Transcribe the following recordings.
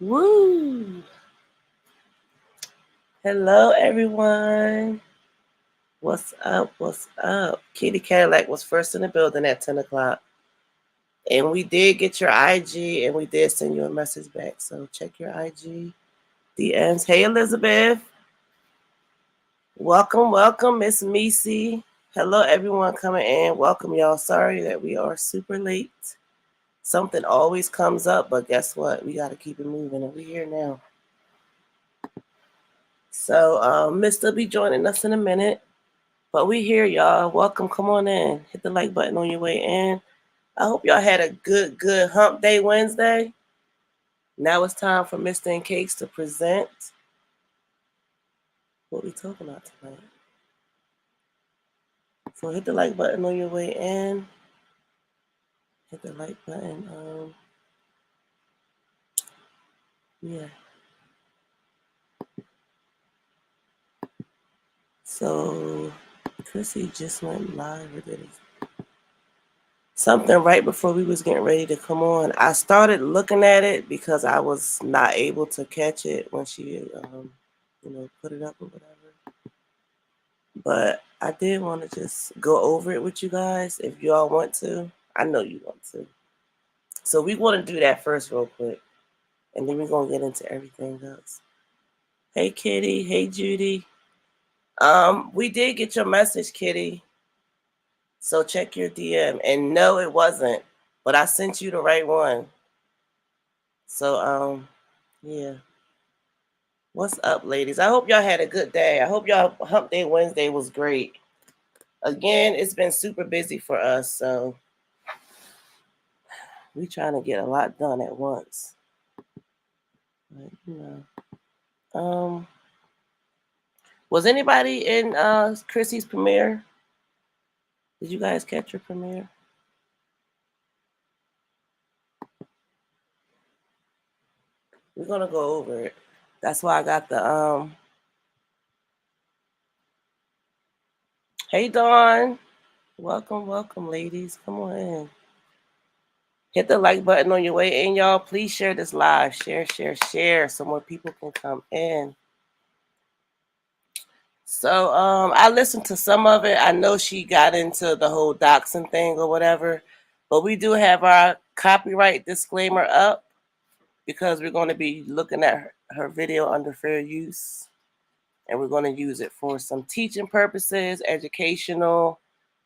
Woo! Hello, everyone. What's up? What's up? Kitty Cadillac was first in the building at 10 o'clock. And we did get your IG and we did send you a message back. So check your IG DMs. Hey, Elizabeth. Welcome, Miss Misi. Hello, everyone coming in. Welcome, y'all. Sorry that we are super late. Something always comes up, but guess what? We got to keep it moving, and we're here now. So, Mr. be joining us in a minute. But we here, y'all. Welcome. Come on in. Hit the like button on your way in. I hope y'all had a good hump day Wednesday. Now it's time for Mista&CAKZ to present what we talking about tonight. So hit the like button on your way in. Hit the like button. Yeah. So Chrissy just went live with it. Something right before we was getting ready to come on. I started looking at it because I was not able to catch it when she, put it up or whatever. But I did want to just go over it with you guys if you all want to. I know you want to. So we want to do that first real quick. And then we're going to get into everything else. Hey, Kitty. Hey, Judy. We did get your message, Kitty. So check your DM. And no, it wasn't. But I sent you the right one. So, yeah. What's up, ladies? I hope y'all had a good day. I hope y'all Hump Day Wednesday was great. Again, it's been super busy for us, so we trying to get a lot done at once. But, was anybody in Chrissy's premiere? Did you guys catch her premiere? We're gonna go over it. That's why I got the Hey Dawn. Welcome, ladies. Come on in. Hit the like button on your way in, y'all. Please share this live. Share so more people can come in. So I listened to some of it. I know she got into the whole doxing thing or whatever, but we do have our copyright disclaimer up because we're going to be looking at her video under fair use, and we're going to use it for some teaching purposes, educational,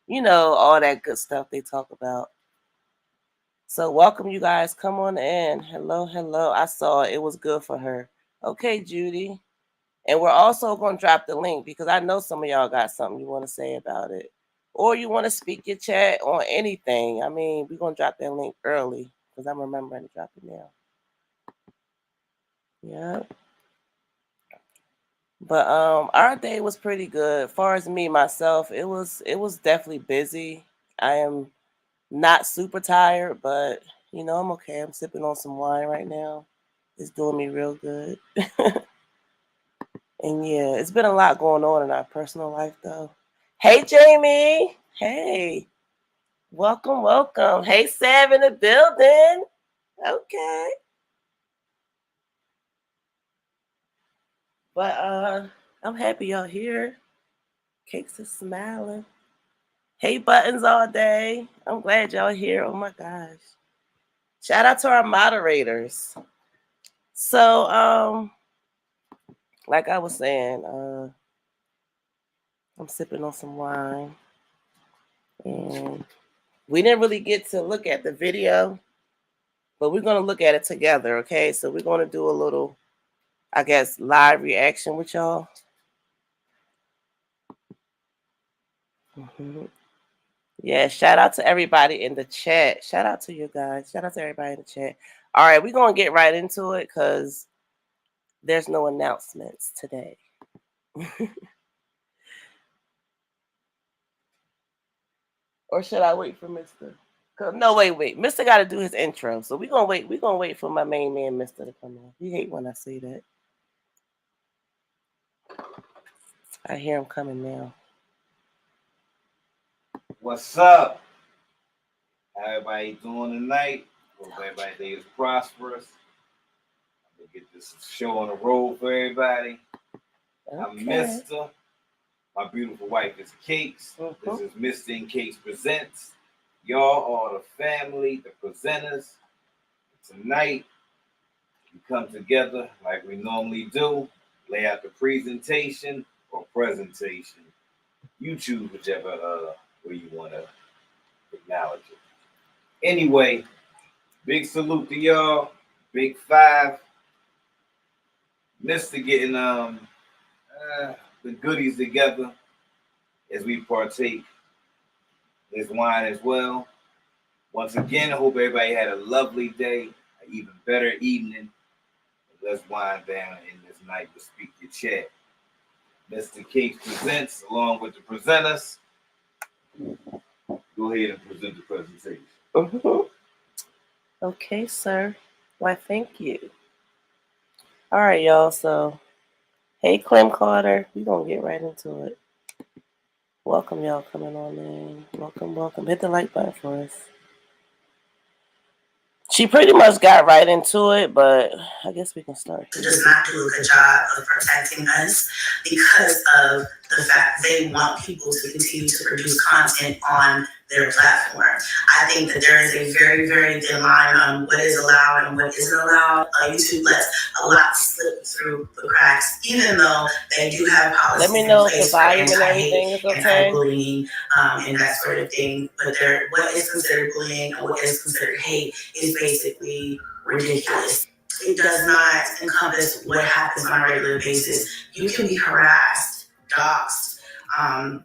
all that good stuff they talk about. So welcome, you guys. Come on in. Hello. I saw it. It was good for her. Okay, Judy. And we're also going to drop the link because I know some of y'all got something you want to say about it. Or you want to speak your chat on anything. I mean, we're going to drop that link early because I'm remembering to drop it now. Yeah. But our day was pretty good. As far as me, myself, it was definitely busy. I am not super tired, but, I'm okay. I'm sipping on some wine right now. It's doing me real good. And yeah, it's been a lot going on in our personal life, though. Hey, Jamie. Hey. Welcome. Hey, Sav in the building. Okay. But I'm happy y'all here. Cakes is smiling. Hey, Buttons all day. I'm glad y'all here. Oh my gosh. Shout out to our moderators. So, like I was saying, I'm sipping on some wine. And we didn't really get to look at the video, but we're going to look at it together, okay? So we're going to do a little, I guess, live reaction with y'all. Mm-hmm. Yeah, shout out to everybody in the chat. Shout out to you guys. Shout out to everybody in the chat. All right, we're going to get right into it because there's no announcements today. Or should I wait for Mr.? No, wait. Mr. got to do his intro. So we're going to wait. We're going to wait for my main man, Mr. to come on. He hate when I say that. I hear him coming now. What's up? How everybody doing tonight? Hope everybody's day is prosperous. Get this show on the road for everybody. Okay. I'm Mr. My beautiful wife is Cakes. This is Mista&CAKZ Presents. Y'all are the family, the presenters. Tonight, we come together like we normally do, lay out the presentation or presentation. You choose whichever way you want to acknowledge it. Anyway, big salute to y'all. Big five. Mr. getting the goodies together as we partake his wine as well. Once again, I hope everybody had a lovely day, an even better evening. Let's wind down in this night to speak your chat. Miscommunication Presents, along with the presenters. Go ahead and present the presentation. Okay, sir. Why, thank you. All right, y'all. So, hey, Clem Carter. We're going to get right into it. Welcome, y'all, coming on in. Welcome. Hit the like button for us. She pretty much got right into it, but I guess we can start here. Does not do a good job of protecting us because of the fact they want people to continue to produce content on their platform. I think that there is a very, very thin line on what is allowed and what isn't allowed. YouTube lets a lot slip through the cracks, even though they do have policies. Let me know if the volume and everything is okay. Anti-bullying and that sort of thing. But what is considered bullying and what is considered hate is basically ridiculous. It does not encompass what happens on a regular basis. You can be harassed, doxxed.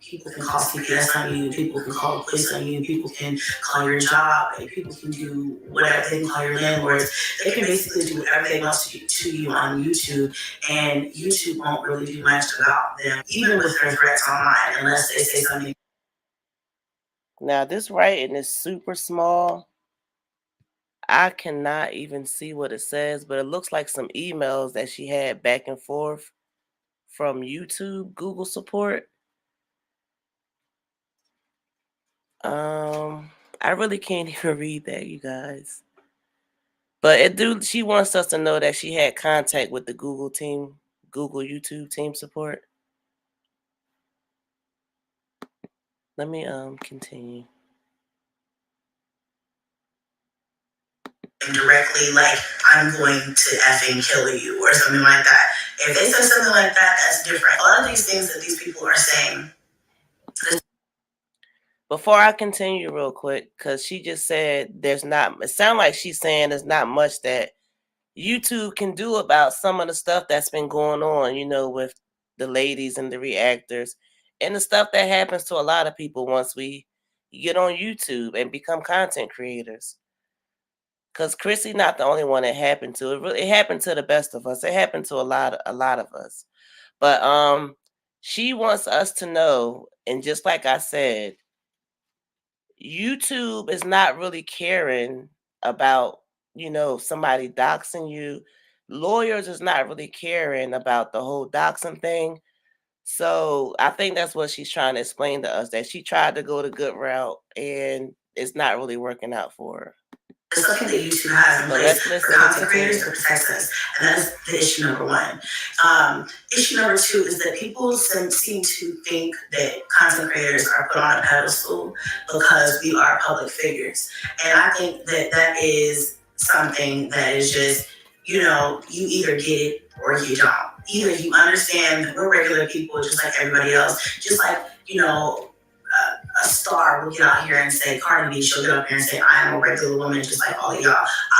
People can call CPS on you. People can call the police on you. People can call your job. People can do whatever. They can call your landlords. They can basically do whatever they want to you on YouTube, and YouTube won't really do much about them, even with their threats online, unless they say something. Now, this writing is super small. I cannot even see what it says, but it looks like some emails that she had back and forth from YouTube, Google support. I really can't even read that, you guys. But she wants us to know that she had contact with the Google YouTube team support. Let me continue. Directly, like, I'm going to effing kill you or something like that. If they say something like that, that's different. A lot of these things that these people are saying. Before I continue real quick, because she just said it sounds like she's saying there's not much that YouTube can do about some of the stuff that's been going on, with the ladies and the reactors and the stuff that happens to a lot of people once we get on YouTube and become content creators. Because Chrissy not the only one it happened to. It happened to the best of us. It happened to a lot of us. But she wants us to know, and just like I said, YouTube is not really caring about, somebody doxing you. Lawyers is not really caring about the whole doxing thing. So I think that's what she's trying to explain to us, that she tried to go the good route and it's not really working out for her. There's something that YouTube has in place for content creators to protect us, and that is the issue number one. Issue number two is that people seem to think that content creators are put on a pedestal because we are public figures, and I think that is something that is just, you either get it or you don't. Either you understand that we're regular people just like everybody else, just like, a star will get out here and say, Cardi B, she'll get up here and say, I am a regular woman just like all of y'all.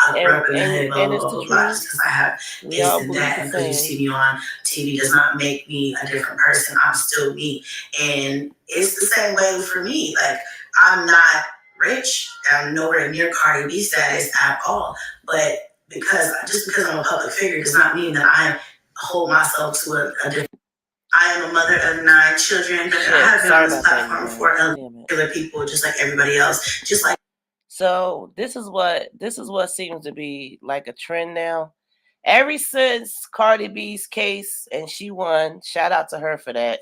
I grew up in the hood, blah, blah, blah, blah, just because I have this and that, and because you see me on TV does not make me a different person. I'm still me. And it's the same way for me. Like, I'm not rich. I'm nowhere near Cardi B status at all. But because I'm a public figure does not mean that I hold myself to a different. I am a mother of 9 children, but I have been on this platform for regular people, just like everybody else. So this is what seems to be like a trend now. Ever since Cardi B's case and she won, shout out to her for that.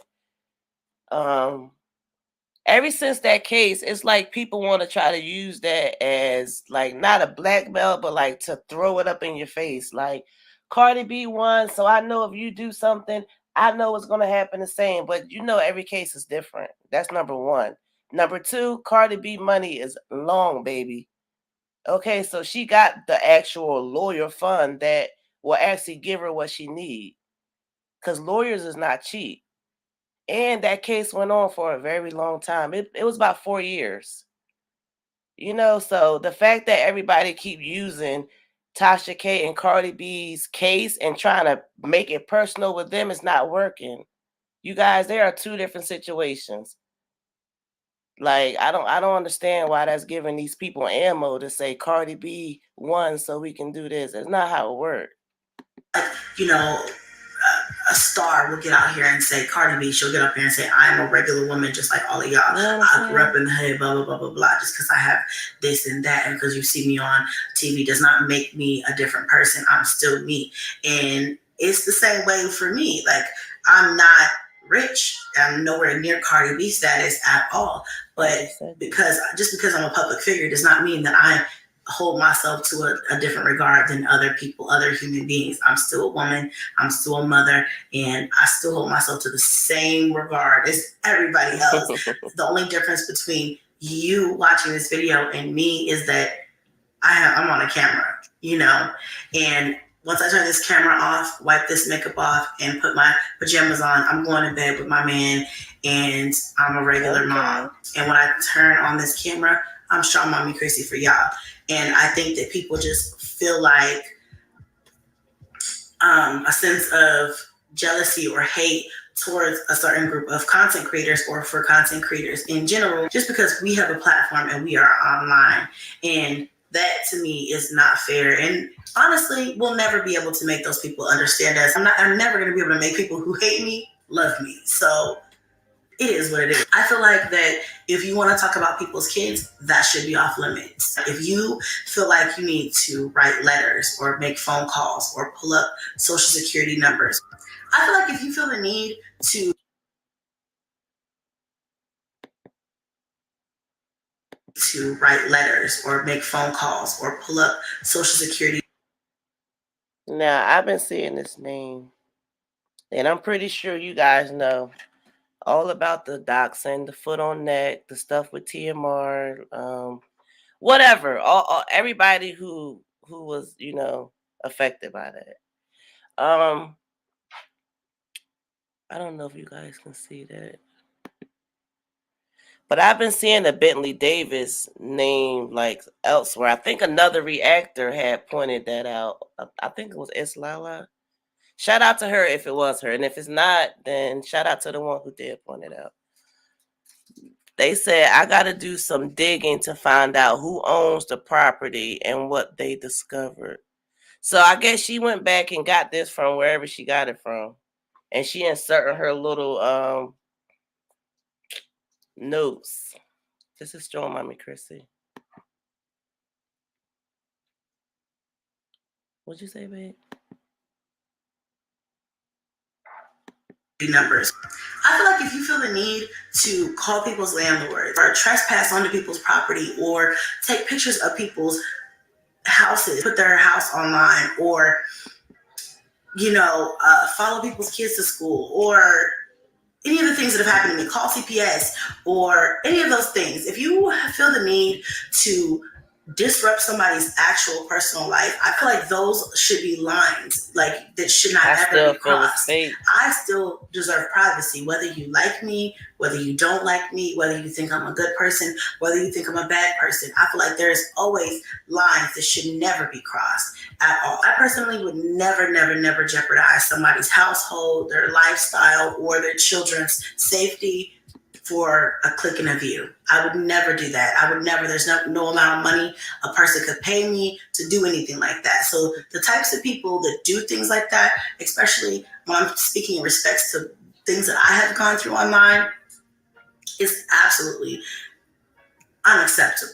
Ever since that case, it's like people want to try to use that as like not a blackmail, but like to throw it up in your face. Like, Cardi B won, so I know if you do something, I know it's going to happen the same. But you know, every case is different. That's number one. Number two, Cardi B money is long, baby. Okay, so she got the actual lawyer fund that will actually give her what she needs. Because lawyers is not cheap. And that case went on for a very long time. It was about 4 years. You know, so the fact that everybody keep using Tasha K and Cardi B's case and trying to make it personal with them is not working. You guys, there are two different situations. Like I don't understand why that's giving these people ammo to say Cardi B won so we can do this. It's not how it works. You know, a star will get out here and say, Cardi B, she'll get up here and say, I'm a regular woman just like all of y'all. You know I grew up in the hood, blah, blah, blah, blah, blah. Just because I have this and that and because you see me on TV does not make me a different person. I'm still me. And it's the same way for me. Like, I'm not rich. I'm nowhere near Cardi B status at all. But because I'm a public figure does not mean that I hold myself to a different regard than other people, other human beings. I'm still a woman, I'm still a mother, and I still hold myself to the same regard as everybody else. The only difference between you watching this video and me is that I'm on a camera, you know, and once I turn this camera off, wipe this makeup off, and put my pajamas on, I'm going to bed with my man, and I'm a regular mom. And when I turn on this camera, I'm strong mommy crazy for y'all. And I think that people just feel like a sense of jealousy or hate towards a certain group of content creators or for content creators in general, just because we have a platform and we are online. And that to me is not fair. And honestly, we'll never be able to make those people understand us. I'm never going to be able to make people who hate me love me. So it is what it is. I feel like that if you want to talk about people's kids, that should be off limits. If you feel like you need to write letters or make phone calls or pull up social security numbers, I feel like if you feel the need to write letters or make phone calls or pull up social security. Now, I've been seeing this name, and I'm pretty sure you guys know all about the doxing, the foot on neck, the stuff with TMR, whatever. All everybody who was, you know, affected by that. I don't know if you guys can see that, but I've been seeing the Bentley Davis name like elsewhere. I think another reactor had pointed that out. I think it was Islala. Shout out to her if it was her, and if it's not, then shout out to the one who did point it out. They said, I got to do some digging to find out who owns the property and what they discovered. So I guess she went back and got this from wherever she got it from. And she inserted her little notes. This is Strong Mommy Chrissy. What'd you say, babe? Numbers. I feel like if you feel the need to call people's landlords or trespass onto people's property or take pictures of people's houses, put their house online, or follow people's kids to school, or any of the things that have happened to me, call CPS, or any of those things. If you feel the need to disrupt somebody's actual personal life, I feel like those should be lines like that should not ever be crossed. I still deserve privacy, whether you like me, whether you don't like me, whether you think I'm a good person, whether you think I'm a bad person. I feel like there's always lines that should never be crossed at all. I personally would never, never, never jeopardize somebody's household, their lifestyle, or their children's safety for a click and a view. I would never do that. I would never. There's no amount of money a person could pay me to do anything like that. So the types of people that do things like that, especially when I'm speaking in respects to things that I have gone through online, is absolutely unacceptable.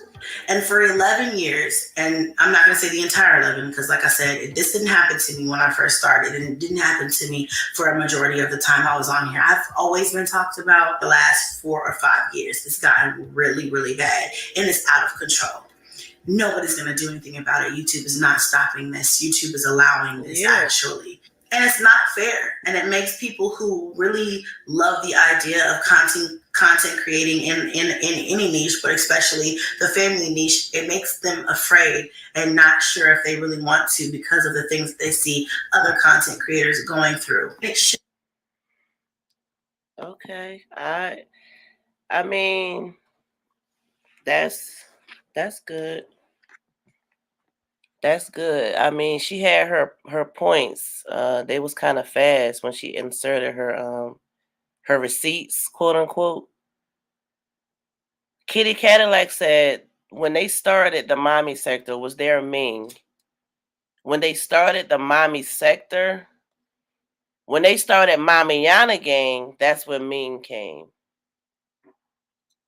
And for 11 years, and I'm not going to say the entire 11, because like I said, this didn't happen to me when I first started, and it didn't happen to me for a majority of the time I was on here. I've always been talked about. The last 4 or 5 years, it's gotten really, really bad, and it's out of control. nobody's going to do anything about it. YouTube is not stopping this. YouTube is allowing this, actually. And it's not fair. And it makes people who really love the idea of content creating in any niche, but especially the family niche, it makes them afraid and not sure if they really want to because of the things they see other content creators going through. Okay. I mean, that's good. That's good. I mean, she had her points. They was kind of fast when she inserted her receipts, quote unquote. Kitty Cadillac said when they started the mommy sector was there Ming. When they started the mommy sector, when they started Mamiana Gang, that's when Ming came.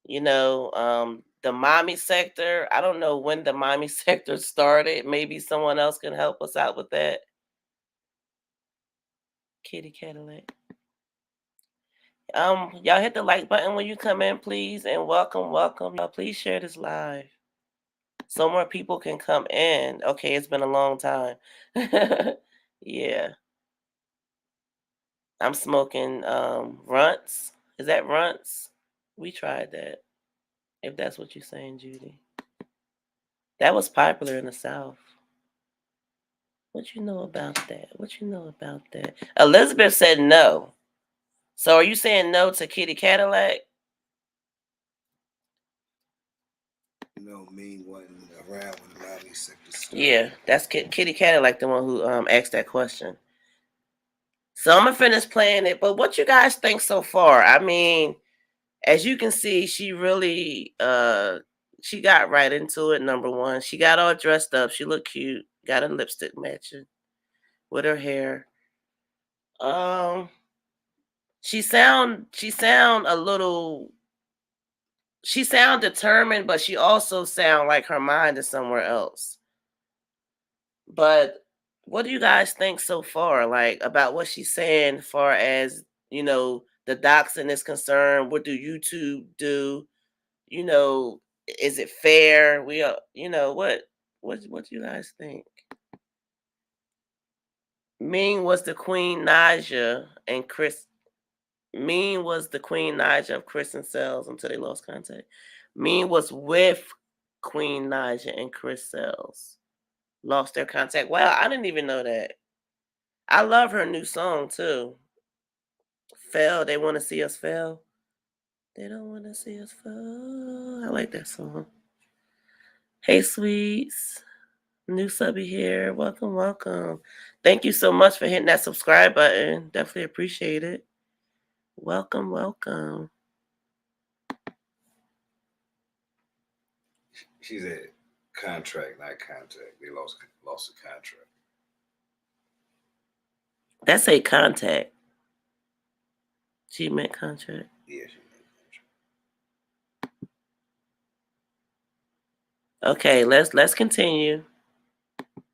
You know, the mommy sector, I don't know when the mommy sector started. Maybe someone else can help us out with that. Kitty Cadillac. Y'all hit the like button when you come in, please, and welcome. Y'all, please share this live so more people can come in. Okay, it's been a long time. Yeah. I'm smoking runts. Is that runts? We tried that. If that's what you're saying, Judy. That was popular in the South. What you know about that? Elizabeth said no. So are you saying no to Kitty Cadillac? No, Ming wasn't around when the mommy sector started. Yeah, that's Kitty Cadillac, the one who asked that question. So I'm gonna finish playing it. But what you guys think so far? I mean, as you can see, she really she got right into it. Number one, she got all dressed up. She looked cute. Got a lipstick matching with her hair. She sound a little. She sound determined, but she also sound like her mind is somewhere else. But what do you guys think so far, like about what she's saying, as far as the doxing is concerned? What do YouTube do? Is it fair? We are, what do you guys think? Ming was the Queen Naja and Chris. Ming was the Queen Naja of Chris and Cells until they lost contact. Ming was with Queen Naja and Chris Cells. Lost their contact. Wow, I didn't even know that. I love her new song too. Fail. They want to see us fail. They don't want to see us fall. I like that song. Hey, sweets. New subby here. Welcome. Thank you so much for hitting that subscribe button. Definitely appreciate it. Welcome. She's a contract, not contact. They lost a contract. That's a contact. She meant contract. Yeah, she meant contract. Okay, let's continue.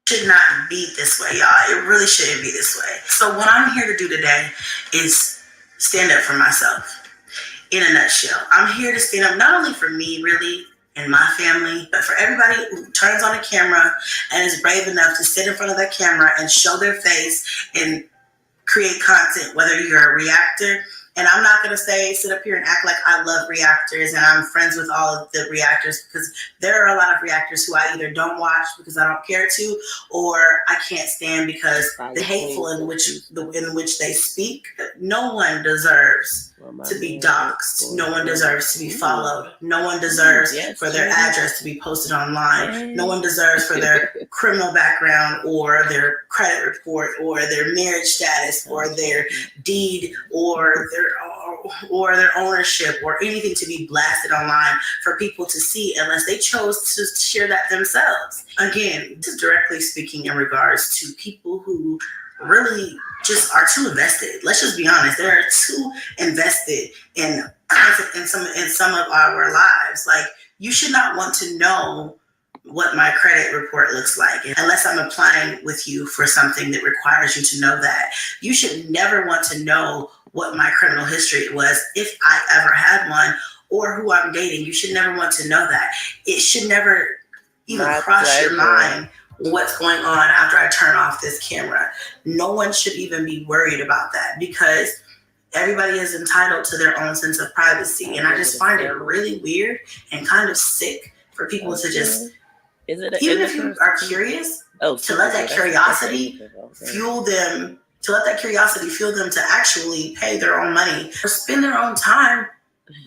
Should not be this way, y'all. It really shouldn't be this way. So what I'm here to do today is stand up for myself. In a nutshell, I'm here to stand up not only for me, really, and my family, but for everybody who turns on a camera and is brave enough to sit in front of that camera and show their face and create content, whether you're a reactor. And I'm not going to sit up here and act like I love reactors and I'm friends with all of the reactors, because there are a lot of reactors who I either don't watch because I don't care to, or I can't stand because the hateful in which they speak. No one deserves to be doxxed. No one deserves to be followed. No one deserves for their address to be posted online. No one deserves for their criminal background or their credit report or their marriage status or their deed or their ownership or anything to be blasted online for people to see, unless they chose to share that themselves. Again, this is directly speaking in regards to people who really just are too invested. Let's just be honest. They're too invested in some of our lives. Like, you should not want to know what my credit report looks like unless I'm applying with you for something that requires you to know that. You should never want to know what my criminal history was, if I ever had one, or who I'm dating. You should never want to know that. It should never even cross your mind what's going on after I turn off this camera. No one should even be worried about that because everybody is entitled to their own sense of privacy. And I just find it really weird and kind of sick for people to just, even if you are curious, to let that curiosity fuel them, to actually pay their own money or spend their own time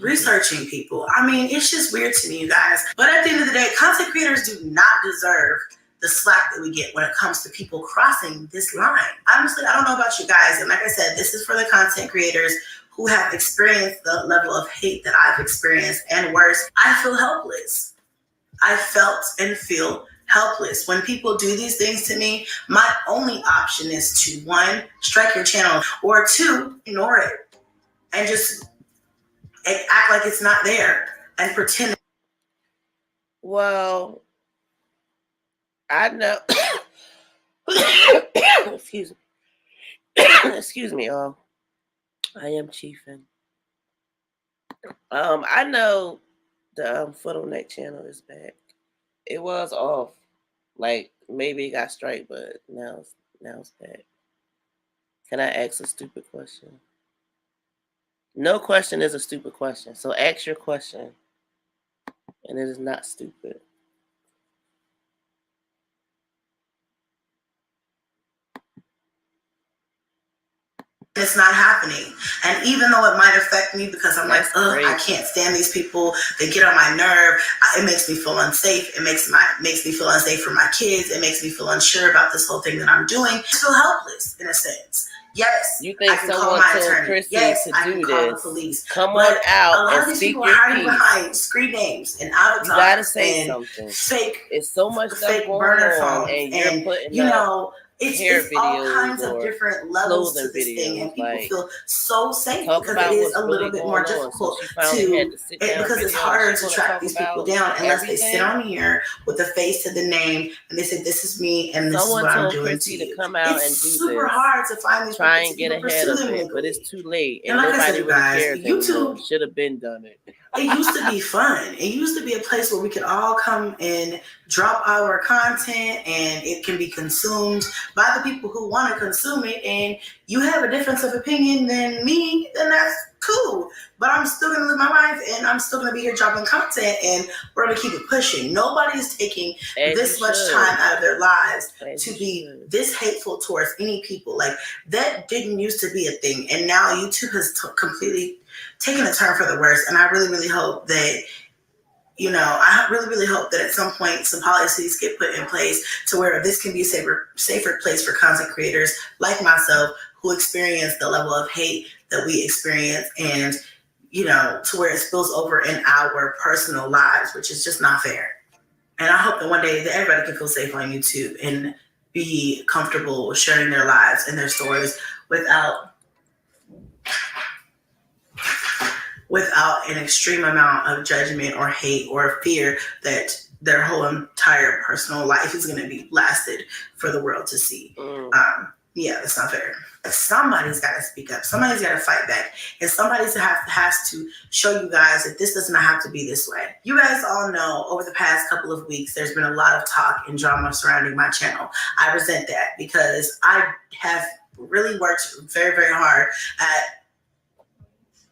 researching people. I mean, it's just weird to me, you guys. But at the end of the day, content creators do not deserve the slack that we get when it comes to people crossing this line. Honestly, I don't know about you guys. And like I said, this is for the content creators who have experienced the level of hate that I've experienced and worse. I feel helpless. I felt and feel helpless. When people do these things to me, my only option is to, one, strike your channel, or two, ignore it and just act like it's not there and pretend. Well, I know. Excuse me. Excuse me, all. I am chiefing. I know the Foot on Neck channel is back. It was off. Like maybe it got straight, but now it's back. Can I ask a stupid question? No question is a stupid question. So ask your question. And it is not stupid. It's not happening. And even though it might affect me because I'm like, ugh, I can't stand these people. They get on my nerve. It makes me feel unsafe. It makes me feel unsafe for my kids. It makes me feel unsure about this whole thing that I'm doing. I feel helpless in a sense. Yes, you think I can someone call my told attorney. Chrissy yes, to I can do call this? the police. Come but on out a lot and of these speak people your are hiding piece. behind screen names and avatars. You gotta say and something. Fake. It's so much stuff fake going burner on, phones, and you're putting you know. hair It's all kinds videos of or different levels to clothing this thing, and videos. people Like, feel so safe talk because about it is what's a little really bit more going on. difficult So she finally had to sit down because it's video, harder and to she's track gonna these talk people about down unless they everything. sit on here with the face to the name and they say, "This is me and this Someone is what I'm told doing Chrissy to you." to come out It's and do super this. hard to find these Try people and get to ahead pursue of them it, legally. but it's too late, and like I nobody said, really guys, cares YouTube anymore. Should have been done it. It used to be fun. It used to be a place where we could all come and drop our content and it can be consumed by the people who want to consume it. And you have a difference of opinion than me, then that's cool. But I'm still going to live my life and I'm still going to be here dropping content and we're going to keep it pushing. Nobody is taking this much time out of their lives to be this hateful towards any people. Like, that didn't used to be a thing. And now YouTube has completely taking a turn for the worse. And I really, really hope that, I really, really hope that at some point some policies get put in place to where this can be a safer place for content creators like myself who experience the level of hate that we experience and, to where it spills over in our personal lives, which is just not fair. And I hope that one day that everybody can feel safe on YouTube and be comfortable sharing their lives and their stories without an extreme amount of judgment or hate or fear that their whole entire personal life is going to be blasted for the world to see. Yeah, that's not fair. Somebody's got to speak up. Somebody's got to fight back. And somebody has to show you guys that this does not have to be this way. You guys all know over the past couple of weeks, there's been a lot of talk and drama surrounding my channel. I resent that because I have really worked very, very hard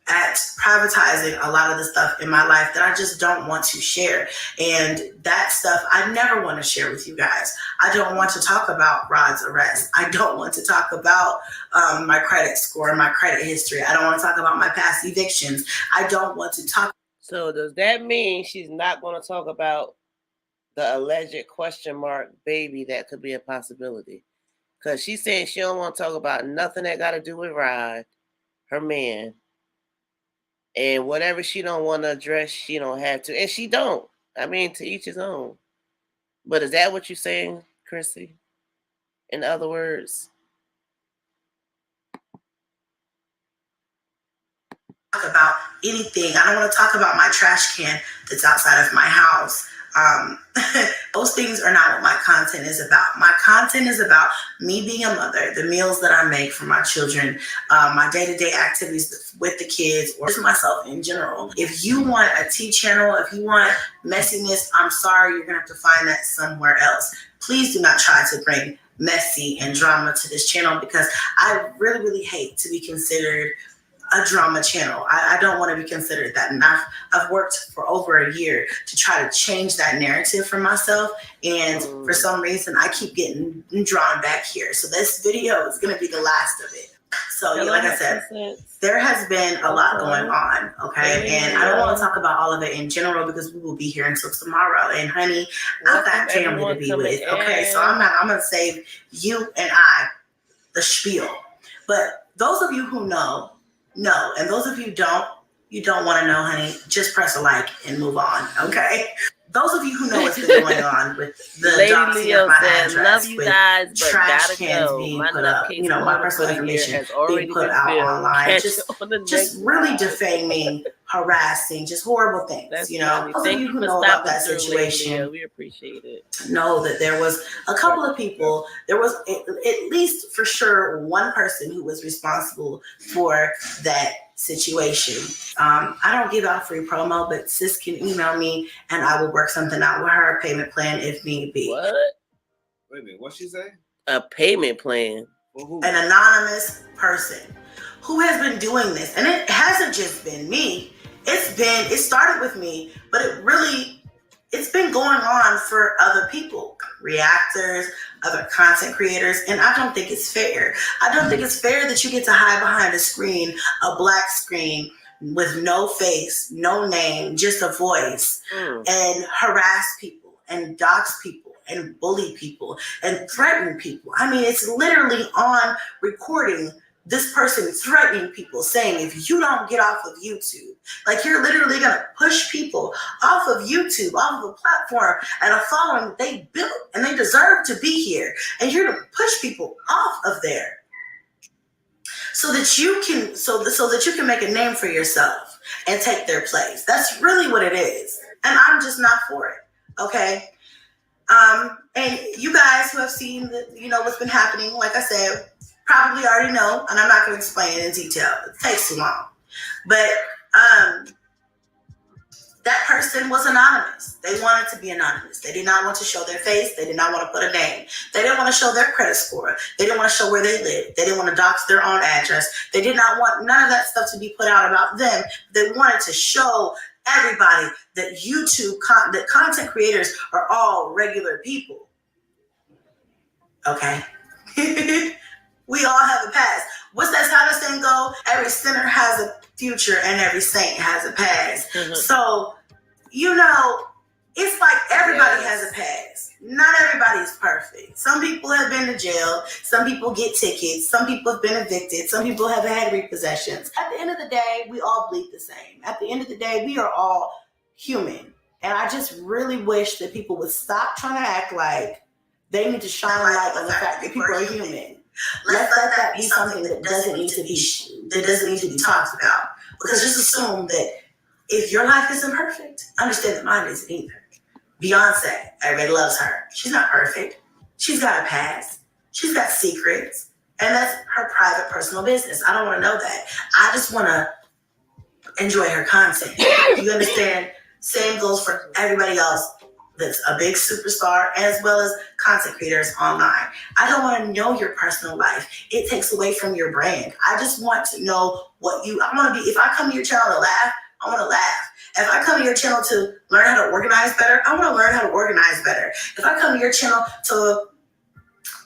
at privatizing a lot of the stuff in my life that I just don't want to share. And that stuff I never want to share with you guys. I don't want to talk about Rod's arrest. I don't want to talk about my credit score, my credit history. I don't want to talk about my past evictions. I don't want to talk. So does that mean she's not going to talk about the alleged question mark baby that could be a possibility? Because she's saying she don't want to talk about nothing that got to do with Rod, her man. And whatever she don't want to address, she don't have to. And she don't. I mean, to each his own. But is that what you're saying, Chrissy? In other words? Talk about anything. I don't want to talk about my trash can that's outside of my house. Those things are not what my content is about. My content is about me being a mother, the meals that I make for my children, my day-to-day activities with the kids, or just myself in general. If you want a tea channel, if you want messiness, I'm sorry, you're gonna have to find that somewhere else. Please do not try to bring messy and drama to this channel, because I really, really hate to be considered a drama channel. I don't want to be considered that. And I've worked for over a year to try to change that narrative for myself. And for some reason, I keep getting drawn back here. So this video is going to be the last of it. So like I said, there has been a lot going on, okay? And I don't want to talk about all of it in general, because we will be here until tomorrow. And honey, I've got family to be with, okay? So I'm going to save you and I the spiel. But those of you who know, and those of you who don't, you don't want to know, honey, just press a like and move on, okay? Those of you who know what's been going on with the doxing of my address, love you guys, but trash gotta cans go. being My put up, my personal information being put out online, just really defaming, harassing, just horrible things. Those of you who know about that situation, we appreciate it. Know that there was a couple of people. There was at least for sure one person who was responsible for that situation. I don't give out free promo, but sis can email me and I will work something out with her, a payment plan if need be. What? Wait a minute, what'd she say? A payment plan? For who? An anonymous person who has been doing this. And it hasn't just been me. It started with me, but it's been going on for other people, reactors, other content creators, and I don't think it's fair. I don't think it's fair that you get to hide behind a screen, a black screen with no face, no name, just a voice, and harass people and dox people and bully people and threaten people. I mean, it's literally on recording. This person is threatening people, saying, if you don't get off of YouTube, like you're literally going to push people off of YouTube, off of a platform and a following they built and they deserve to be here. And you're going to push people off of there so that you can make a name for yourself and take their place. That's really what it is. And I'm just not for it. Okay. And you guys who have seen what's been happening, like I said, probably already know, and I'm not going to explain it in detail. It takes too long. But that person was anonymous. They wanted to be anonymous. They did not want to show their face. They did not want to put a name. They didn't want to show their credit score. They didn't want to show where they live. They didn't want to dox their own address. They did not want none of that stuff to be put out about them. They wanted to show everybody that that content creators are all regular people. Okay? We all have a past. How does that saying go? Every sinner has a future and every saint has a past. So, it's like everybody has a past. Not everybody's perfect. Some people have been to jail. Some people get tickets. Some people have been evicted. Some people have had repossessions. At the end of the day, we all bleed the same. At the end of the day, we are all human. And I just really wish that people would stop trying to act like they need to shine a light on the fact that people are human. Let's let that be something that doesn't need to be talked about. Because just assume that if your life isn't perfect, understand that mine isn't either. Beyonce, everybody loves her. She's not perfect. She's got a past. She's got secrets. And that's her private, personal business. I don't want to know that. I just want to enjoy her content. You understand? Same goes for everybody else that's a big superstar, as well as content creators online. I don't want to know your personal life. It takes away from your brand. I just want to know if I come to your channel to laugh, I want to laugh. If I come to your channel to learn how to organize better, I want to learn how to organize better. If I come to your channel to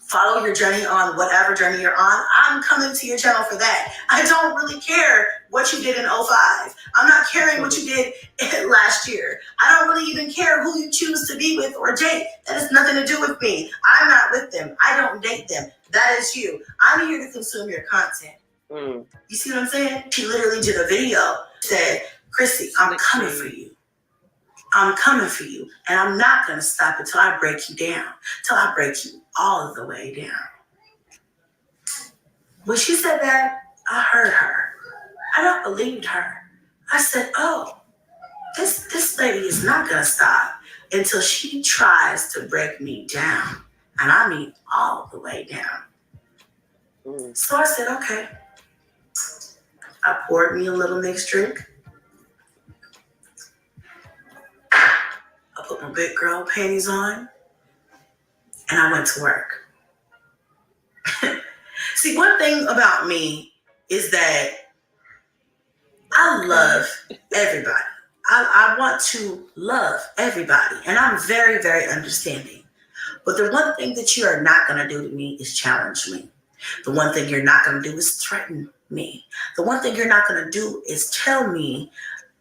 follow your journey on whatever journey you're on, I'm coming to your channel for that. I don't really care what you did in 05. I'm not caring what you did last year. I don't really even care who you choose to be with or date. That has nothing to do with me. I'm not with them. I don't date them. That is you. I'm here to consume your content. You see what I'm saying? She literally did a video, said, Chrissy, I'm coming for you. I'm coming for you. And I'm not going to stop until I break you down. Till I break you all of the way down. When she said that, I heard her. I don't believe her. I said, oh, this lady is not going to stop until she tries to break me down. And I mean all the way down. So I said, okay. I poured me a little mixed drink. I put my big girl panties on. And I went to work. See, one thing about me is that I love everybody. I want to love everybody. And I'm very, very understanding. But the one thing that you are not going to do to me is challenge me. The one thing you're not going to do is threaten me. The one thing you're not going to do is tell me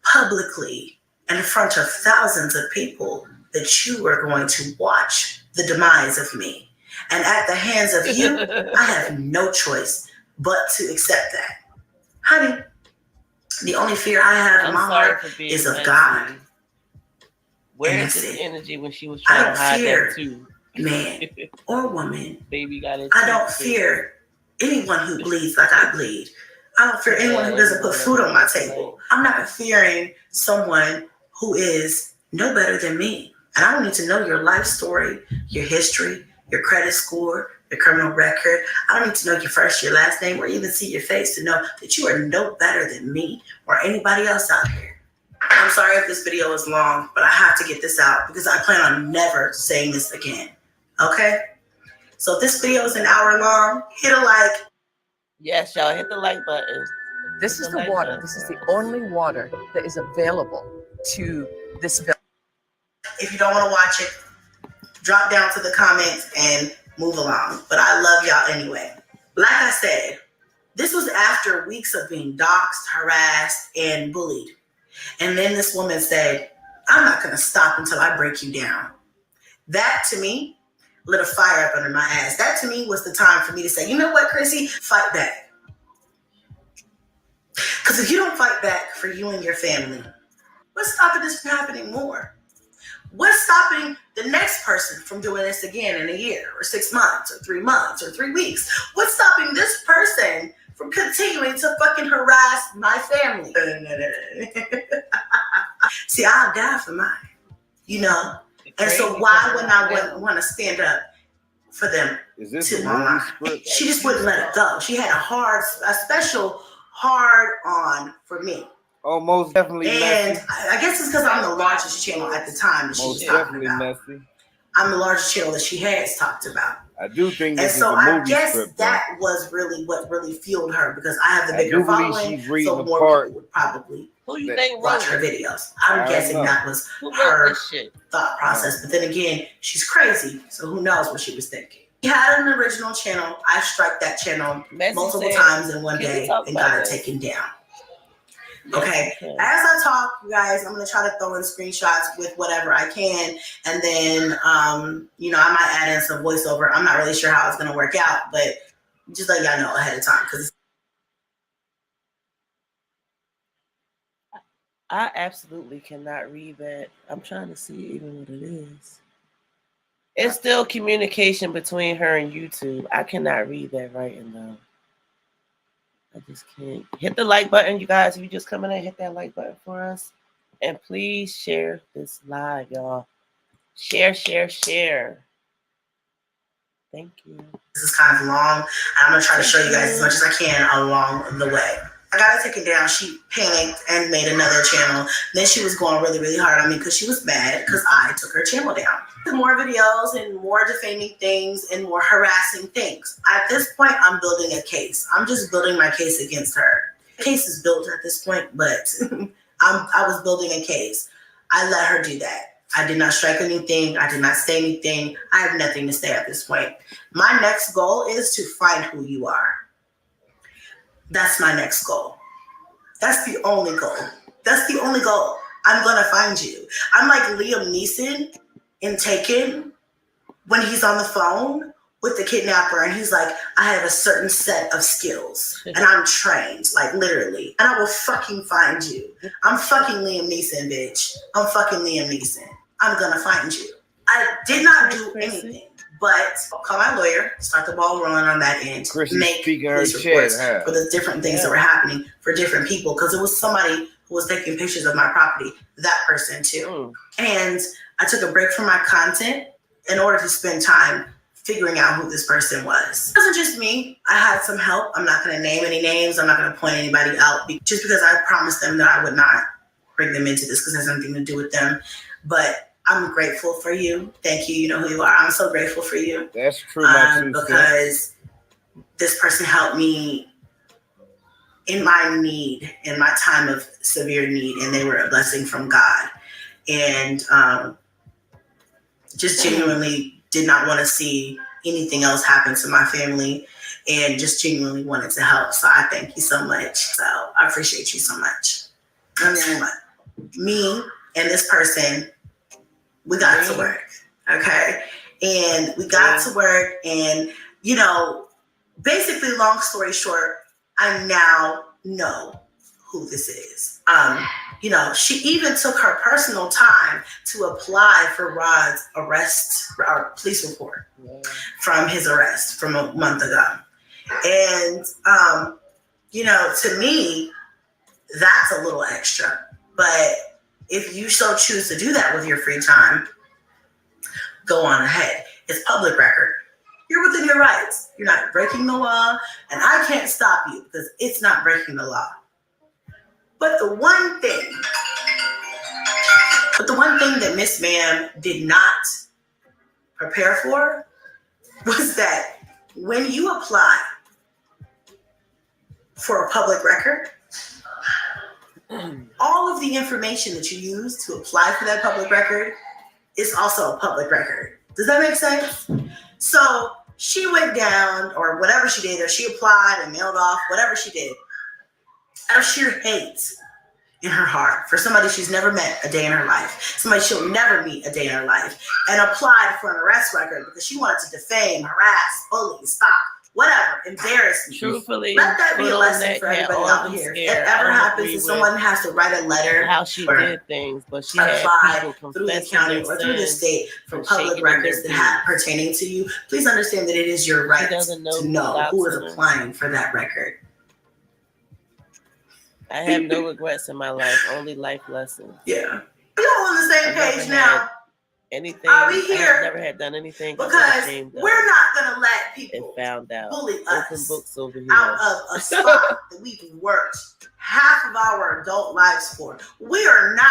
publicly in front of thousands of people that you are going to watch the demise of me. And at the hands of you, I have no choice but to accept that. Honey, the only fear I have in my heart is of God. Where is this energy when she was trying to hide that too? Man or woman. Baby got it. I don't fear anyone who bleeds like I bleed. I don't fear anyone who doesn't put food on my table. I'm not fearing someone who is no better than me. And I don't need to know your life story, your history, your credit score, your criminal record. I don't need to know your first, your last name, or even see your face to know that you are no better than me or anybody else out here. I'm sorry if this video is long, but I have to get this out because I plan on never saying this again. Okay? So if this video is an hour long, hit a like. Yes, y'all, hit the like button. This is the water. This is the only water that is available to this village. If you don't want to watch it, drop down to the comments and move along. But I love y'all anyway. Like I said, this was after weeks of being doxxed, harassed, and bullied. And then this woman said, I'm not going to stop until I break you down. That to me lit a fire up under my ass. That to me was the time for me to say, you know what, Chrissy? Fight back. Because if you don't fight back for you and your family, what's stopping this from happening more? What's stopping the next person from doing this again in a year or 6 months or 3 months or 3 weeks? What's stopping this person from continuing to fucking harass my family? See, I'll die for mine, you know? And so why wouldn't I want to stand up for them? Is this to a my movie mind? script? She just wouldn't let it go. She had a special hard on for me. Oh, most definitely And messy. I guess it's because I'm the largest channel at the time that she was Most talking definitely about. messy. I'm the largest channel that she has talked about. I do think And this is so a I movie guess script. that was really what really fueled her because I have the I bigger do believe following, she's reading so the more part people would probably Who you that- think watch wrote her it? videos. I I'm don't guessing know. that was Who wrote her this shit? thought process. But then again, she's crazy, so who knows what she was thinking. She had an original channel. I struck that channel multiple times in one day and got it taken down. Okay, as I talk, you guys, I'm gonna try to throw in screenshots with whatever I can, and then, you know, I might add in some voiceover. I'm not really sure how it's gonna work out, but just let y'all know ahead of time because I absolutely cannot read that. I'm trying to see even what it is. It's still communication between her and YouTube. I cannot read that writing though. I just can't. Hit the like button, you guys. If you just come in and hit that like button for us. And please share this live, y'all. Share, share, share. Thank you. this is kind of long. I'm gonna try to show you guys as much as I can along the way. I got it taken down. She panicked and made another channel. Then she was going really, really hard on me because she was mad because I took her channel down. More videos and more defaming things and more harassing things. At this point, I'm building a case. I'm just building my case against her. The case is built at this point, but I was building a case. I let her do that. I did not strike anything. I did not say anything. I have nothing to say at this point. My next goal is to find who you are. That's my next goal. That's the only goal. That's the only goal. I'm going to find you. I'm like Liam Neeson in Taken when he's on the phone with the kidnapper and he's like, I have a certain set of skills and I'm trained, like literally, and I will fucking find you. I'm fucking Liam Neeson, bitch. I'm fucking Liam Neeson. I'm going to find you. I did not do anything. But call my lawyer, start the ball rolling on that end, Chrissy make speaking her police shit, reports huh? for the different things that were happening for different people. Because it was somebody who was taking pictures of my property, that person too. And I took a break from my content in order to spend time figuring out who this person was. It wasn't just me. I had some help. I'm not going to name any names. I'm not going to point anybody out just because I promised them that I would not bring them into this because it has nothing to do with them. But I'm grateful for you. Thank you. You know who you are. I'm so grateful for you. That's true, my two because this person helped me in my need, in my time of severe need, and they were a blessing from God. And just genuinely did not want to see anything else happen to my family, and just genuinely wanted to help. So I thank you so much. So I appreciate you so much. I mean, me and this person, we got to work, okay? And we got to work, and, you know, basically, long story short, I now know who this is. You know, she even took her personal time to apply for Rod's arrest, or police report from his arrest from a month ago. And, you know, to me, that's a little extra. But if you so choose to do that with your free time, go on ahead. It's public record. You're within your rights. You're not breaking the law, and I can't stop you because it's not breaking the law. But the one thing that Miss Ma'am did not prepare for was that when you apply for a public record, all of the information that you use to apply for that public record is also a public record. Does that make sense? So she went down, or whatever she did, or she applied and mailed off, whatever she did, out of sheer hate in her heart for somebody she's never met a day in her life, somebody she'll never meet a day in her life, and applied for an arrest record because she wanted to defame, harass, bully, stop, whatever, embarrass me. Truthfully, let that be a lesson for everybody out here. If it ever happens and someone has to write a letter how she did things, but she applied had through the county or through the state for public records that have pertaining to you, please understand that it is your right to know who is applying for that record. I have no regrets in my life, only life lessons. Yeah. We all on the same page now. Anything. Are we here? I have never had done anything because we're not gonna let people found out. Bully us Open books over here. Out of a spot that we've worked half of our adult lives for. We are not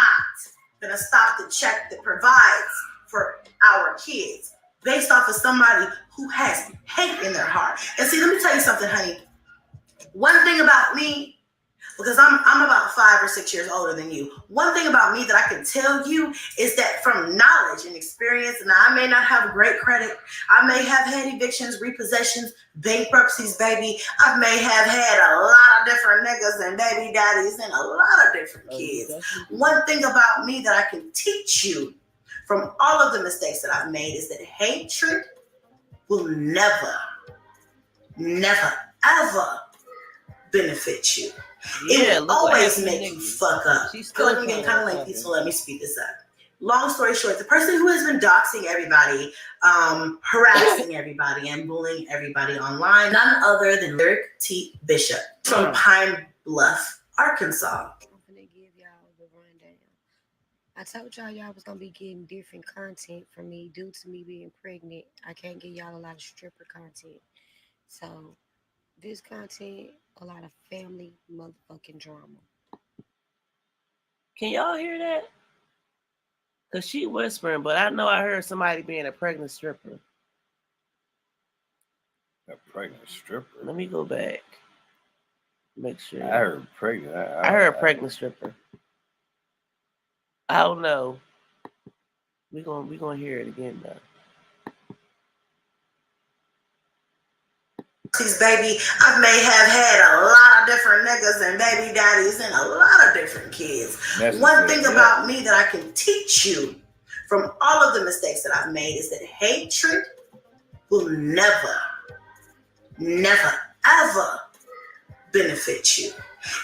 gonna stop the check that provides for our kids based off of somebody who has hate in their heart. And see, let me tell you something, honey. One thing about me, because I'm about 5 or 6 years older than you. One thing about me that I can tell you is that from knowledge and experience, and I may not have great credit, I may have had evictions, repossessions, bankruptcies, baby. I may have had a lot of different niggas and baby daddies and a lot of different kids. One thing about me that I can teach you from all of the mistakes that I've made is that hatred will never, ever benefit you. It will always make you fuck up. I feel like I'm getting kind of lengthy, so let me speed this up. Long story short, the person who has been doxing everybody, harassing everybody, and bullying everybody online, none other than Lyric T. Bishop from Pine Bluff, Arkansas. I'm gonna give y'all the rundown. I told y'all was gonna be getting different content from me due to me being pregnant. I can't give y'all a lot of stripper content. So this content, a lot of family motherfucking drama. Can y'all hear that? Because she whispering, but I know I heard somebody being a pregnant stripper. A pregnant stripper? Let me go back. Make sure. I heard pregnant. I heard pregnant stripper. I don't know. We gonna hear it again though. Baby, I may have had a lot of different niggas and baby daddies and a lot of different kids. One thing about me that I can teach you from all of the mistakes that I've made is that hatred will never, ever benefit you.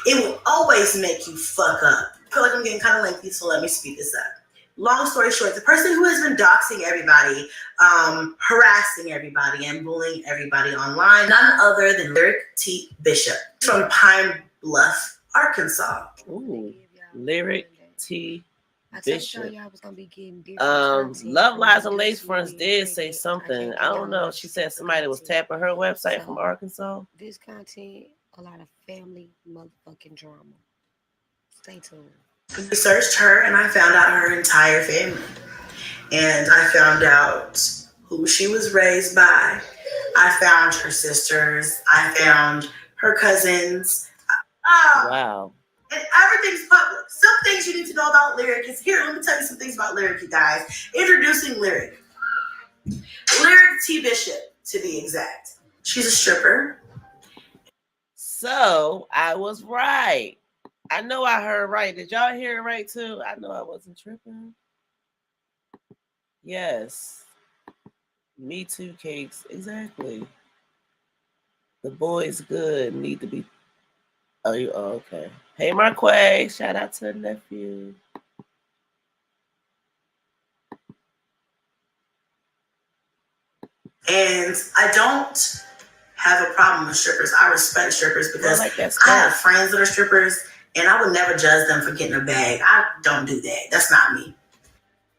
It will always make you fuck up. I feel like I'm getting kind of lengthy, so let me speed this up. Long story short, the person who has been doxing everybody, harassing everybody, and bullying everybody online, none other than Lyric T. Bishop from Pine Bluff, Arkansas. I'm gonna give y'all Lyric T. I told Bishop. y'all was gonna be getting different content. Love Lies and due Lace to me Fronts being did say pregnant. something. can't I get don't y'all a know. lot of She said stripper somebody was content. tapping her website So from Arkansas. this content, a lot of family motherfucking drama. Stay tuned. Researched her and I found out her entire family. And I found out who she was raised by. I found her sisters. I found her cousins. Wow. And everything's public. Some things you need to know about Lyric is here. Let me tell you some things about Lyric, you guys. Introducing Lyric. Lyric T. Bishop, to be exact. She's a stripper. So I was right. I know I heard right. Did y'all hear it right too? I know I wasn't tripping. Yes. Me too, Cakes. Exactly. The boy's good. Need to be. Oh, you. Oh, okay. Hey, Marquay. Shout out to the nephew. And I don't have a problem with strippers. I respect strippers because I like that I have stuff. friends that are strippers and I would never judge them for getting a bag. I don't do that. That's not me.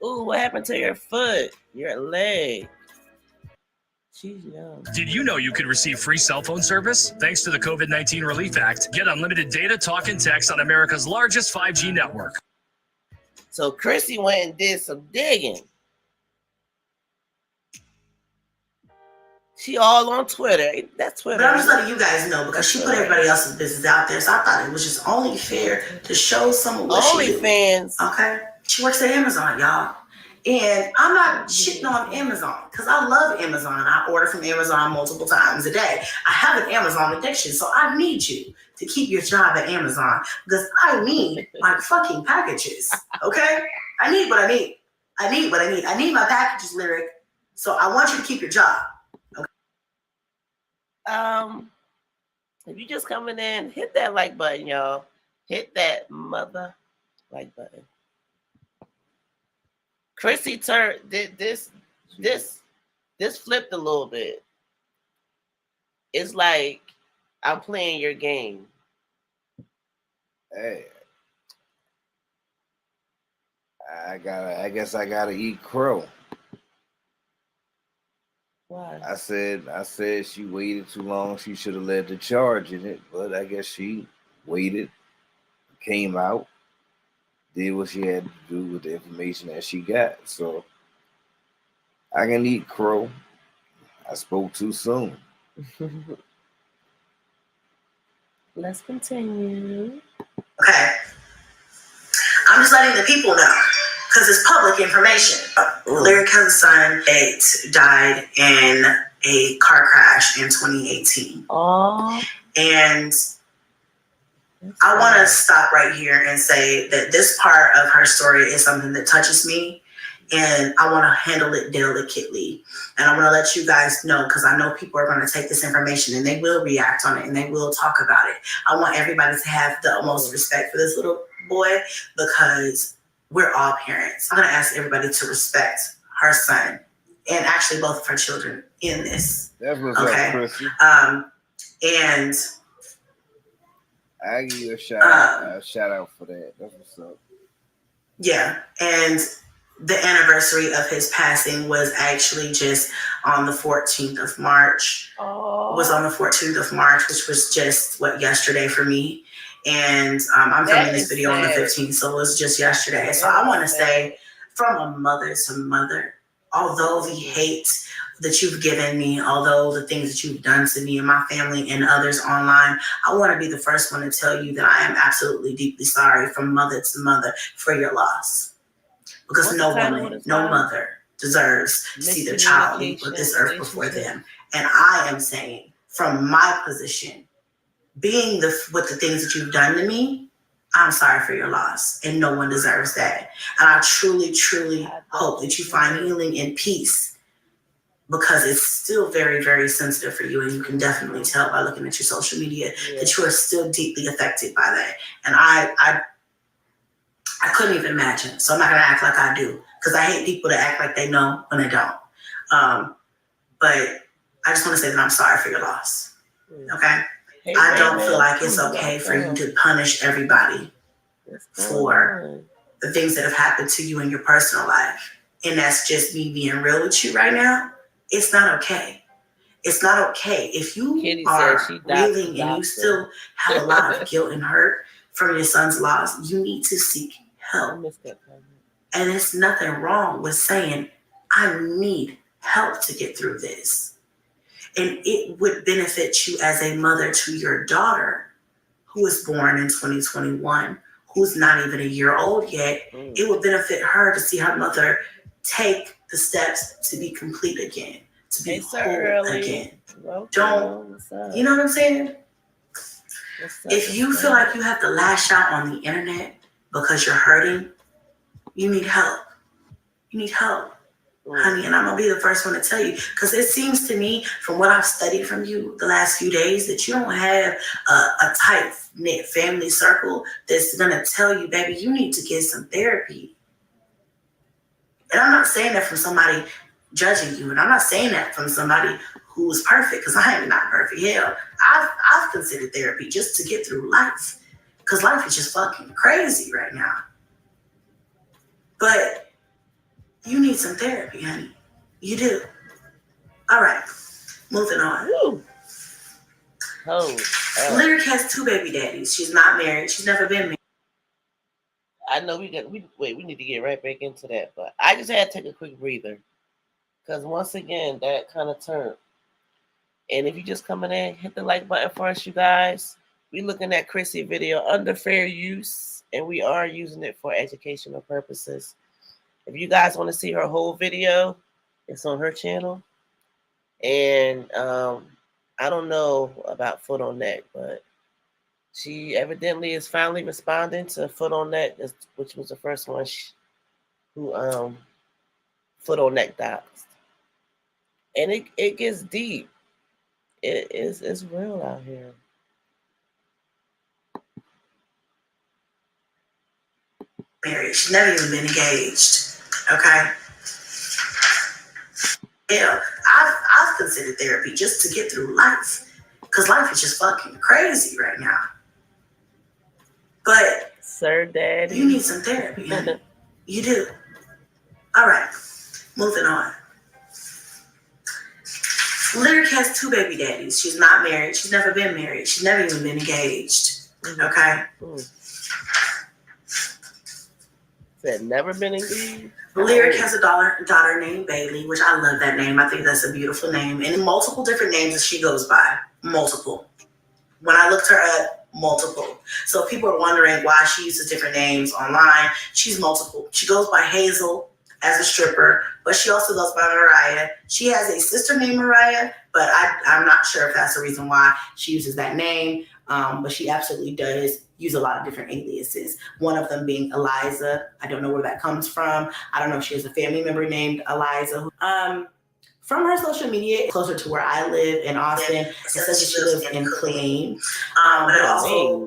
Ooh, what happened to your foot? Your leg? She's young. Did you know you could receive free cell phone service? Thanks to the COVID-19 Relief Act, get unlimited data, talk, and text on America's largest 5G network. So Chrissy went and did some digging. She all on Twitter. That's Twitter. But I'm just letting you guys know because she put everybody else's business out there. So I thought it was just only fair to show someone what she do. OnlyFans. Okay? She works at Amazon, y'all. And I'm not shitting on Amazon because I love Amazon. I order from Amazon multiple times a day. I have an Amazon addiction, so I need you to keep your job at Amazon because I need my fucking packages. Okay? I need what I need. I need what I need. I need my packages, Lyric. So I want you to keep your job. If you just coming in, hit that like button, y'all. Hit that mother like button. Chrissy turned this flipped a little bit. It's like I'm playing your game. Hey, I guess I gotta eat crow. Why? I said she waited too long. She should have led the charge in it, but I guess she waited, came out, did what she had to do with the information that she got. So I can eat crow. I spoke too soon. Let's continue. Okay. I'm just letting the people know because it's public information. Lyric has a son that died in a car crash in 2018. Aww. And I want to stop right here and say that this part of her story is something that touches me. And I want to handle it delicately. And I want to let you guys know because I know people are going to take this information and they will react on it and they will talk about it. I want everybody to have the utmost respect for this little boy because we're all parents. I'm going to ask everybody to respect her son and actually both of her children in this. That's what's okay? up, Chrissy. And I give you a shout out for that. That's what's up. Yeah, and the anniversary of his passing was actually just on the 14th of March. Oh. Was on the 14th of March, which was just yesterday for me. And I'm filming this video on the 15th, so it was just yesterday. So I want to say, from a mother to mother, although the hate that you've given me, although the things that you've done to me and my family and others online, I want to be the first one to tell you that I am absolutely deeply sorry from mother to mother for your loss. Because no woman, no mother deserves to see their child leave this earth before them. And I am saying, from my position, being with the things that you've done to me, I'm sorry for your loss. And no one deserves that. And I truly, truly hope that you find healing and peace because it's still very, very sensitive for you. And you can definitely tell by looking at your social media that you are still deeply affected by that. And I couldn't even imagine. So I'm not going to act like I do because I hate people that act like they know when they don't. But I just want to say that I'm sorry for your loss. Okay? I don't feel like it's okay for you to punish everybody for the things that have happened to you in your personal life. And that's just me being real with you right now. It's not okay. It's not okay. If you Kitty are said she reeling and you still have a lot of guilt and hurt from your son's loss, you need to seek I help. missed that comment. And there's nothing wrong with saying, I need help to get through this. And it would benefit you as a mother to your daughter, who was born in 2021, who's not even a year old yet. It would benefit her to see her mother take the steps to be complete again, to be whole again. Don't, you know what I'm saying? If you feel like you have to lash out on the internet because you're hurting, you need help. You need help, honey. And I'm going to be the first one to tell you, because it seems to me, from what I've studied from you the last few days, that you don't have a tight-knit family circle that's going to tell you, baby, you need to get some therapy. And I'm not saying that from somebody judging you, and I'm not saying that from somebody who is perfect, because I am not perfect. Hell, I've considered therapy just to get through life, because life is just fucking crazy right now. But you need some therapy, honey. You do. All right, moving on. Woo. Lyric has 2 baby daddies. She's not married. She's never been married. I know we need to get right back into that, but I just had to take a quick breather, because once again, that kind of turned. And if you just coming in, hit the like button for us, you guys. We looking at Chrissy video under fair use, and we are using it for educational purposes. If you guys want to see her whole video, it's on her channel. And I don't know about Foot on Neck, but she evidently is finally responding to Foot on Neck, which was the first one who Foot on Neck doxed. And it gets deep. It's real out here. Married. She's never even been engaged. Okay. Yeah, I've considered therapy just to get through life, because life is just fucking crazy right now. But Sir Daddy, you need some therapy, honey. You do. All right, moving on. Lyric has 2 baby daddies. She's not married. She's never been married. She's never even been engaged. Okay. Said never been engaged. Lyric has a daughter named Bailey, which I love that name. I think that's a beautiful name. And multiple different names that she goes by. Multiple. When I looked her up, multiple. So people are wondering why she uses different names online. She's multiple. She goes by Hazel as a stripper, but she also goes by Mariah. She has a sister named Mariah, but I'm not sure if that's the reason why she uses that name. But she absolutely does use a lot of different aliases. One of them being Eliza. I don't know where that comes from. I don't know if she has a family member named Eliza. From her social media, closer to where I live in Austin, it says that she lives in Killeen.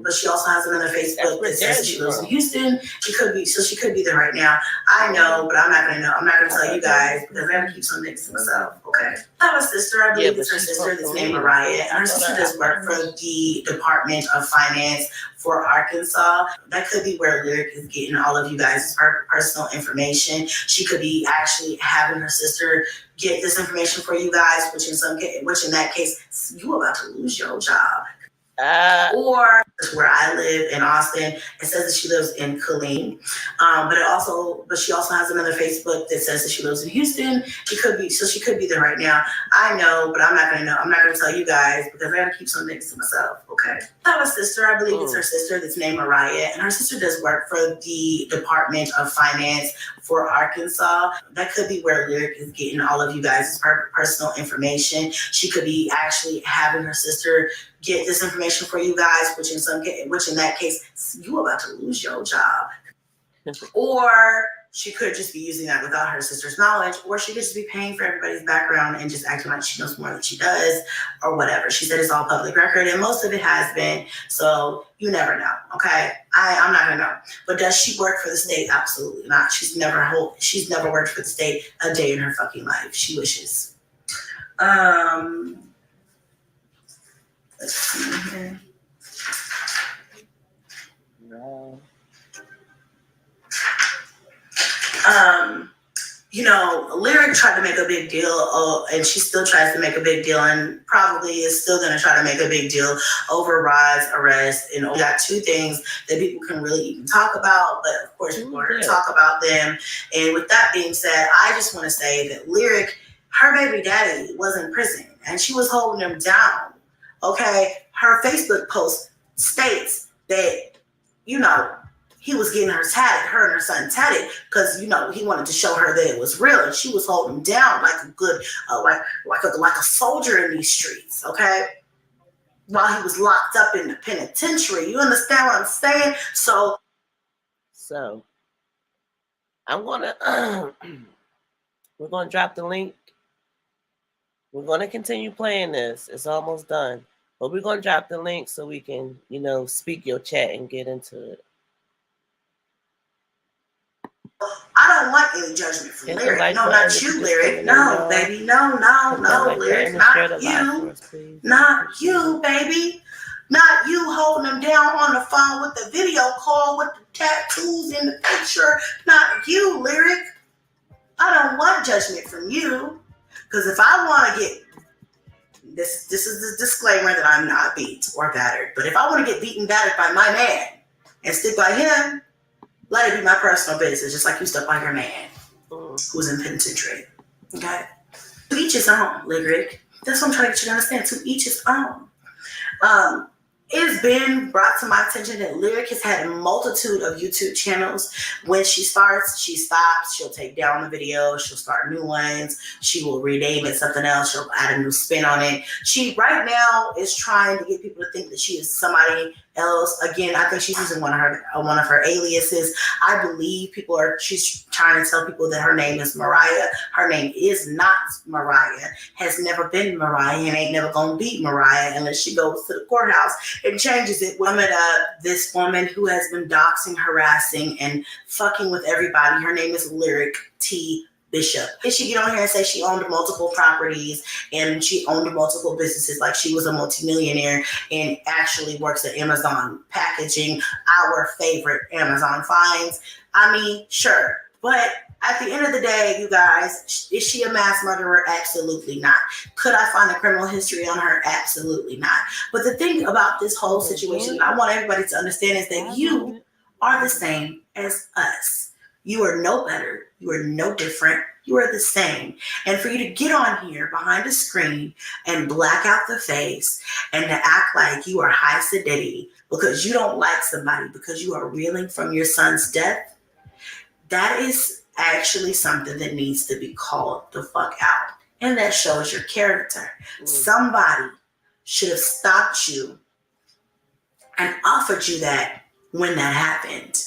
But she also has another Facebook that says that she lives in Houston. She could be there right now. I know, but I'm not gonna know. I'm not gonna tell you guys, because I gotta keep some things to myself. Okay. I have a sister. I believe it's her sister that's named Mariah, and her sister does work for the Department of Finance for Arkansas. That could be where Lyric is getting all of you guys' personal information. She could be actually having her sister get this information for you guys, which in that case, you about to lose your job. Or where I live in Austin, it says that she lives in Killeen. But she also has another Facebook that says that she lives in Houston. She could be there right now. I know, but I'm not gonna know. I'm not gonna tell you guys, because I gotta keep some things to myself. Okay. I have a sister. I believe it's her sister that's named Mariah, and her sister does work for the Department of Finance for Arkansas. That could be where Lyric is getting all of you guys' personal information. She could be actually having her sister get this information for you guys, which in that case, you about to lose your job. Or she could just be using that without her sister's knowledge, or she could just be paying for everybody's background and just acting like she knows more than she does, or whatever. She said it's all public record, and most of it has been, so you never know, okay? I'm not gonna know. But does she work for the state? Absolutely not. She's never worked for the state a day in her fucking life. She wishes. Let's see here. No. Lyric tried to make a big deal, and she still tries to make a big deal, and probably is still going to try to make a big deal over Rod's arrest. And we got two things that people can really even talk about, but of course people are going to talk about them. And with that being said, I just want to say that Lyric, her baby daddy was in prison, and she was holding him down. Okay, her Facebook post states that he was getting her and her son tatted, because he wanted to show her that it was real, and she was holding him down like a good, like a soldier in these streets. Okay, while he was locked up in the penitentiary. You understand what I'm saying? So I'm gonna we're gonna drop the link. We're gonna continue playing this. It's almost done, but we're gonna drop the link so we can, speak your chat and get into it. I don't want any judgment from Lyric. No, not you, Lyric. No, baby. No, Lyric. Not you. Not you, baby. Not you holding them down on the phone with the video call with the tattoos in the picture. Not you, Lyric. I don't want judgment from you. Because if I want to get... This is the disclaimer that I'm not beat or battered. But if I want to get beaten battered by my man and stick by him, let it be my personal business, just like you stuck by your man who's in penitentiary. Okay? To each his own, Lyric. That's what I'm trying to get you to understand. To each his own. It's been brought to my attention that Lyric has had a multitude of YouTube channels. When she starts, she stops. She'll take down the video. She'll start new ones. She will rename it something else. She'll add a new spin on it. She right now is trying to get people to think that she is somebody else. Again, I think she's using one of her aliases. I believe she's trying to tell people that her name is Mariah. Her name is not Mariah. Has never been Mariah and ain't never gonna be Mariah unless she goes to the courthouse and changes it. This woman who has been doxing, harassing, and fucking with everybody. Her name is Lyric T. Bishop. Did she get on here and say she owned multiple properties and she owned multiple businesses, like she was a multimillionaire, and actually works at Amazon packaging, our favorite Amazon finds? I mean, sure. But at the end of the day, you guys, is she a mass murderer? Absolutely not. Could I find a criminal history on her? Absolutely not. But the thing about this whole situation, I want everybody to understand, is that you are the same as us. You are no better. You are no different. You are the same. And for you to get on here behind a screen and black out the face and to act like you are high sedity because you don't like somebody, because you are reeling from your son's death, that is actually something that needs to be called the fuck out. And that shows your character. Somebody should have stopped you and offered you that when that happened.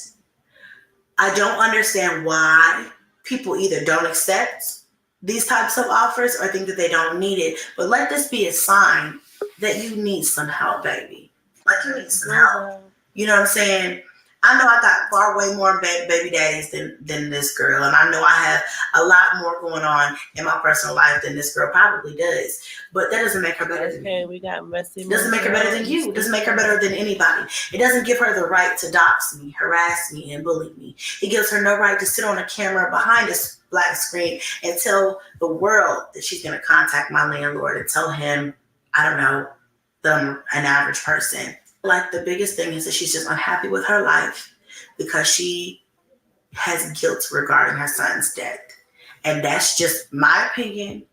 I don't understand why people either don't accept these types of offers or think that they don't need it. But let this be a sign that you need some help, baby. Like, you need some help. You know what I'm saying? I know I got far way more baby daddies than this girl, and I know I have a lot more going on in my personal life than this girl probably does. But that doesn't make her better than me. We got messy. It doesn't make her better than you. It doesn't make her better than anybody. It doesn't give her the right to dox me, harass me, and bully me. It gives her no right to sit on a camera behind a black screen and tell the world that she's going to contact my landlord and tell him, I don't know, an average person. Like, the biggest thing is that she's just unhappy with her life because she has guilt regarding her son's death. And that's just my opinion.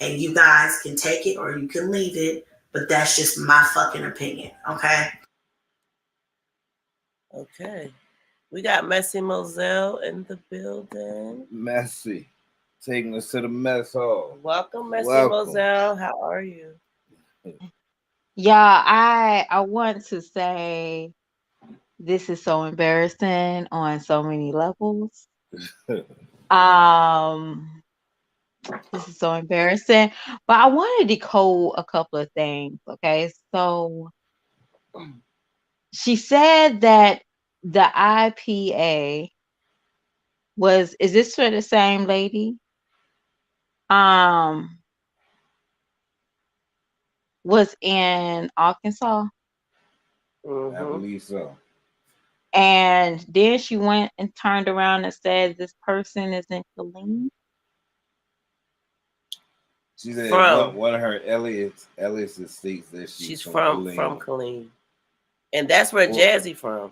And you guys can take it or you can leave it. But that's just my fucking opinion. Okay? Okay. We got Messy Moselle in the building. Messy. Taking us to the mess hall. Welcome, Messy Moselle. How are you? Yeah, I want to say this is so embarrassing on so many levels. This is so embarrassing. But I want to decode a couple of things. Okay, so she said that the IPA is this for the same lady? Was in Arkansas. I believe so. And then she went and turned around and said this person is in Killeen. She said From one of her aliases states that she's she's from from Killeen. Killeen, and that's where Well, Jazzy from.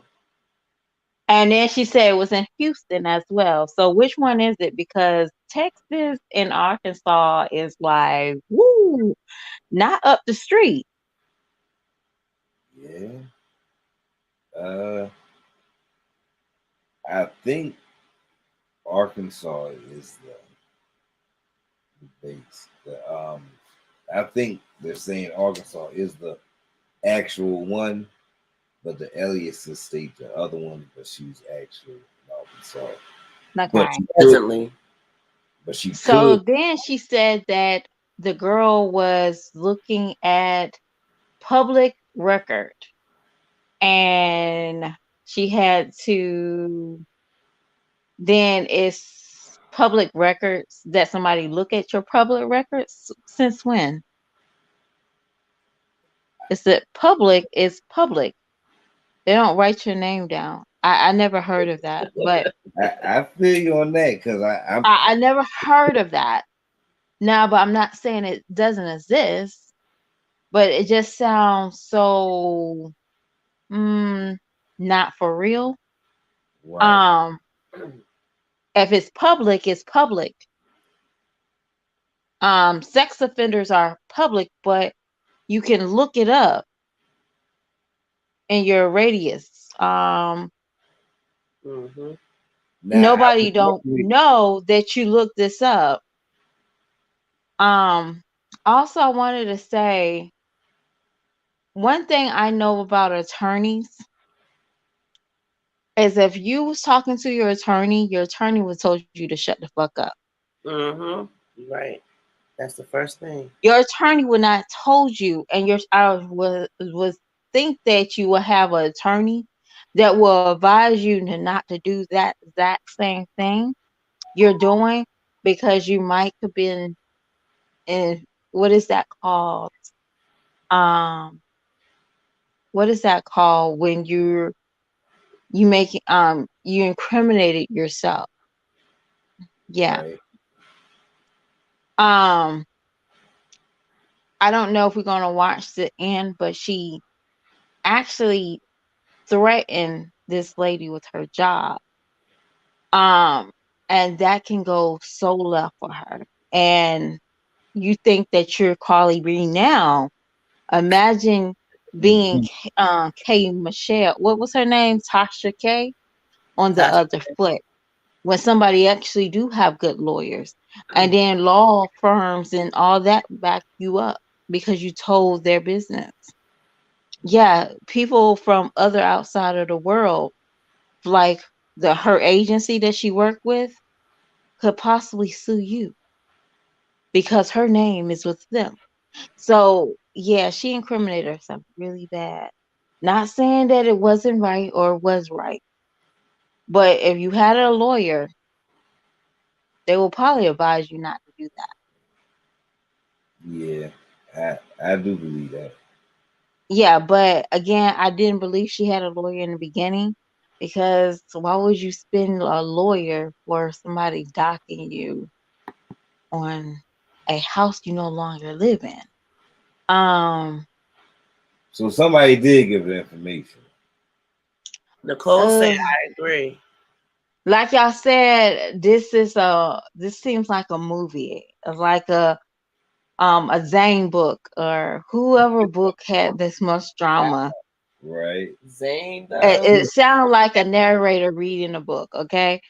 And then she said it was in Houston as well. So which one is it? Because Texas and Arkansas is like, woo, not up the street. yeah. Uh, I think Arkansas is the base. I think they're saying Arkansas is the actual one, but the aliases state the other one, but she's actually in Arkansas. But Okay. she could, Presently. but she So could. then she said that the girl was looking at public record and she had to, then it's public records that somebody look at your public records. Since when? It's that public is public. They don't write your name down. I never heard of that, but I feel you on that because I'm I never heard of that. Now, but I'm not saying it doesn't exist, but it just sounds so mm, not for real. right Um, if it's public, it's public. Sex offenders are public, but you can look it up in your radius. Mm-hmm. now. I Nobody was don't wondering, know that you looked this up. Um, Also, I wanted to say one thing I know about attorneys is if you was talking to your attorney would told you to shut the fuck up. Mm-hmm. Right. That's the first thing. Your attorney would not told you, and your I was think that you will have an attorney that will advise you to not to do that exact same thing you're doing because you might have been in what is that called? Um, what is that called when you make you incriminated yourself? Yeah. right? Um, I don't know if we're gonna watch the end, but she actually threatened this lady with her job. Um, and that can go so left for her. And you think that you're Carly B now. Imagine being Mhm. K Michelle. What was her name? Tasha K on the Tasha. other foot. When somebody actually do have good lawyers. And then law firms and all that back you up because you told their business. Yeah, people from other outside of the world, like her agency that she worked with, could possibly sue you because her name is with them. So yeah, she incriminated herself really bad. Not saying that it wasn't right or was right, but if you had a lawyer, they will probably advise you not to do that. Yeah, I do believe that. Yeah, but again, I didn't believe she had a lawyer in the beginning because why would you spend a lawyer for somebody docking you on a house you no longer live in? Um, So somebody did give the information. Nicole said, uh, I agree. like y'all said, this seems like a movie, like a Zane book or whoever book had this much drama. Right. Zane It, does. it sounded like a narrator reading a book. Okay,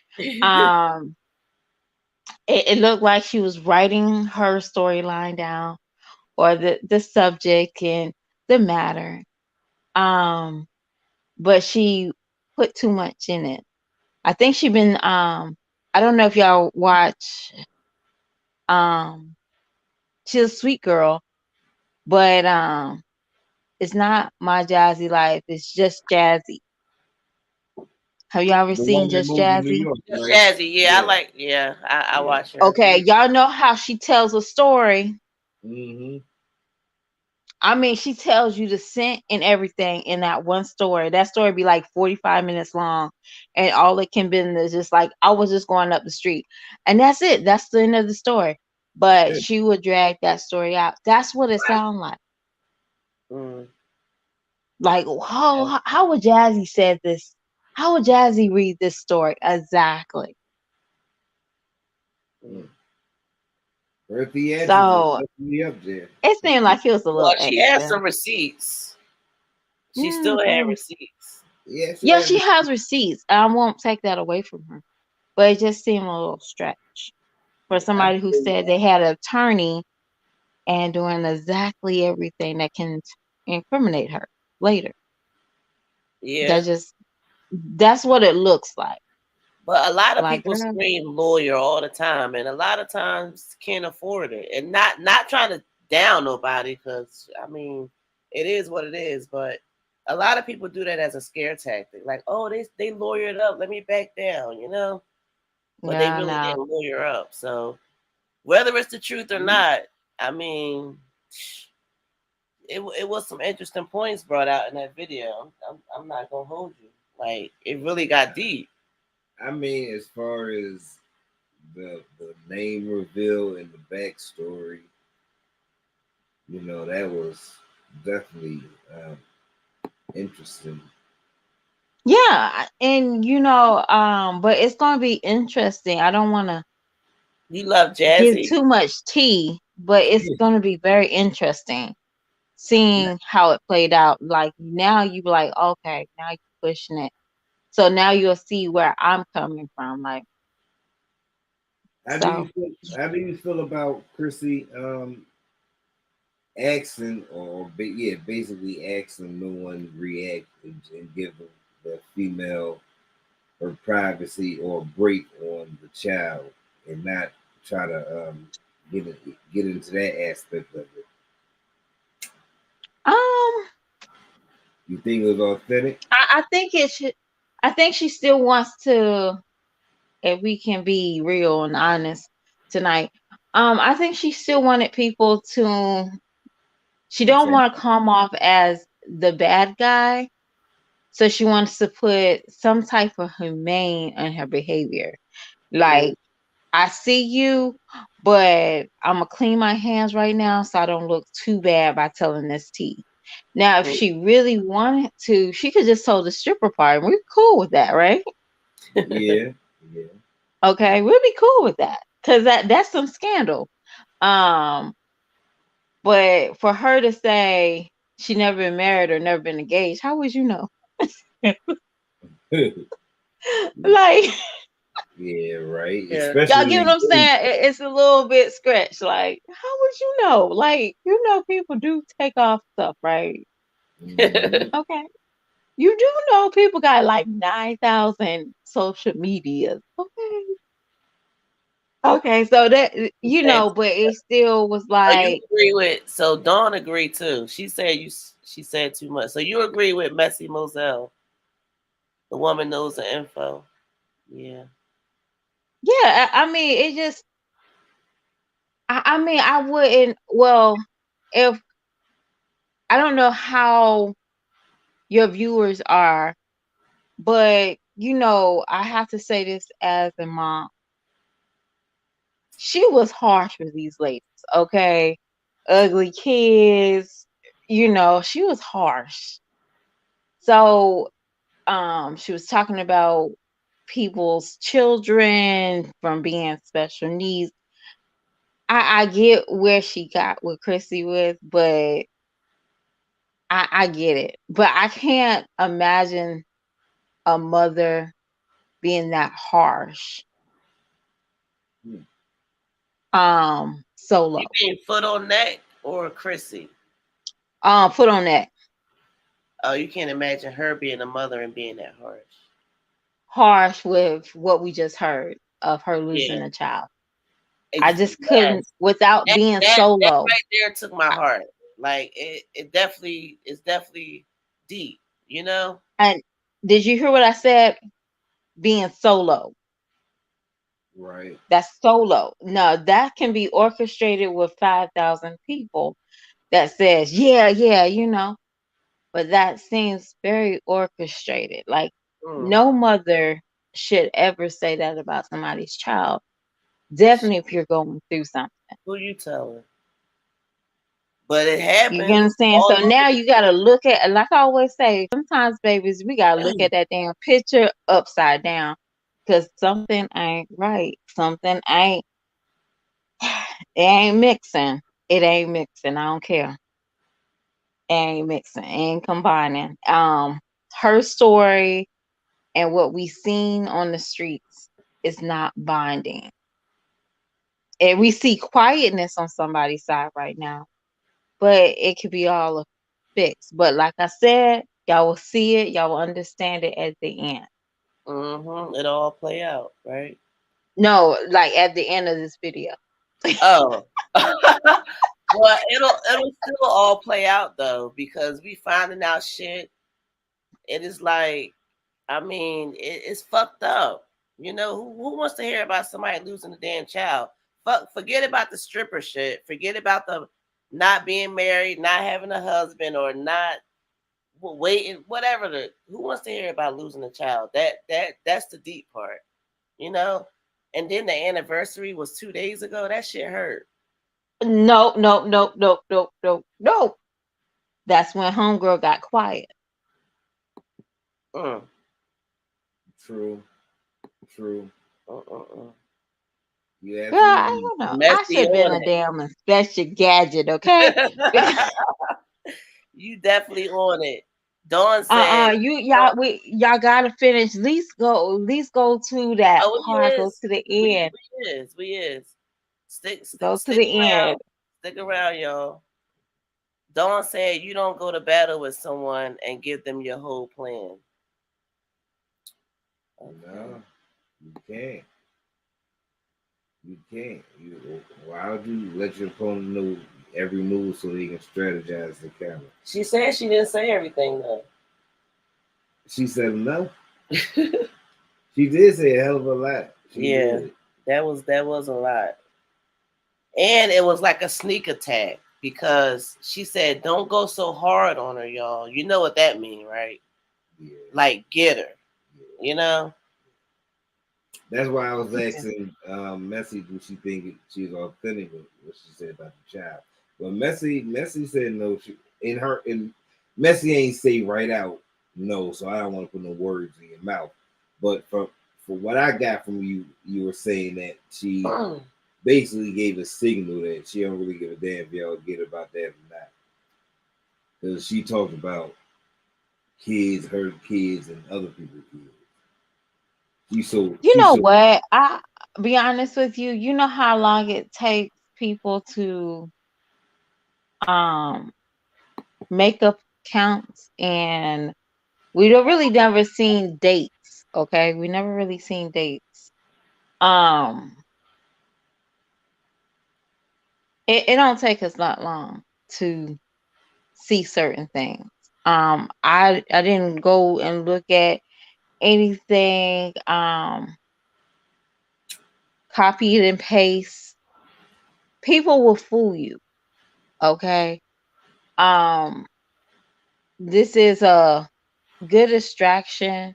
um, it looked like she was writing her storyline down or the subject and the matter. Um, but she put too much in it. I think she been I don't know if y'all watch um she's a sweet girl, but it's not My Jazzy Life, it's Just Jazzy. Have y'all ever The seen one that Just moved to New Jazzy? York, Just right? Jazzy, yeah, I Yeah. like, yeah, I Yeah. watch her. Okay, y'all know how she tells a story. Mm-hmm. I mean, she tells you the scent and everything in that one story. That story be like 45 minutes long, and all it can be is just like I was just going up the street, and that's it. That's the end of the story. but she would drag that story out. That's what it sounds like. Mm. Like, how would Jazzy said this? How would Jazzy read this story exactly? Mm. Her theatrics are So definitely up there. it seemed like he was a Well, little she has extra. some receipts. She still had Mhm. receipts. Yeah, she Yeah, has. she has receipts. I won't take that away from her, but it just seemed a little stretch for I somebody who think said they had an attorney and doing exactly everything that can incriminate her later. That Yeah. just that's what it looks like. But a lot of Like, people girl, scream lawyer all the time, and a lot of times can't afford it. And not trying to down nobody, because I mean, it is what it is. But a lot of people do that as a scare tactic, like, oh, they lawyered up, let me back down, you know. But they yeah, really no. didn't lawyer up. So whether it's the truth or not, I mean, it was some interesting points brought out in that video. I'm not gonna hold you. Like, it really got deep. I mean, as far as the name reveal and the backstory, that was definitely interesting. Yeah, and but it's gonna be interesting. I don't want to You love give Jazzy. too much tea, but it's gonna be very interesting seeing how it played out. Like now you be like, okay, now you're pushing it. So now you'll see where I'm coming from. Like, How do you so feel? How do you feel about Chrissy asking, or basically asking no one react and give the female her privacy or break on the child, and not try to get into that aspect of it? um You think it was authentic? I think it should I think she still wants to, if we can be real and honest tonight. I think she still wanted people to, she don't Okay. want to come off as the bad guy. So she wants to put some type of humane in her behavior. Mm. Like, I see you, but I'm gonna clean my hands right now so I don't look too bad by telling this tea. Now, if Mm. she really wanted to, she could just hold the stripper part. We're cool with that, right? Yeah, yeah. Okay, we'll be cool with that because that's some scandal. Um, but for her to say she never been married or never been engaged, how would you know? Like, Yeah, right. Yeah. y'all Especially get what I'm engaged. saying? It's a little bit scratched. Like, how would you know? Like, people do take off stuff, right? Mhm. Okay. You do know people got like 9,000 social medias. Okay. Okay. So that, Said- but it still was so you like, agree with? So Dawn agreed too. She said She said too much. So you agree with Messy Moselle? The woman knows the info. Yeah. yeah, I mean, it just, I mean, I wouldn't, well, if, I don't know how your viewers are, but, I have to say this as a mom. She was harsh with these ladies, okay? Ugly kids, she was harsh. So, she was talking about people's children from being special needs. I get where she got with Chrissy with, but I get it. But I can't imagine a mother being that harsh. Hmm. You Solo. mean foot on neck or Chrissy? Put on that Oh, you can't imagine her being a mother and being that harsh. harsh with what we just heard of her losing Yeah. a child. I just couldn't Yes. without being That solo. right there took my heart. Like, it definitely is definitely deep, you know? And did you hear what I said? Being solo. Right. That's solo. No, that can be orchestrated with 5,000 people that says, yeah, yeah, but that seems very orchestrated. Like, Mm. no mother should ever say that about somebody's child. Definitely if you're going through something. Who you telling? But it You get happens what I'm saying? all So now you gotta look at, like I always say, sometimes, babies, we gotta look over. at that damn picture upside down. Cause something ain't right. Something ain't, it ain't mixing. It ain't mixing. I don't care. It ain't mixing. It ain't combining. Her story and what we seen on the streets is not binding. And we see quietness on somebody's side right now, but it could be all a fix. But like I said, y'all will see it, y'all will understand it at the end. It all play out, right? No, like at the end of this video. Oh. Well, it'll still all play out though, because we finding out shit. It is like, I mean, it's fucked up. You know, who wants to hear about somebody losing a damn child? Forget about the stripper shit. Forget about the not being married, not having a husband, or not waiting, whatever. Who wants to hear about losing a child? That's the deep part, you know. And then the anniversary was 2 days ago. That shit hurt. No, no, no, no, no, no, no. That's when homegirl got quiet. Mm. True. True. Yeah, Girl, I don't know. I Messy should have been on a damn special gadget, okay? it. You definitely on it. Dawn said, Y'all gotta finish. At least go to that "Oh, we part. Go is, to the we, end. we is, we is. Stick, Go stick, to stick the around, end. stick around, y'all." Dawn said, "You don't go to battle with someone and give them your whole plan." No, you can't. You can't. Why would you let your opponent know every move so they can strategize the camera? She said she didn't say everything though. She said no. She did say a hell of a lot. She Yeah, did. that was a lot, and it was like a sneak attack because she said, "Don't go so hard on her, y'all." You know what that mean, right? Yeah. Like get her, Yeah. you know. That's why I was asking Messi, do she think she's authentic with what she said about the child? But Messi said no. In Messi ain't say right out no, so I don't want to put no words in your mouth. But for what I got from you, you were saying that she basically gave a signal that she don't really give a damn if y'all get about that or not. Because she talked about kids, her kids, and other people's kids. You know what? I be honest with you. You know how long it takes people to um make up counts, and we don't really never seen dates. Okay, we never really seen dates. Um, it don't take us that long to see certain things. I didn't go and look at anything. Copy it and paste. People will fool you. Okay. Um, this is a good distraction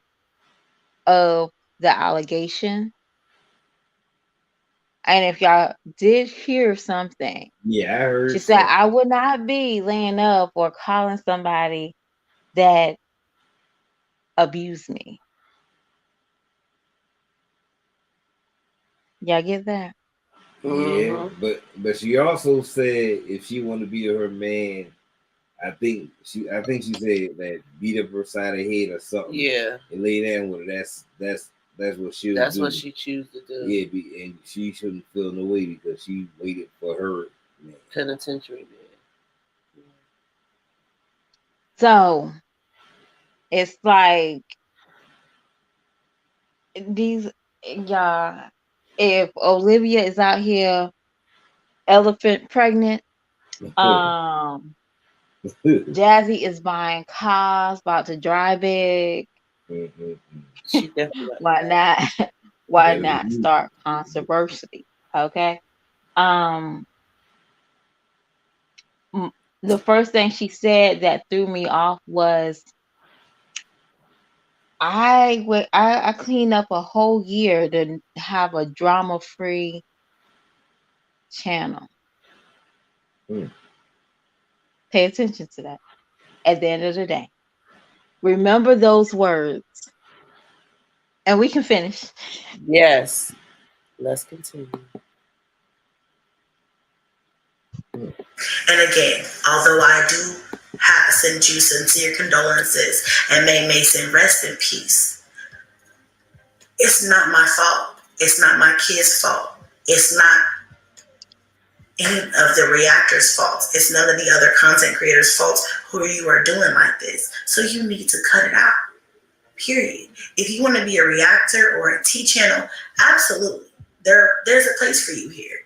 of the allegation. And if y'all did hear something, yeah, I heard she said, something. I would not be laying up or calling somebody that abused me. Y'all get that? Yeah, but she also said if she want to be her man, I think she said that beat up her side of the head or something. Yeah, and lay down with her. That's what she'll that's do. what she choose to do. Yeah, and she shouldn't feel no way because she waited for her man. Penitentiary man. So it's like these y'all, if Olivia is out here elephant pregnant, Jazzy is buying cars, about to drive big. She definitely Why not? Why not start controversy? Okay. Um, the first thing she said that threw me off was I cleaned up a whole year to have a drama free channel. Mm. Pay attention to that. At the end of the day, remember those words, and we can finish. Yes. Let's continue. And again, although I do send you sincere condolences and may Mason rest in peace, it's not my fault. It's not my kid's fault. It's not any of the reactors' faults. It's none of the other content creators' faults who you are doing like this. So you need to cut it out. Period. If you want to be a reactor or a T channel, absolutely. There's a place for you here.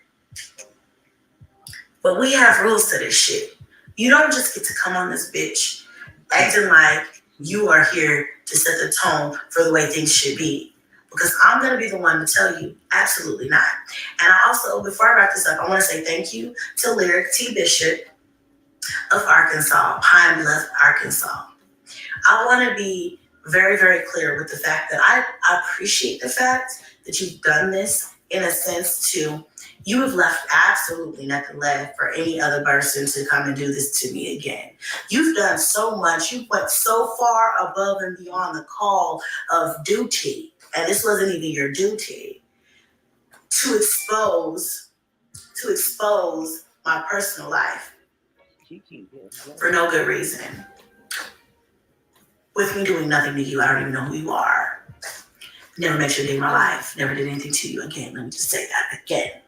But we have rules to this shit. You don't just get to come on this bitch acting like you are here to set the tone for the way things should be. Because I'm going to be the one to tell you, absolutely not. And I also, before I wrap this up, I want to say thank you to Lyric T. Bishop of Arkansas, Pine Bluff, Arkansas. I want to be very, very clear with the fact that I appreciate the fact that you've done this in a sense to, you have left absolutely nothing left for any other person to come and do this to me again. You've done so much. You went so far above and beyond the call of duty, and this wasn't even your duty, to expose my personal life for no good reason. With me doing nothing to you, I don't even know who you are. Never met you a day in my life. Never did anything to you again. Let me just say that again.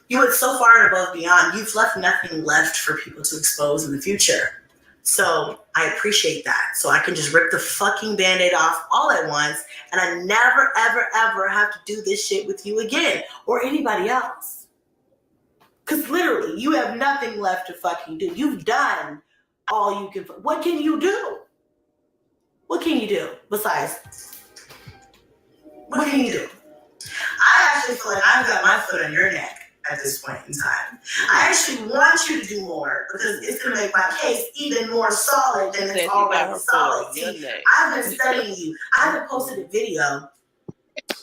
You went so far and above beyond. You've left nothing left for people to expose in the future. So I appreciate that. So I can just rip the fucking Band-Aid off all at once, and I never, ever, ever have to do this shit with you again or anybody else. Because literally, you have nothing left to fucking do. You've done all you can. What can you do? What can you do besides? What can you do? I actually feel like I've got my foot on your neck at this point in time. I actually want you to do more because it's going to make my case even more solid than it's already solid. See, I've been studying you. I haven't posted a video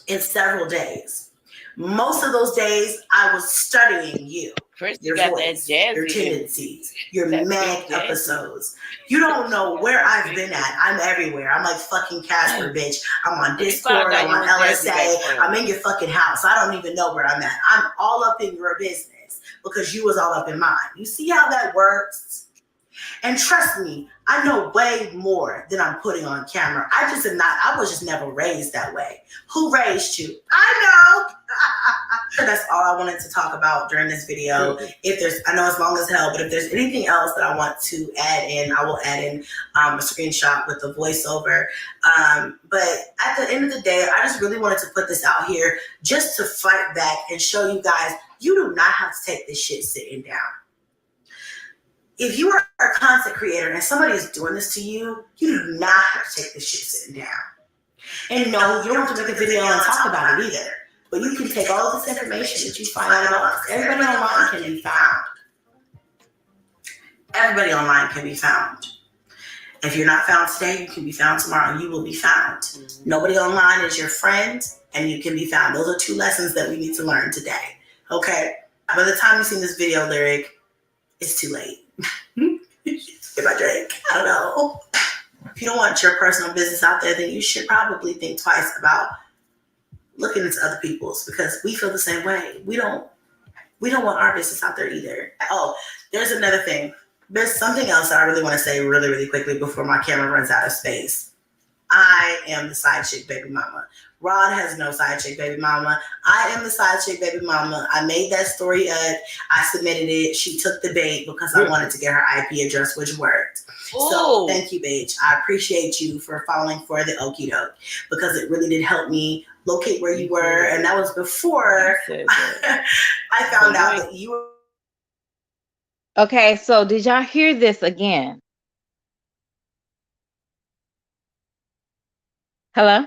in several days. Most of those days, I was studying you. Your voice, your tendencies, your manic episodes. You don't know where I've been at. I'm everywhere. I'm like fucking Casper, bitch. I'm on Discord. I'm on LSA. I'm in your fucking house. I don't even know where I'm at. I'm all up in your business because you was all up in mine. You see how that works? And trust me, I know way more than I'm putting on camera. I was just never raised that way. Who raised you? I know. That's all I wanted to talk about during this video. I know it's long as hell, but if there's anything else that I want to add in, I will add in a screenshot with the voiceover. But at the end of the day, I just really wanted to put this out here just to fight back and show you guys, you do not have to take this shit sitting down. If you are a content creator and somebody is doing this to you, you do not have to take this shit sitting down. And no, you don't have to make a video and talk about it either. But you can take all this information that you find out about us. Everybody online can be found. Everybody online can be found. If you're not found today, you can be found tomorrow. You will be found. Mm-hmm. Nobody online is your friend, and you can be found. Those are two lessons that we need to learn today. Okay? By the time you've seen this video, Lyric, it's too late. If I drink, I don't know. If you don't want your personal business out there, then you should probably think twice about looking into other people's, because we feel the same way. We don't want our business out there either. Oh, there's another thing. There's something else that I really want to say really, really quickly before my camera runs out of space. I am the side chick baby mama. Rod has no side chick baby mama. I am the side chick baby mama. I made that story up. I submitted it. She took the bait because I wanted to get her IP address, which worked. Ooh. So thank you, bitch. I appreciate you for falling for the okie doke, because it really did help me locate where you were. And that was before I found out that you were. Okay, so did y'all hear this again? Hello?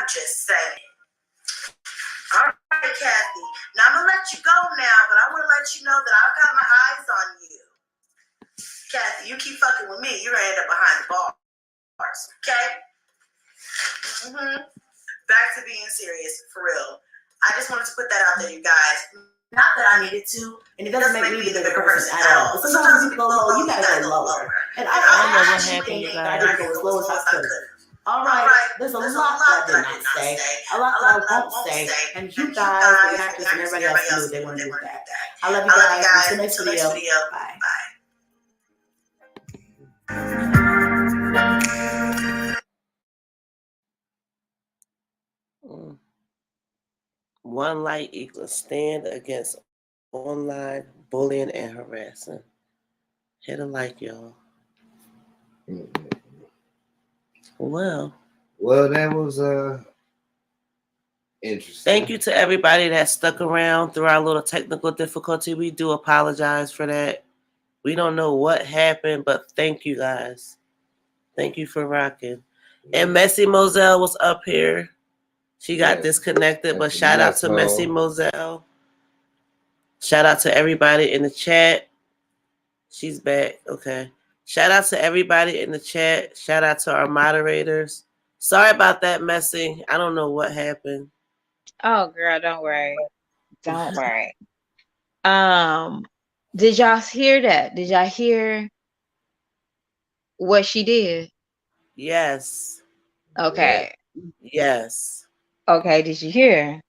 just saying. All right, Kathy. Now I'm gonna let you go now, but I want to let you know that I've got my eyes on you. Kathy, you keep fucking with me, you're gonna end up behind the bars. Okay? Back to being serious, for real. I just wanted to put that out there, you guys. Not that I needed to, and it doesn't make me the bigger person at all. But sometimes when people go low, you gotta go lower. And I don't know what actually happened, think you that I guys. didn't go as low as I could have. All right, there's a lot that I did not say, a lot that I won't say, and you guys, the actors, and everybody else can do what they want to do with that. I love you guys. Until next video. Bye. One like equals stand against online bullying and harassing. Hit a like, y'all. Well, that was interesting. Thank you to everybody that stuck around through our little technical difficulty. We do apologize for that. We don't know what happened, but thank you guys. Thank you for rocking. And Messy Moselle was up here. She got disconnected, but shout out to Messy Moselle. Shout out to everybody in the chat. She's back. Okay. Shout out to everybody in the chat. Shout out to our moderators. Sorry about that, Messy. I don't know what happened. Oh, girl, don't worry. Don't worry. Did y'all hear that? Did y'all hear what she did? Yes. Okay. Yes. Okay, did you hear?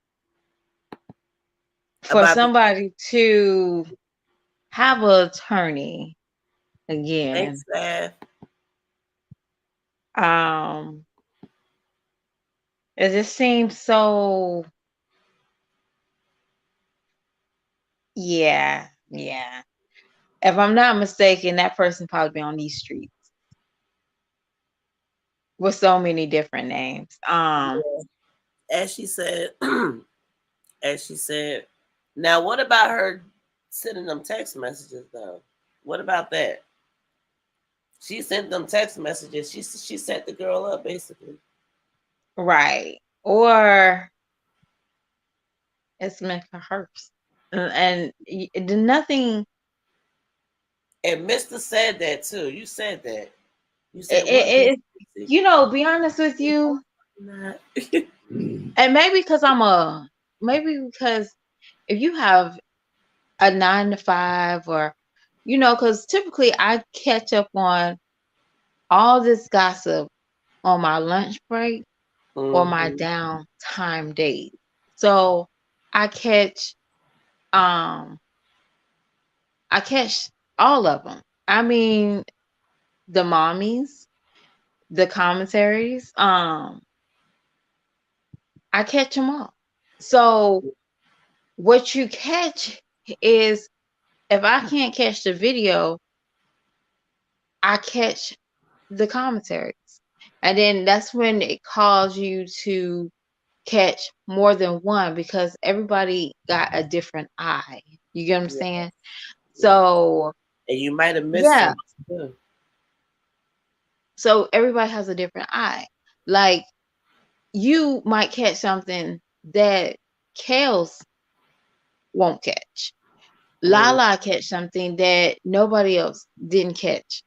For somebody to have an attorney again. Thanks, Steph. It just seems so. Yeah. If I'm not mistaken, that person probably be on these streets with so many different names. As she said, now what about her sending them text messages though? What about that? She sent them text messages. She set the girl up basically. Right. Or it's meant for her. And nothing. And Mr. said that too. You said that. You said be honest with you. And maybe because if you have a 9 to 5 or because typically I catch up on all this gossip on my lunch break or my downtime days. So I catch all of them. I mean, the mommies, the commentaries, I catch them all. So what you catch is, if I can't catch the video, I catch the commentaries. And then that's when it calls you to catch more than one, because everybody got a different eye. You get what I'm saying? So, and you might have missed some too. So everybody has a different eye. Like, you might catch something that Kels won't catch. Lala catch something that nobody else didn't catch.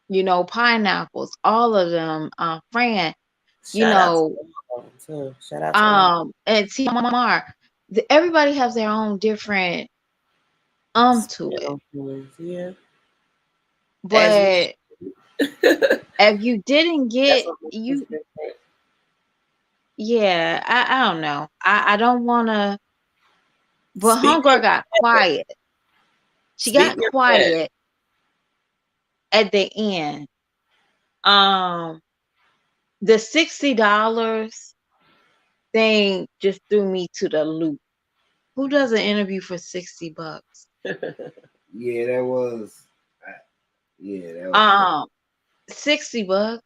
Pineapples, all of them, Fran, Shout out to and TMR. Everybody has their own different to it. Yeah. But if you didn't get I don't know. I don't want to. But Homegirl got quiet. She got quiet at the end. The $60 thing just threw me to the loop. Who does an interview for $60? Yeah, that was. $60.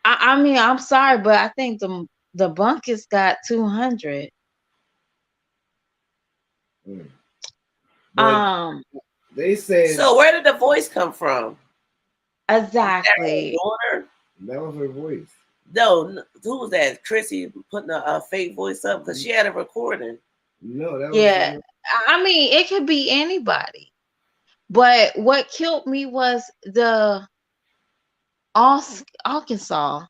I mean, I'm sorry, but I think the Bunkers got 200. They said. So where did the voice come from? Exactly. That was her voice. No, who was that? Chrissy putting a fake voice up because she had a recording. No, that was Yeah. I mean, it could be anybody. But what killed me was the Arkansas.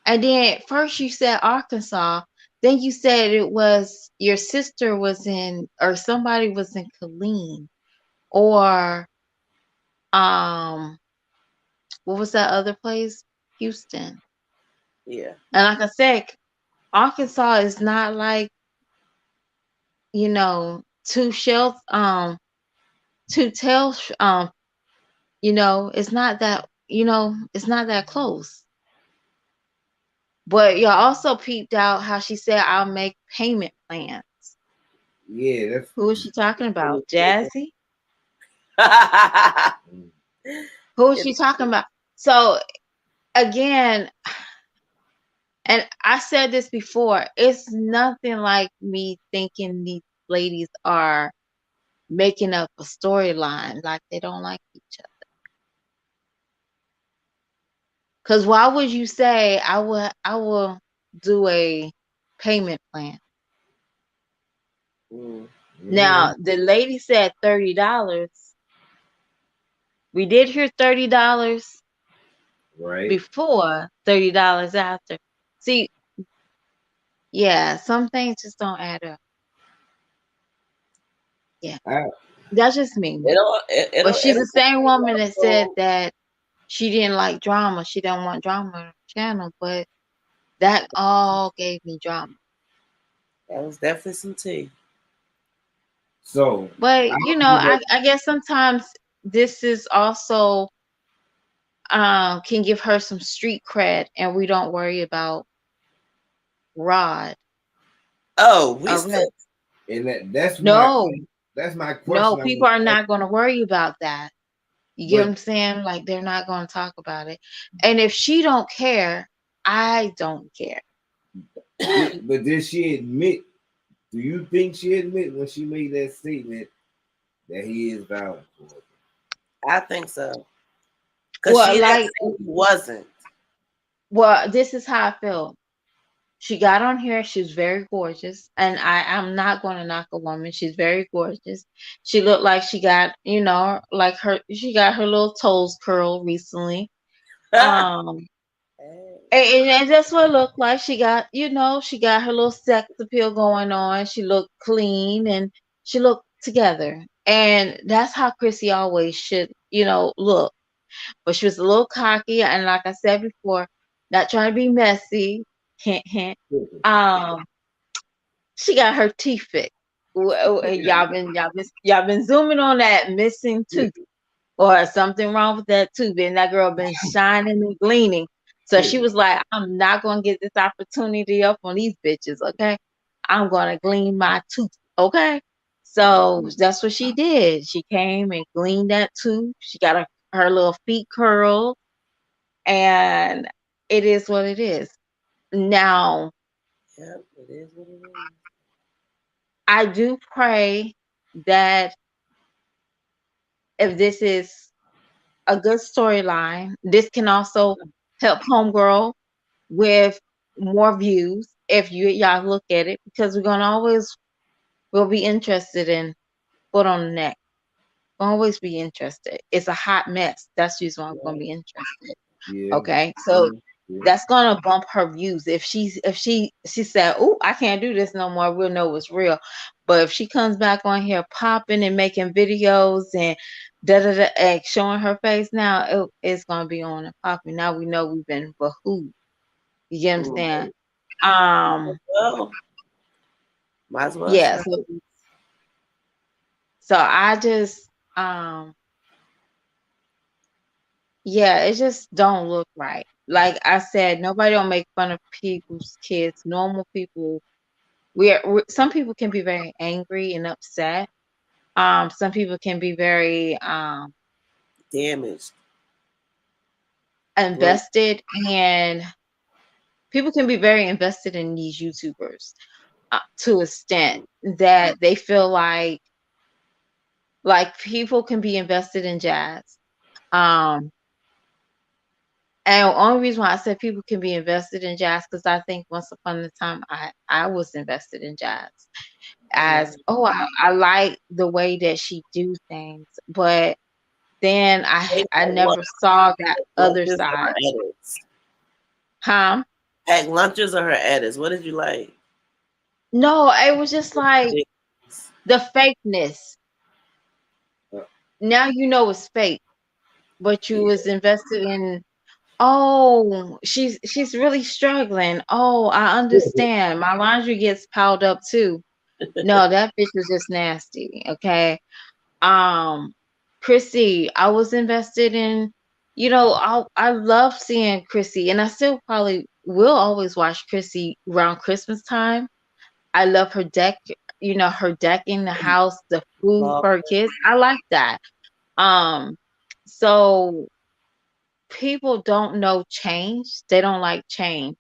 And then first you said Arkansas, then you said it was your sister was in, or somebody was in Killeen, or um what was that other place? Houston. Yeah. And like I said, Arkansas is not like, two tails, it's not that, it's not that close. But y'all also peeped out how she said I'll make payment plans. Yeah, that's Who is she talking about? Jazzy? mm, Who is she talking about? So again, and I said this before, it's nothing like me thinking these ladies are making up a storyline like they don't like each other. Because why would you say I will do a payment plan? Mm. Now the lady said $30. We did hear $30 right. before, $30 after. See, yeah, some things just don't add up. Yeah, I, that's just me. But she's the same woman that said that she didn't like drama. She didn't want drama on her channel, but that all gave me drama. That was definitely some tea. so But I'll give up. I guess sometimes this is also can give her some street cred, and we don't worry about Rod Oh, we arrest. still. And No, that's my no, question. I people want are to ask. not going to worry about that. You get what But I'm saying? Like they're not going to talk about it. And if she don't care, I don't care. did she admit? Do you think she admit when she made that statement that he is violent towards her? I think so. Because Well, she didn't like, say he wasn't. this is how I feel. She got on here. She's very gorgeous, and I'm not going to knock a woman. She's very gorgeous. She looked like she got, like she got her little toes curled recently. Um, and that's what it looked like. She got, she got her little sex appeal going on. She looked clean and she looked together. And that's how Chrissy always should, look. But she was a little cocky, and like I said before, not trying to be messy. Hint, hint. Um, she got her teeth fixed. Y'all been zooming on that missing tooth, or something wrong with that tooth, and that girl been shining and gleaming. So she was like, I'm not gonna get this opportunity up on these bitches, okay? I'm gonna glean my tooth, okay? So that's what she did. She came and gleaned that tooth. She got her little feet curled, and it is what it is. Now, Yep, it is what it is. I do pray that if this is a good storyline, this can also help Homegirl with more views if y'all look at it, because we'll be interested in foot on the neck. We'll always be interested. It's a hot mess. That's the reason why we're gonna be interested. Yeah. Okay, so Yeah. that's gonna bump her views. If she said, "Oh, I can't do this no more," we'll know it's real. But if she comes back on here popping and making videos and da da da, and showing her face, now it's gonna be on and popping. Now we know we've been behooved. You get what I'm saying? Well, might as well Yeah. show. So I just yeah, it just don't look right. Like I said, nobody don't make fun of people's kids. Normal people, some people can be very angry and upset. Some people can be very Damaged. invested, and people can be very invested in these YouTubers to an extent that they feel like people can be invested in Jazz. Um, And the only reason why I said people can be invested in jazz, because I think once upon a time I was invested in jazz. As I like the way that she do things, but then They I pack never saw that other lunches or her side. edits. Huh? Pack lunches or her edits. What did you like? No, it was just like the fakeness. Now you know it's fake, but you was invested in. Oh, she's really struggling. Oh, I understand. My laundry gets piled up too. No, that bitch was just nasty. Okay. Um, Chrissy, I was invested in, I love seeing Chrissy, and I still probably will always watch Chrissy around Christmas time. I love her her decking the house, the food Love for her kids. I like that. Um, so people don't know change. They don't like change.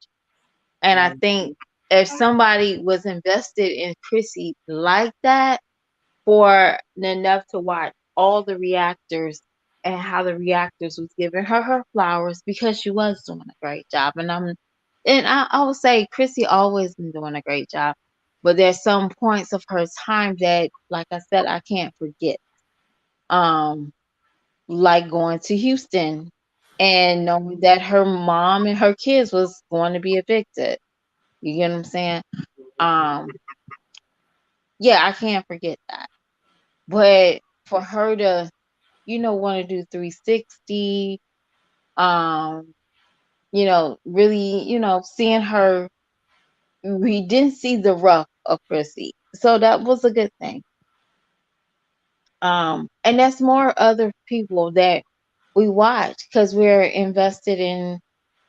And I think if somebody was invested in Chrissy like that, for enough to watch all the reactors and how the reactors was giving her flowers because she was doing a great job. And I would say Chrissy always been doing a great job. But there's some points of her time that, like I said, I can't forget. Um, like going to Houston and knowing that her mom and her kids was going to be evicted. You get what I'm saying? Um, yeah, I can't forget that. But for her to, want to do 360, um, really, seeing her, we didn't see the rough of Chrissy. So that was a good thing. And that's more other people that we watch because we're invested in,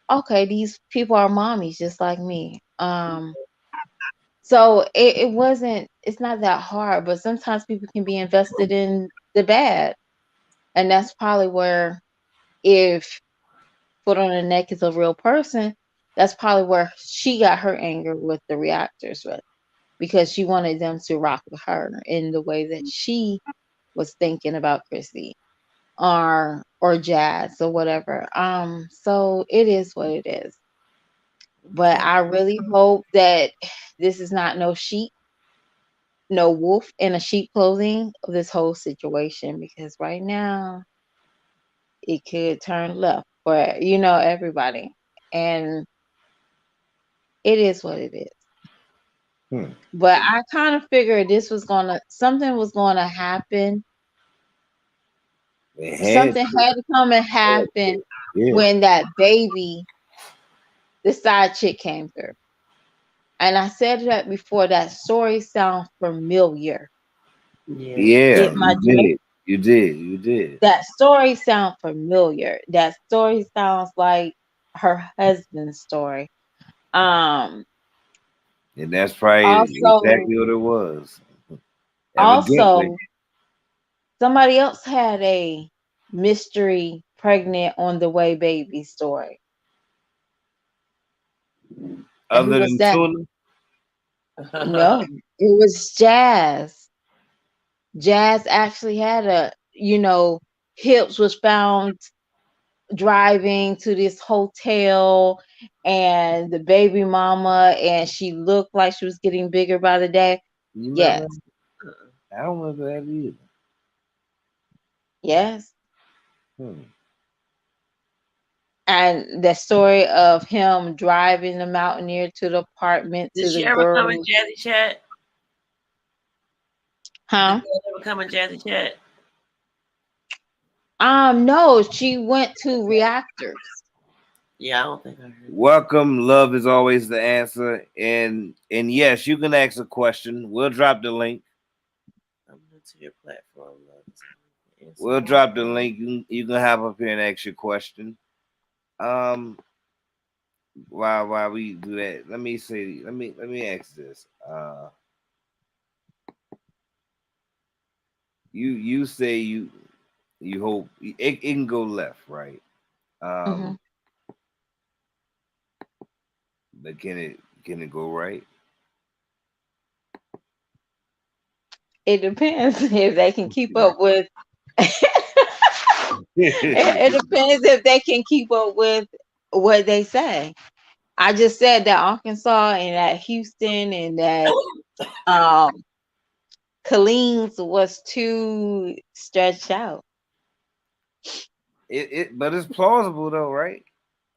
okay, these people are mommies just like me. So it's not that hard, but sometimes people can be invested in the bad. And that's probably where, if foot on the neck is a real person, that's probably where she got her anger with the reactors with, because she wanted them to rock with her in the way that she was thinking about Chrissy or Jazz or whatever. So it is what it is. But I really hope that this is not no wolf in a sheep clothing of this whole situation, because right now it could turn left for everybody. And it is what it is. But I kind of figured something was gonna happen. Something had to come and happen when that baby, the side chick, came through. And I said that before, that story sounds familiar. Yeah, Get my you drift? did. You did. You did. That story sounds familiar. That story sounds like her husband's story. Um And that's probably also exactly what it was. Evidently. also somebody else had a mystery pregnant on the way baby story. And who Other was than that? tuna. No, it was Jazz. Jazz actually had Hips was found driving to this hotel, and the baby mama, and she looked like she was getting bigger by the day. You Yes, remember? I don't remember that either. yes. Hmm. And the story of him driving the mountaineer to the apartment Did to she the ever come in girls. Jazzy Chat? Did the Huh? girl ever come in Jazzy Chat? No, she went to reactors. Yeah, I don't think I heard. Welcome. Love is always the answer. And yes, you can ask a question. We'll drop the link. I'm new to your platform. We'll drop the link. You can have up here and ask your question. While we do that, let me ask this. You say you hope it can go left, right? Hmm. But can it go right? It depends if they can keep up with It depends if they can keep up with what they say. I just said that Arkansas and that Houston and that um Colleen's was too stretched out. But it's plausible though, right?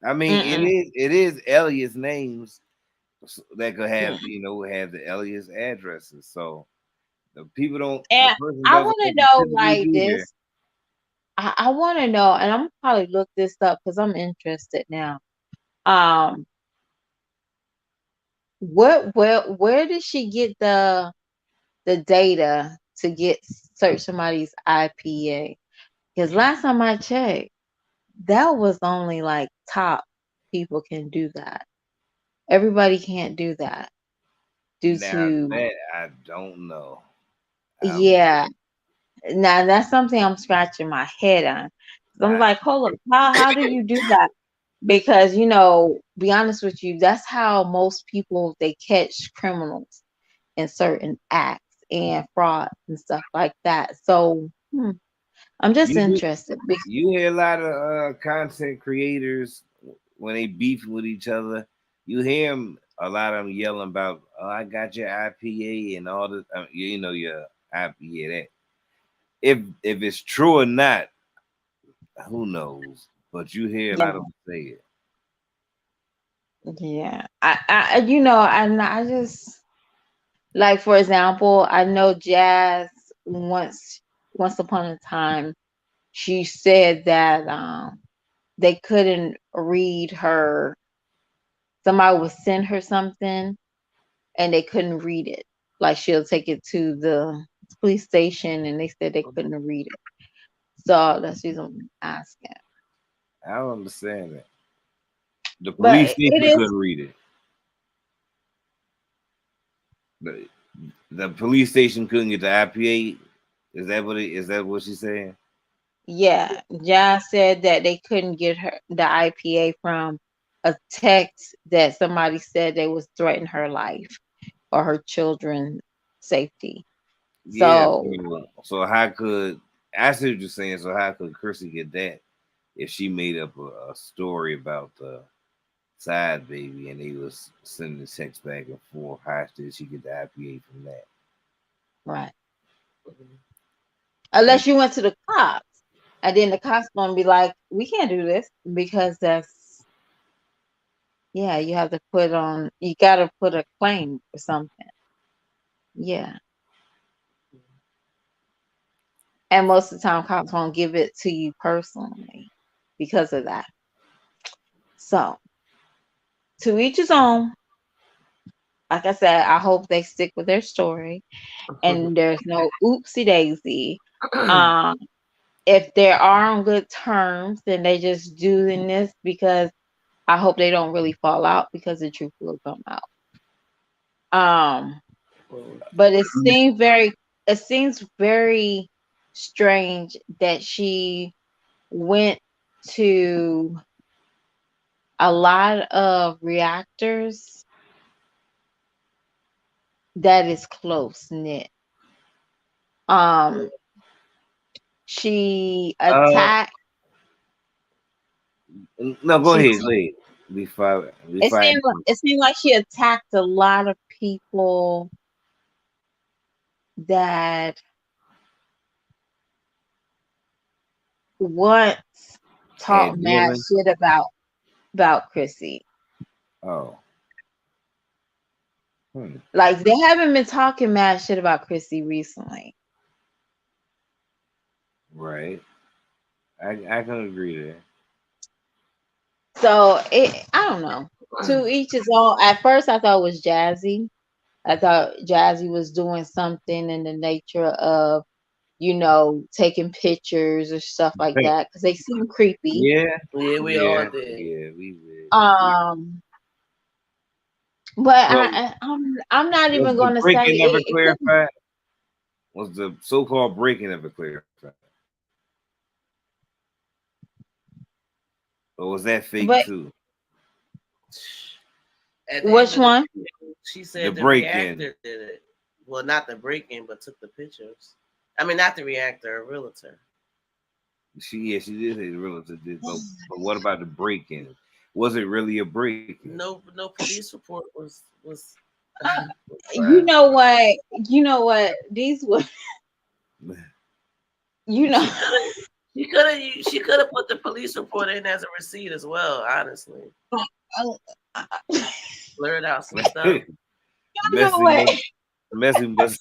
I mean, Mm-mm. it is alias names that could have have the alias addresses. So the And person I doesn't want to have to know physically like be there. this. I want to know, and I'm probably look this up because I'm interested now. Um, where did she get the data to get search somebody's IPA? Because last time I checked, that was only like top people can do that. Everybody can't do that due Now to that I don't know. yeah. Now that's something I'm scratching my head on. 'Cause I'm I, like, hold up, how do you do that? Because be honest with you, that's how most people they catch criminals in certain acts and fraud and stuff like that. So I'm just you do interested. you hear a lot of content creators when they beef with each other. You hear them a lot of them yelling about, "Oh, I got your IPA and all this." Your IPA. That if it's true or not, who knows? But you hear a Yeah, lot of them say it. yeah. And I just like for example, I know Jazz once upon a time she said that they couldn't read her. Somebody would send her something and they couldn't read it. Like she'll take it to the police station and they said they couldn't read it. So that's the reason I'm asking. I don't understand that. The police But it station is, couldn't read it. The, the police station couldn't get the IPA. Is that what she's saying? yeah. Jazz said that they couldn't get her the IPA from a text that somebody said they was threatening her life or her children's safety. Yeah. So So how could I see what you're saying? So how could Chrissy get that if she made up a story about the side baby and they was sending sex back and forth? How did she get the IPA from that? right. And Unless you went to the cops. And then the cops gonna be like, we can't do this because that's yeah, you gotta put a claim for something. Yeah. And most of the time cops won't give it to you personally because of that. So to each his own. Like I said, I hope they stick with their story and there's no oopsie daisy. Um, if they are on good terms, then they just doing this because I hope they don't really fall out because the truth will come out. Um, but it seems very strange that she went to a lot of reactors that is close knit. Um, she uh, attacked. no, go She ahead, go ahead. We it find seemed like she attacked a lot of people that once talked had mad dealing. shit about Chrissy. Oh, hmm. Like they haven't been talking mad shit about Chrissy recently. Right. I can agree there. So I don't know. To each his own. At first I thought it was Jazzy. I thought Jazzy was doing something in the nature of, taking pictures or stuff like that because they seem creepy. Yeah, Yeah, we all yeah, did. yeah. We did. Um, but So I'm not was even the gonna say breaking ever it could clarified? Was the so-called breaking ever clarified, or was that fake but too? At the end which of the one? day, she The said the break-in. reactor did it. Well, not the break-in, but took the pictures. I mean, not the reactor, a realtor. she did say the relative did, but what about the break-in? Was it really a break-in? No police report was You filed. know what? You know what? These were, you know, She could have put the police report in as a receipt as well. Honestly, blurred out some stuff. you know Messy what? must, Messy must.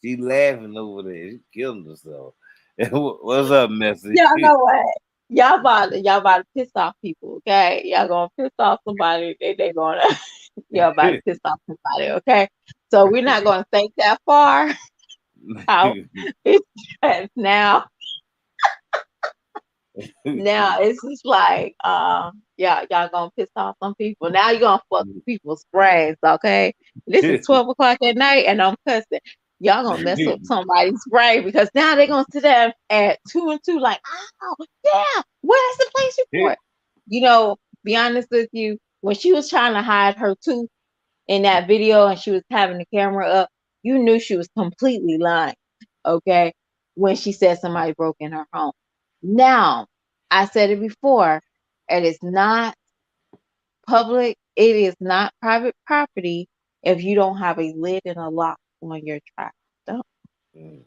She laughing over there. She killing herself. What's up, Messy? Y'all know what? Y'all about to piss off people, okay? Y'all gonna piss off somebody. They gonna y'all about to piss off somebody, okay? So we're not gonna think that far out. It's just now it's just like y'all gonna piss off some people. Now you're gonna fuck people's brains, okay? This is 12 o'clock at night and I'm cussing. Y'all gonna mess up somebody's brain because now they're gonna sit there at 2 and 2 like, oh yeah, where's the police report? You know, be honest with you, when she was trying to hide her tooth in that video and she was having the camera up, you knew she was completely lying, okay? When she said somebody broke in her home. Now, I said it before, it is not public, it is not private property if you don't have a lid and a lock on your trash dump. Mm.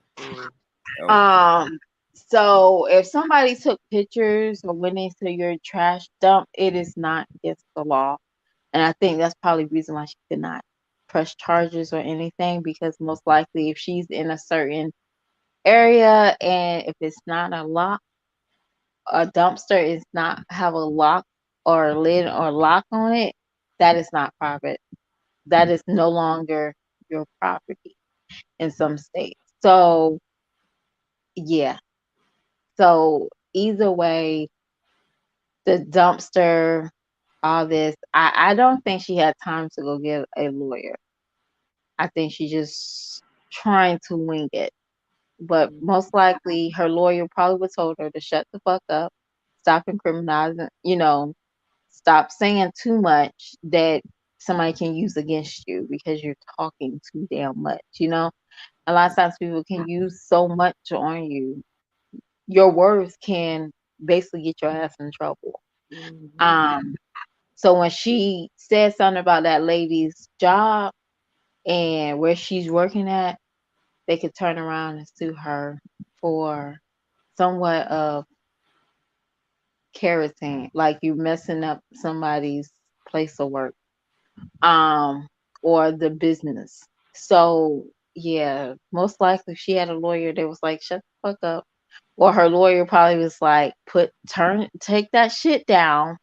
Um, so if somebody took pictures or went into your trash dump, it is not against the law. And I think that's probably the reason why she could not press charges or anything, because most likely if she's in a certain area and if it's not a lock, a dumpster is not have a lock or a lid or lock on it, that is not private. That is no longer your property in some states. So yeah. So either way, the dumpster, all this, I don't think she had time to go get a lawyer. I think she just trying to wing it. But most likely her lawyer probably would told her to shut the fuck up, stop incriminating, stop saying too much that somebody can use against you because you're talking too damn much. A lot of times people can use so much on you. Your words can basically get your ass in trouble. Mhm. Um, so when she said something about that lady's job and where she's working at, they could turn around and sue her for somewhat of kerosene, like you messing up somebody's place of work, um, or the business. So yeah, most likely if she had a lawyer, they was like, shut the fuck up. Or her lawyer probably was like, take that shit down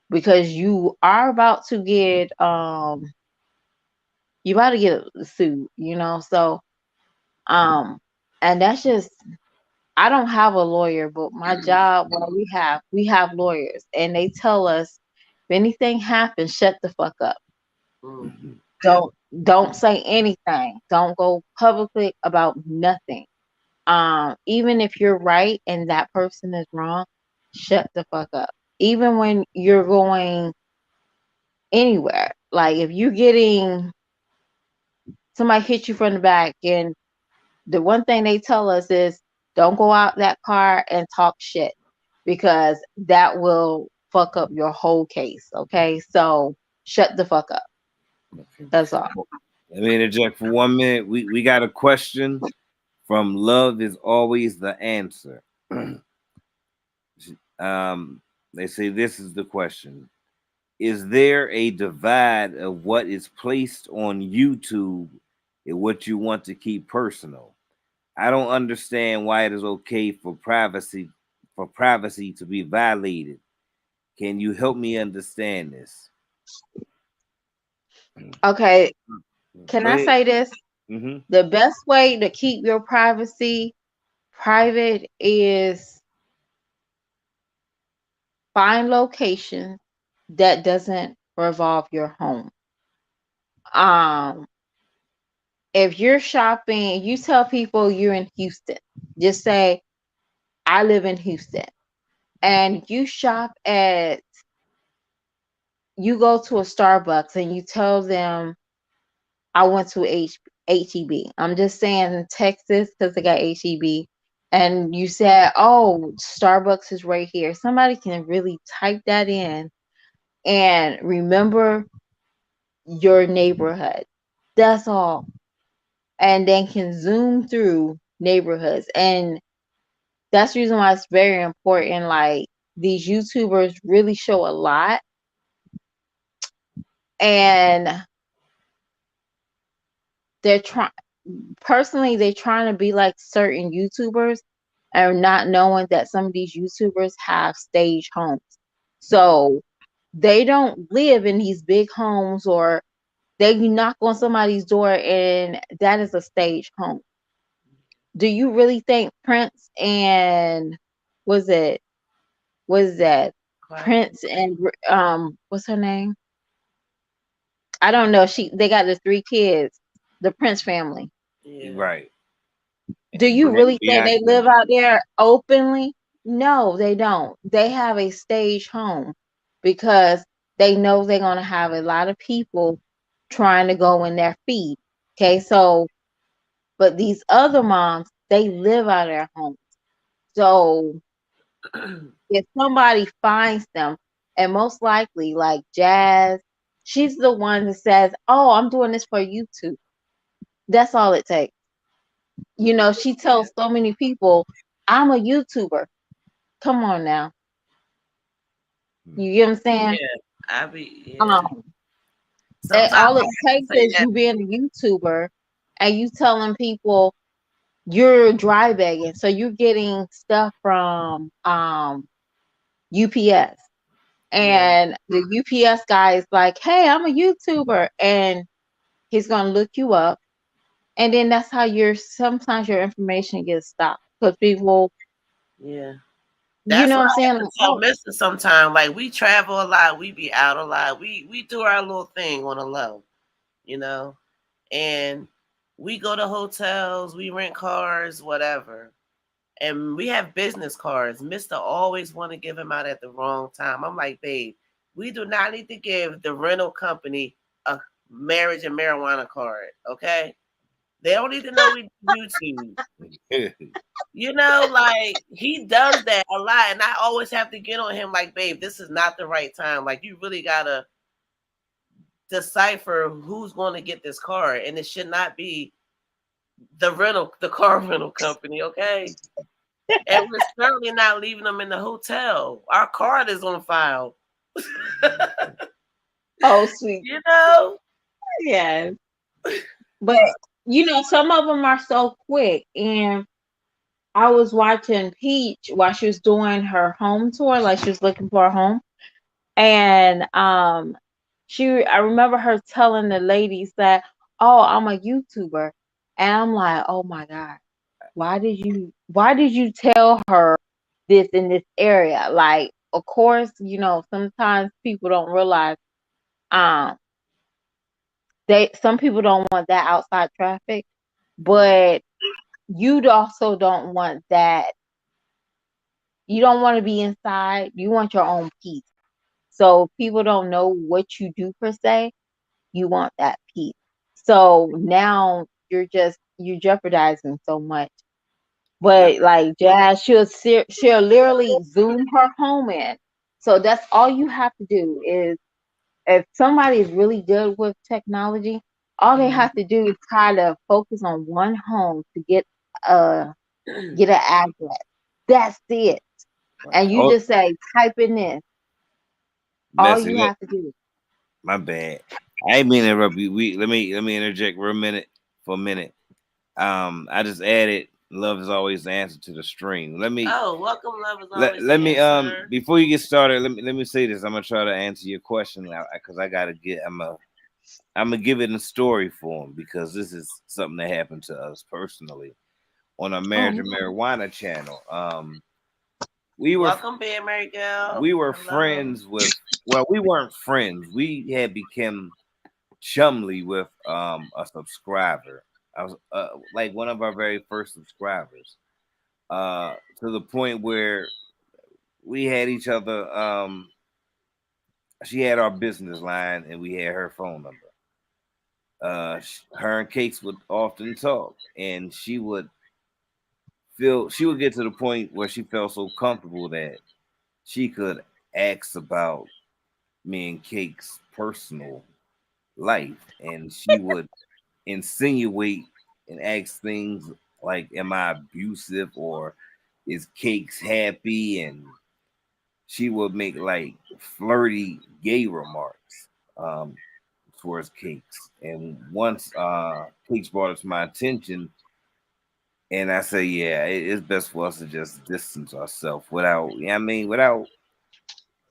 because are about to get you about to get sued. So and that's just, I don't have a lawyer, but my job, well, we have lawyers, and they tell us if anything happens, shut the fuck up. Mm. Don't don't say anything. Don't go publicly about nothing. Even if you're right and that person is wrong, shut the fuck up. Even when you're going anywhere, like if you're getting somebody hit you from the back, and the one thing they tell us is don't go out that car and talk shit because that will fuck up your whole case. Okay, so shut the fuck up. That's all. Let me interject for 1 minute. We got a question from Love is Always the Answer. um, they say this is the question. Is there a divide of what is placed on YouTube and what you want to keep personal? I don't understand why it is okay for privacy to be violated. Can you help me understand this? Okay, can Go I ahead. say this? Hmm. The best way to keep your privacy private is find locations that doesn't revolve your home. Um, if you're shopping, you tell people you're in Houston. Just say, I live in Houston. And you go to a Starbucks and you tell them, I went to HEB. I'm just saying in Texas because they got HEB. and you said, "Oh, Starbucks is right here," somebody can really type that in and remember your neighborhood. That's all. And then can zoom through neighborhoods. And that's the reason why it's very important. Like, these YouTubers really show a lot. And they're trying, personally, they're trying to be like certain YouTubers and not knowing that some of these YouTubers have stage homes. So they don't live in these big homes, or they knock on somebody's door and that is a stage home. Do you really think Prince and was it was that Prince and what's her name? I don't know. They got the 3 kids, the Prince family. Yeah. Right. Do you really think they live out there openly? No, they don't. They have a stage home because they know they're gonna have a lot of people trying to go in their feed. Okay, so but these other moms, they live out of their homes. So if somebody finds them, and most likely, like Jazz, she's the one that says, "Oh, I'm doing this for YouTube." That's all it takes. You know, she tells so many people, "I'm a YouTuber." Come on now. You get what I'm saying? Um, Sometimes all I it have to takes say is that. you being a YouTuber and you telling people you're dry bagging. So you're getting stuff from UPS. And the UPS guy is like, "Hey, I'm a YouTuber," and he's gonna look you up, and then that's how sometimes your information gets stopped because people, Yeah. you That's know what what I'm I saying? have to Like, tell oh, Mister sometimes. Like we travel a lot, we be out a lot. We do our little thing on the low, you know? And we go to hotels, we rent cars, whatever. And we have business cards. Mister always want to give him out at the wrong time. I'm like, babe, we do not need to give the rental company a marriage and marijuana card, okay? They don't need to know we do YouTube. You know, like he does that a lot, and I always have to get on him like, babe, this is not the right time. Like you really gotta decipher who's going to get this card, and it should not be the car rental company, okay? And we're certainly not leaving them in the hotel. Our card is on file. oh, sweet, You know? yes. But some of them are so quick. And I was watching Peach while she was doing her home tour, like she was looking for a home. And I remember her telling the ladies that, "Oh, I'm a YouTuber." And I'm like, "Oh my God, why did you tell her this in this area?" Like, of course, sometimes people don't realize um some people don't want that outside traffic, but you also don't want that. You don't want to be inside. You want your own peace. So people don't know what you do per se. You want that peace. So now you're jeopardizing so much. Yep. But like Jazz, she'll literally zoom her home in. So that's all you have to do is, if somebody is really good with technology, all they have to do is try to focus on one home to a get an address. That's it. And you Oh, just say, "Type in this." All Bessie, you have to do. my bad. I ain't mean to interrupt you. Let me interject for a minute. I just added love is always the answer to the stream. Oh, welcome, love is Let, always let the me answer. before you get started, let me say this. I'm gonna try to answer your question now because I'm gonna give it a story for him because this is something that happened to us personally on our marriage Oh, and marijuana channel. We were Welcome, being married girl. we were Hello. friends with, well, we weren't friends. We had become chumly with a subscriber. I was like one of our very first subscribers. To the point where we had each other. She had our business line and we had her phone number. Her and Cakes would often talk, and she would she would get to the point where she felt so comfortable that she could ask about me and Cake's personal life, and she would insinuate and ask things like, "Am I abusive?" or "Is Cakes happy?" And she would make like flirty gay remarks towards Cakes. And once Cakes brought it to my attention, and I say, yeah, it's best for us to just distance ourselves without, I mean, without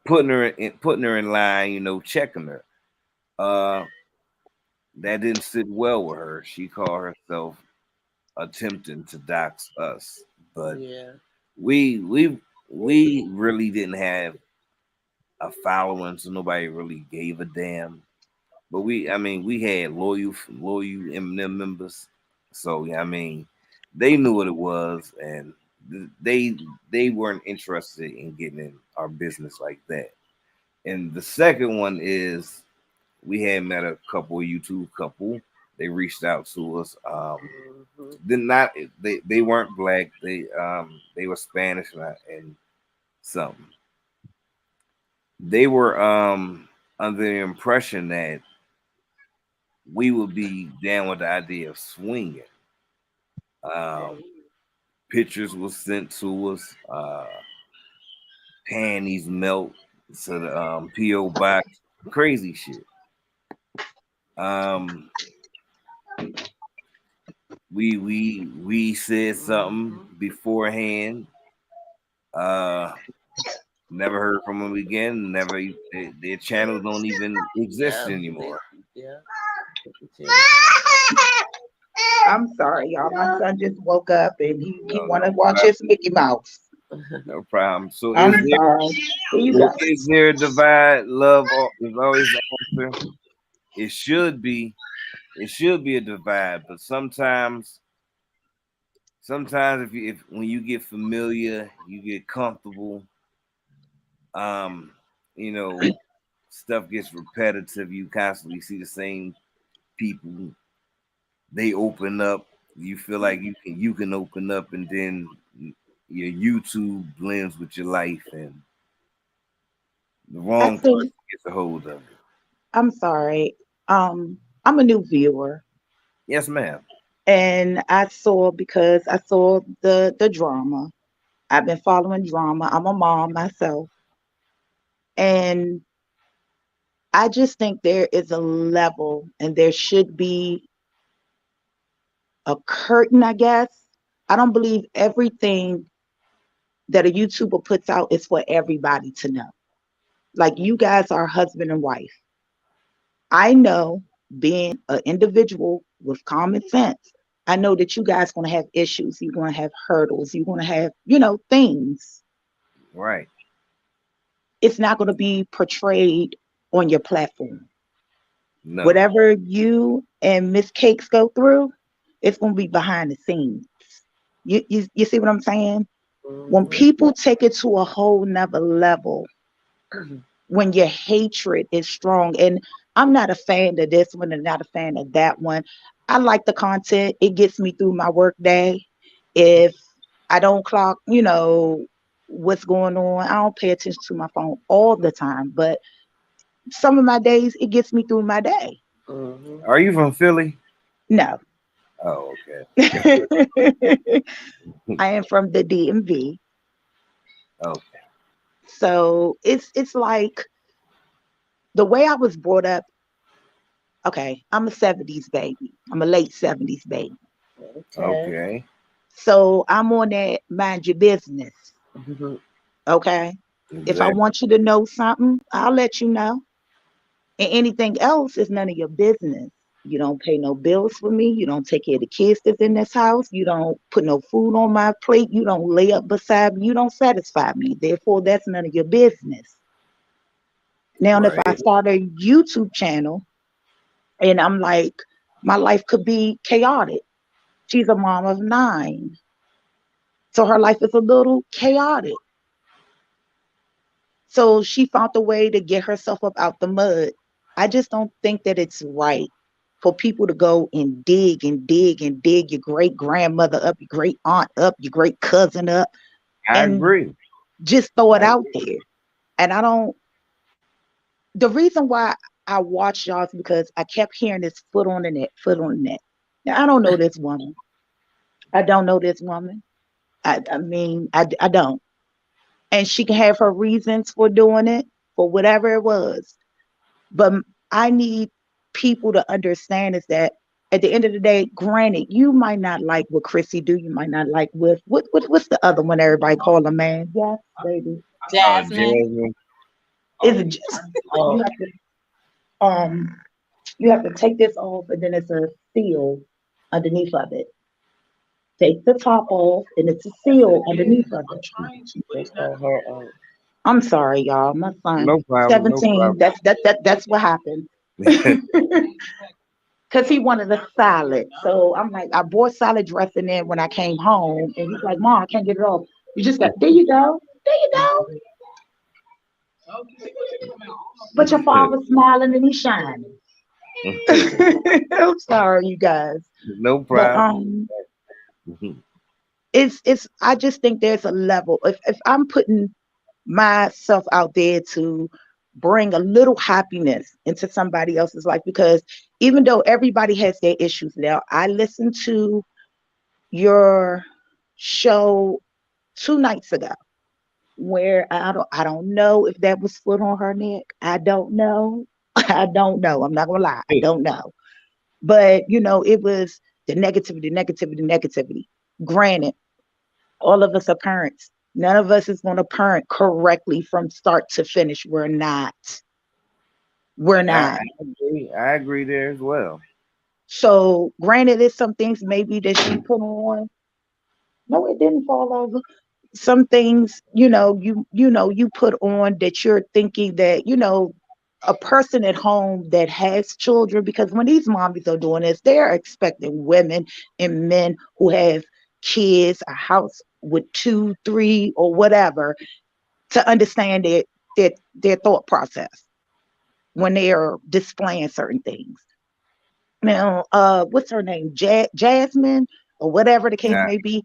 putting her in line, checking her. Uh, that didn't sit well with her. She called herself attempting to dox us, but Yeah. we we we really didn't have a following, so nobody really gave a damn. But I mean, we had loyal Eminem members, so yeah, I mean, they knew what it was, and they they weren't interested in getting in our business like that. And the second one is we had met a couple YouTube couple. They reached out to us. Hmm. Did not they weren't black. They were Spanish and something. They were under the impression that we would be down with the idea of swinging. Um, Pictures was sent to us. Panties melt to the PO box. Crazy shit. Um, we said something beforehand. Uh, Never heard from them again. Never. Their channels don't even exist Yeah. anymore. Yeah. I'm sorry, y'all. My son just woke up and he No, want to no watch problem. his Mickey Mouse. No problem. So I'm sorry. Here you go. is there a divide? Love is always the answer. It should be. It should be a divide, but sometimes if when you get familiar, you get comfortable. Um, you know, stuff gets repetitive. You constantly see the same people. They open up. You feel like you can open up, and then your YouTube blends with your life, and the I wrong person think gets a hold of it. I'm sorry. I'm a new viewer, Yes, ma'am. and I saw the drama. I've been following drama. I'm a mom myself, and I just think there is a level, and there should be a curtain. I guess I don't believe everything that a YouTuber puts out is for everybody to know. Like you guys are husband and wife. I know, being an individual with common sense, I know that you guys going to have issues. You're going to have hurdles. You're going to have, things. Right. It's not going to be portrayed on your platform. No. Whatever you and Miss Cakes go through, it's going to be behind the scenes. You see what I'm saying? When Hmm. people take it to a whole nother level, when your hatred is strong. And I'm not a fan of this one and not a fan of that one. I like the content. It gets me through my work day. If I don't clock, what's going on, I don't pay attention to my phone all the time. But some of my days, it gets me through my day. Hmm. Are you from Philly? No. Oh, okay. I am from the DMV. Okay. So it's like the way I was brought up. Okay, I'm a 70s baby. I'm a late 70s baby. Okay. Okay. So I'm on that mind your business. Mhm. Okay. If I Exactly. want you to know something, I'll let you know. And anything else is none of your business. You don't pay no bills for me. You don't take care of the kids that's in this house. You don't put no food on my plate. You don't lay up beside me. You don't satisfy me. Therefore, that's none of your business. Now, if I Right. start a YouTube channel and I'm like, my life could be chaotic. She's a mom of 9. So her life is a little chaotic. So she found a way to get herself up out the mud. I just don't think that it's right. for people to go and dig and dig and dig your great grandmother up, your great aunt up, your great cousin up, I and agree. just throw it out there. And I don't, the reason why I watched y'all is because I kept hearing this foot on the net, foot on the net. Now, I don't know this woman. I don't know this woman. I mean, I don't. And she can have her reasons for doing it, for whatever it was. But I need people to understand is that at the end of the day, granted, you might not like what Chrissy do. You might not like what's the other one everybody call a man? Yes, baby. Jasmine. Jasmine. Is it just you have to you have to take this off and then it's a seal underneath of it. Take the top off and it's a seal underneath of it. Just don't hurt her. I'm sorry, y'all. My son, No problem. No 17. problem. That's what happened. Cause he wanted a salad. So I'm like, I bought salad dressing in when I came home, and he's like, Mom, I can't get it off. You just got there you go. There you go. But your father's smiling and he's shining. I'm sorry, you guys. No But problem. it's I just think there's a level. If I'm putting myself out there to bring a little happiness into somebody else's life, because even though everybody has their issues now, I listened to your show 2 nights ago where I don't know if that was foot on her neck. I don't know. I don't know. I'm not gonna lie. I don't know. But it was the negativity, negativity, negativity. Granted, all of us are parents. None of us is going to parent correctly from start to finish. We're not. We're I not. agree. I agree there as well. So, granted, there's some things maybe that she put on. No, it didn't fall over. Some things, you put on that you're thinking that, a person at home that has children, because when these mommies are doing this, they're expecting women and men who have kids, a house with two, three, or whatever, to understand their thought process when they are displaying certain things. Now, what's her name? Jasmine, or whatever the case Yeah. may be.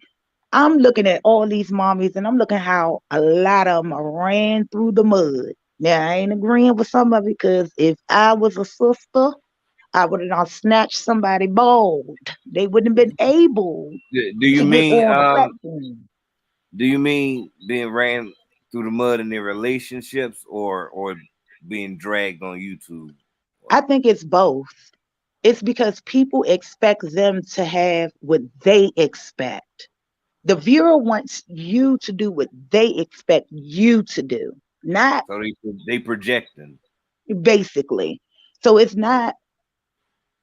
I'm looking at all these mommies and I'm looking how a lot of them ran through the mud. Now, I ain't agreeing with some of it because if I was a sister, I would have not snatched somebody bald. They wouldn't have been able Do you to get mean on the platform. do you mean being ran through the mud in their relationships or being dragged on YouTube? I think it's both. It's because people expect them to have what they expect. The viewer wants you to do what they expect you to do, not So they projecting. basically. So it's not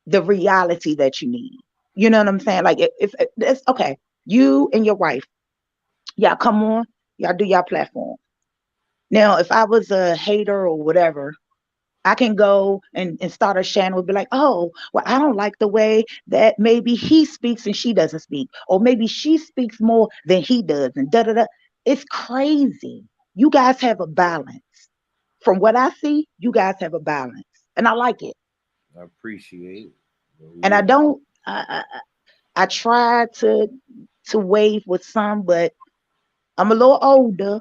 the reality that you need. You know what I'm saying? Like if it's okay, you and your wife, y'all come on, y'all do y'all platform. Now, if I was a hater or whatever, I can go and start a channel and be like, oh, well, I don't like the way that maybe he speaks and she doesn't speak, or maybe she speaks more than he does, and da da da. It's crazy. You guys have a balance. From what I see, you guys have a balance, and I like it. I appreciate And I it. don't. I try to wave with some, but I'm a little older.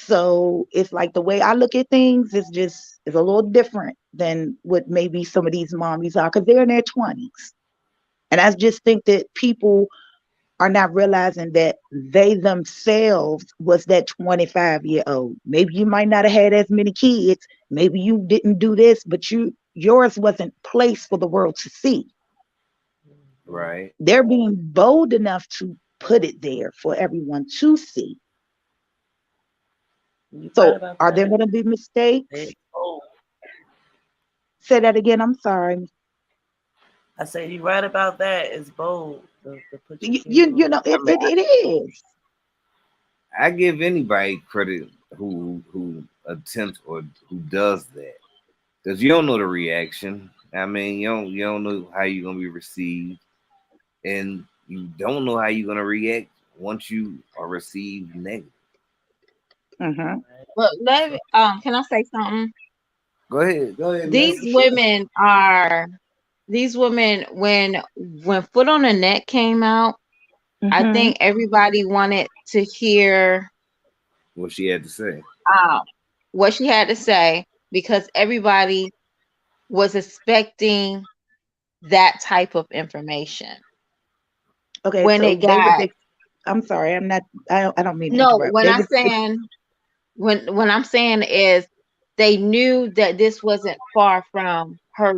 So it's like the way I look at things is a little different than what maybe some of these mommies are, because they're in their 20s. And I just think that people are not realizing that they themselves was that 25-year-old. Maybe you might not have had as many kids. Maybe you didn't do this, but yours wasn't placed for the world to see. Right. They're being bold enough to put it there for everyone to see. You right So about are there that. going to be mistakes? Oh, Say that again. I'm sorry. I say you right about that. It's bold to put your You, kids you, you on. know, I mean, it is. I give anybody credit who attempts or who does that, because you don't know the reaction. I mean, you don't know how you're gonna be received, and you don't know how you're gonna react once you are received negative. Hmm. Look, can I say something? Go ahead, These Miss. women are these women, when Foot on the Neck came out, I Mm-hmm. think everybody wanted to hear What she had to say. um, what she had to say because everybody was expecting that type of information. Okay, When it so they was. got I'm sorry. I'm not. I don't mean to no, interrupt. when They I was. saying when I'm saying is they knew that this wasn't far from her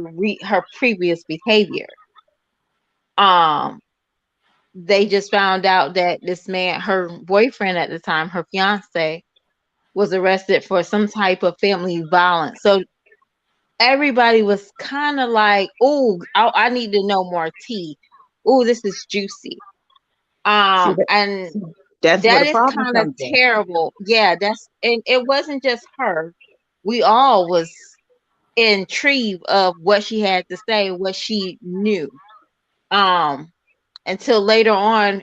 previous behavior. Um, they just found out that this man, her boyfriend at the time, her fiance, was arrested for some type of family violence. So everybody was kind of like, "Oh, I need to know more tea. Oh, this is juicy." See that. And That's where that the is problem kind of comes in. terrible. Yeah, that's and it wasn't just her. We all was intrigued of what she had to say, what she knew. Um, until later on,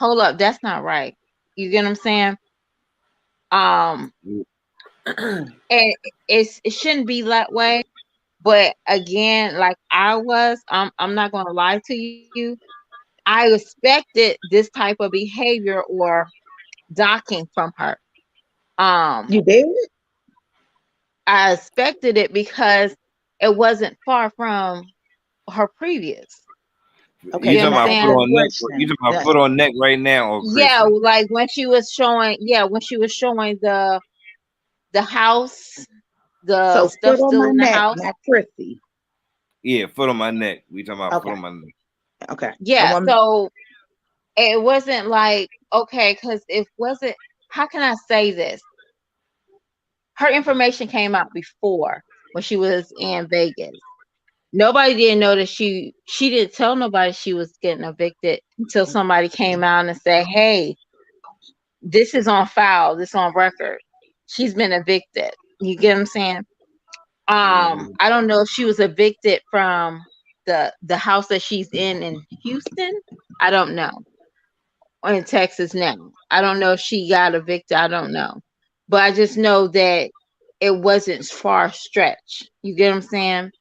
hold up, that's not right. You get what I'm saying? Um, and it shouldn't be that way. But again, like I'm not gonna lie to you. I expected this type of behavior or docking from her. Um, You did? I expected it because it wasn't far from her previous. You Okay, You get so what talking I'm now I about got foot a saying? on neck? You question. talking about foot on neck right now, or Yeah, Chrissy? like when she was showing, yeah, when she was showing the house, the So stuff foot on still my in the neck, house. not Chrissy. Yeah, foot on my neck. We talking about foot Okay, on my neck. okay. I Yeah, want. so it wasn't like okay, because it wasn't. How can I say this? Her information came out before when she was in Vegas. Nobody didn't know that she didn't tell nobody she was getting evicted until somebody came out and said, "Hey, this is on file, this on record. She's been evicted." You get what I'm saying? Mm-hmm. I don't know if she was evicted from the house that she's in Houston. I don't know. Or in Texas now. I don't know if she got evicted. I don't know. But I just know that it wasn't far stretch. You get what I'm saying?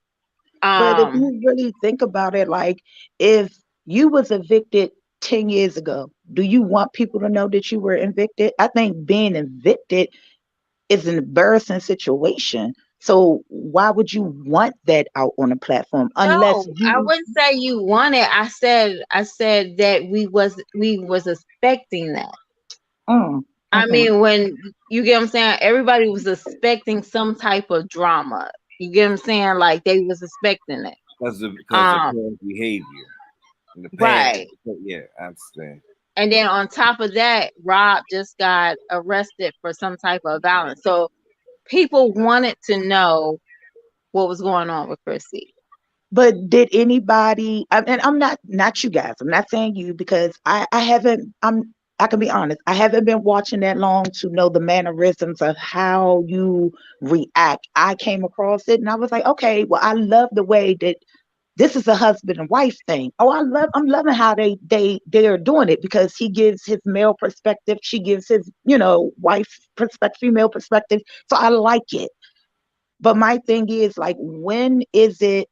But if Um, you really think about it, like if you was evicted 10 years ago, do you want people to know that you were evicted? I think being evicted is an embarrassing situation. So why would you want that out on a platform unless no, I you. wouldn't say you want it. I said that we was expecting that. Mm, I mhm. mean, when you get what I'm saying, everybody was expecting some type of drama. You get what I'm saying? Like they was expecting it. Because of Um, past behavior in the past. right. Yeah, I understand. And then on top of that, Rob just got arrested for some type of violence. So people wanted to know what was going on with Chrissy. But did anybody? And I'm not you guys. I'm not saying you because I haven't. I can be honest. I haven't been watching that long to know the mannerisms of how you react. I came across it and I was like, okay, well, I love the way that this is a husband and wife thing. Oh, I'm loving how they are doing it because he gives his male perspective, she gives his, wife perspective, female perspective. So I like it. But my thing is like, when is it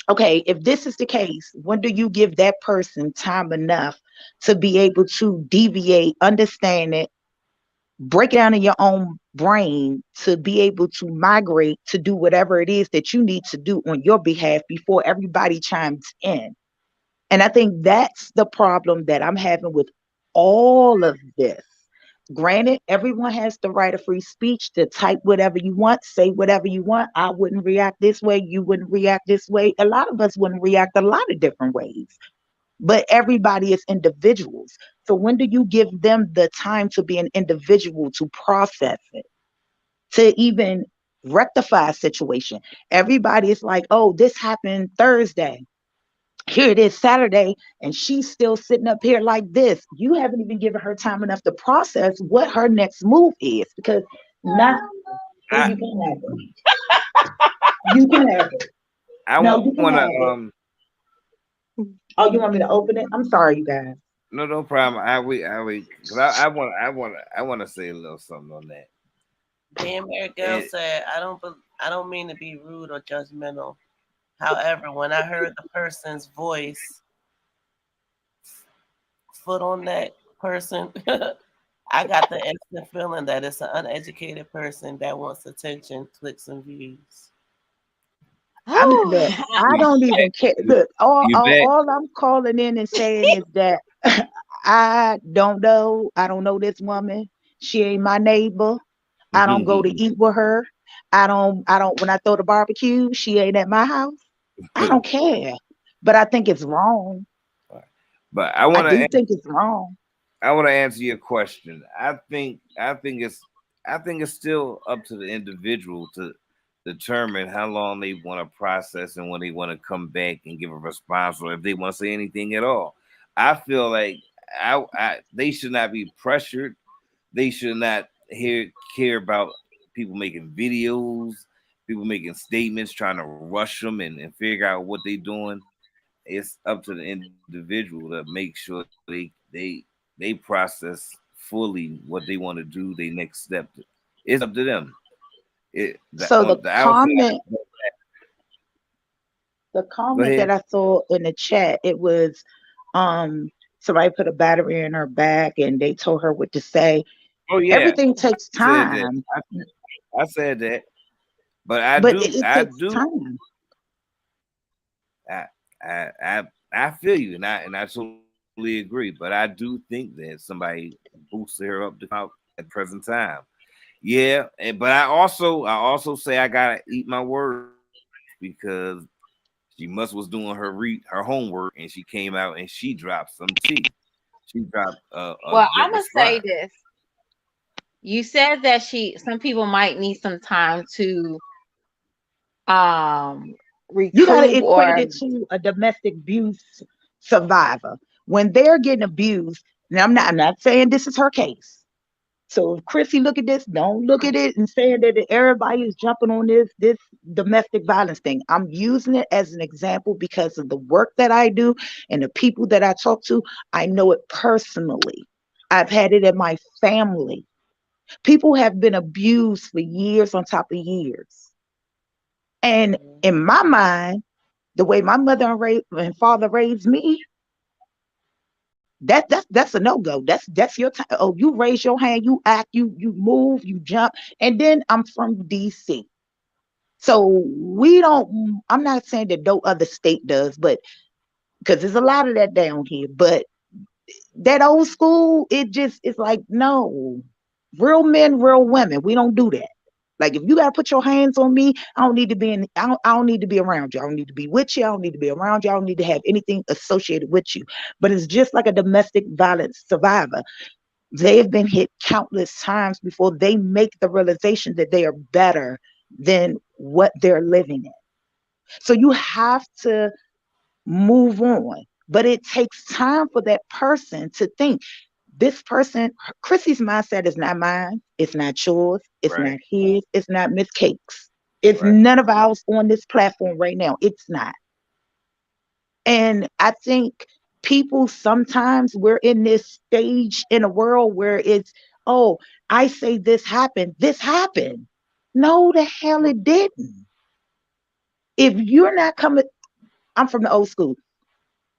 okay, if this is the case, when do you give that person time enough to be able to deviate, understand it, break it down in your own brain to be able to migrate to do whatever it is that you need to do on your behalf before everybody chimes in? And I think that's the problem that I'm having with all of this. Granted, everyone has the right of free speech to type whatever you want, say whatever you want. I wouldn't react this way. You wouldn't react this way. A lot of us wouldn't react a lot of different ways. But everybody is individuals. So when do you give them the time to be an individual to process it, to even rectify a situation? Everybody is like, oh, this happened Thursday. Here it is Saturday, and she's still sitting up here like this. You haven't even given her time enough to process what her next move is because not. Oh, I you can have it. You can have it. I No, want you to can have it. Oh, you want me to open it? I'm sorry, you guys. no problem. I wait because I want to say a little something on that. Being Mary Girl It, said, I don't mean to be rude or judgmental, However, when I heard the person's voice, foot on that person, I got the instant feeling that it's an uneducated person that wants attention, clicks, and views. Look, I don't even care. Look, You back? all I'm calling in and saying is that I don't know. I don't know this woman. She ain't my neighbor. I don't go to eat with her. I don't when I throw the barbecue, she ain't at my house. I don't care. But I think it's wrong. But I I want do to think it's wrong. answer your question. I think it's still up to the individual to determine how long they want to process and when they want to come back and give a response, or if they want to say anything at all. I feel like they should not be pressured. They should not care about people making videos, people making statements, trying to rush them and figure out what they're doing. It's up to the individual to make sure they process fully what they want to do. They next step. It's up to them. So On the outside. the Go comment that ahead. I saw in the chat, it was somebody put a battery in her back and they told her what to say. Oh yeah, Everything takes I said that. time, I said that, but but it takes time. I, I feel you, and I totally agree. But I do think that somebody boosted her up to come out at the present time. Yeah, but I also say I gotta eat my words because she must was doing her homework and she came out and she dropped some tea. She dropped a Well, good I'm gonna say response. this. You said that some people might need some time to um You got to recoup equate or it to a domestic abuse survivor. When they're getting abused, and I'm not saying this is her case. So if Chrissy look at this, don't look at it and saying that everybody is jumping on this domestic violence thing. I'm using it as an example because of the work that I do and the people that I talk to. I know it personally. I've had it in my family. People have been abused for years on top of years. And in my mind, the way my mother and father raised me, that's a no go. That's your time. Oh, you raise your hand, you act, you move, you jump. And then I'm from DC, so we don't. I'm not saying that no other state does, but because there's a lot of that down here. But that old school, it just it's like no, real men, real women. We don't do that. Like if you gotta put your hands on me, I don't need to be in. I don't need to be around you. I don't need to be with you. I don't need to be around you. I don't need to have anything associated with you. But it's just like a domestic violence survivor. They have been hit countless times before they make the realization that they are better than what they're living in. So you have to move on. But it takes time for that person to think this person, Chrissy's mindset is not mine. It's not yours. It's Right, not his. It's not Miss Cake's. It's right. none of ours on this platform right now. It's not. And I think people sometimes we're in this stage in a world where it's, oh, I say this happened. This happened. No, the hell it didn't. If you're not coming, I'm from the old school.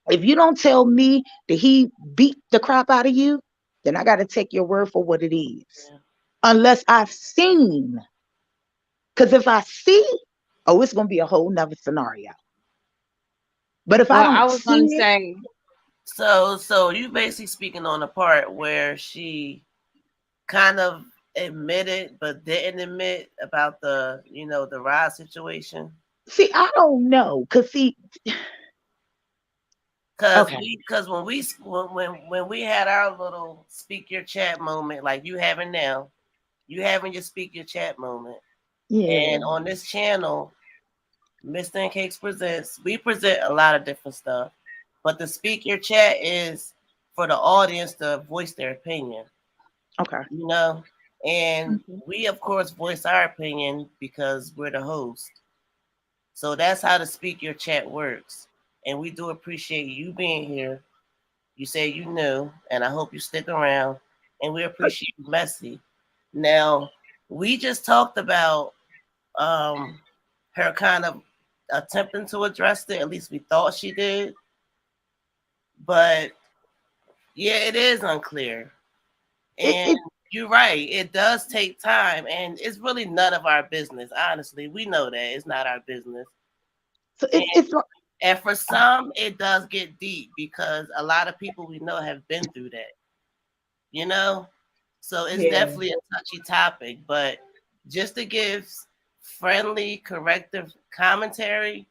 If you don't tell me that he beat the crap out of you, then I got to take your word for what it is. Yeah. Unless I've seen. Because if I see, oh, it's going to be a whole nother scenario. But if I well, I don't was see gonna it, say, So you basically speaking on the part where she kind of admitted but didn't admit about the ride situation. see, I don't know. Because, see, Cause okay, we, cause when we had our little speak your chat moment, like you having now, you having your speak your chat moment, and yeah, on this channel, Miscommunication presents. We present a lot of different stuff, but the speak your chat is for the audience to voice their opinion. okay. You know, and Mhm. we of course voice our opinion because we're the host. So that's how the speak your chat works. And we do appreciate you being here. You say you knew, and I hope you stick around. And we appreciate Messy. Now, we just talked about her kind of attempting to address it. At least we thought she did. But yeah, it is unclear. And you're right. It does take time, and it's really none of our business. Honestly, we know that it's not our business. So And for some, it does get deep because a lot of people we know have been through that. You know, so it's definitely a touchy topic. But just to give friendly, corrective commentary,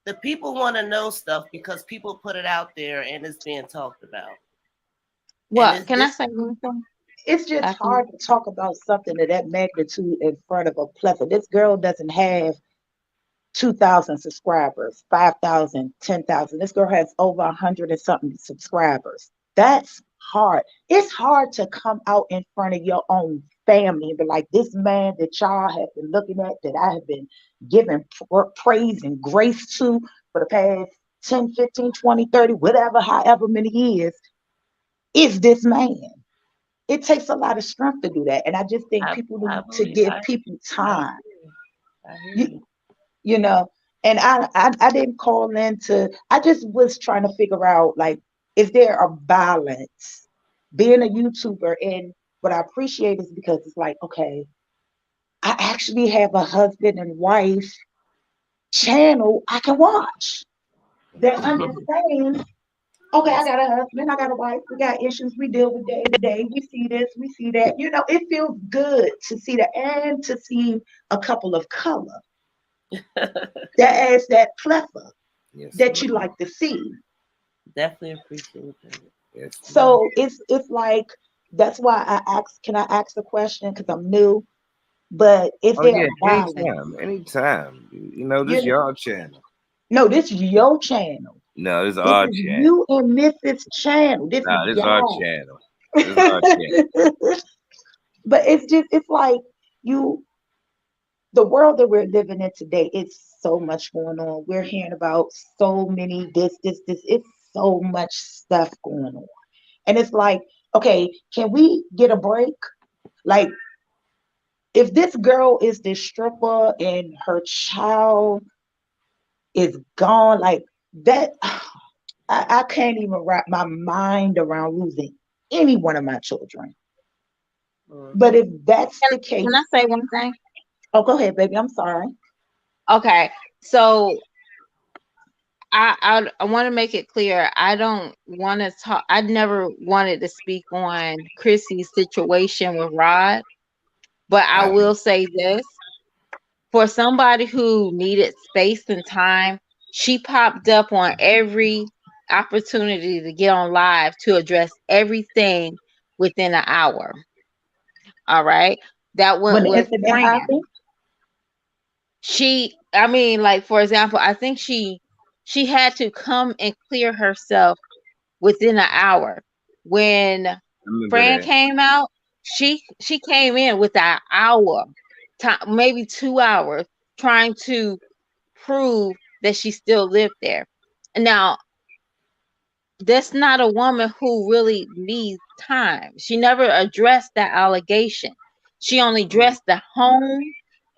the people want to know stuff because people put it out there and it's being talked about. Well, can I say one thing? It's just hard to talk about something of that magnitude in front of a plethora. This girl doesn't have 2,000 subscribers, 5,000, 10,000. This girl has over 100 and something subscribers. That's hard. It's hard to come out in front of your own family and be like, this man that y'all have been looking at, that I have been giving praise and grace to for the past 10, 15, 20, 30, whatever, however many years, is this man. It takes a lot of strength to do that. And I just think people need to give people time. You know, and I didn't call in to, I just was trying to figure out, like, is there a balance being a YouTuber? And what I appreciate is because it's like, okay, I actually have a husband and wife channel I can watch that understands, okay, I got a husband, I got a wife, we got issues we deal with day to day, we see this, we see that. You know, it feels good to see that and to see a couple of color that adds that plethora that you like to see. Definitely appreciate that. Yes. So it's like, that's why I asked, can I ask the question? Because I'm new. But is there a balance? Anytime. You know, this is your channel. No, this is your channel. No, this is This our is channel. you and Mrs. Channel. This No, is this is our y'all. channel. This is our channel. But it's like you, the world that we're living in today, it's so much going on. We're hearing about so many this. It's so much stuff going on. And it's like, okay, can we get a break? Like, if this girl is this stripper and her child is gone, like that, I can't even wrap my mind around losing any one of my children. But if that's the case, Can I say one thing? oh, go ahead, baby. I'm sorry. Okay, so I want to make it clear. I don't want to talk. I never wanted to speak on Chrissy's situation with Rod, but I will say this: for somebody who needed space and time, she popped up on every opportunity to get on live to address everything within an hour. All right, that When went the with incident Fran. happened, I mean, like, for example, I think she had to come and clear herself within an hour. When Fran came out, she came in with an hour, time, maybe 2 hours, trying to prove that she still lived there. Now, that's not a woman who really needs time. She never addressed that allegation. She only addressed the home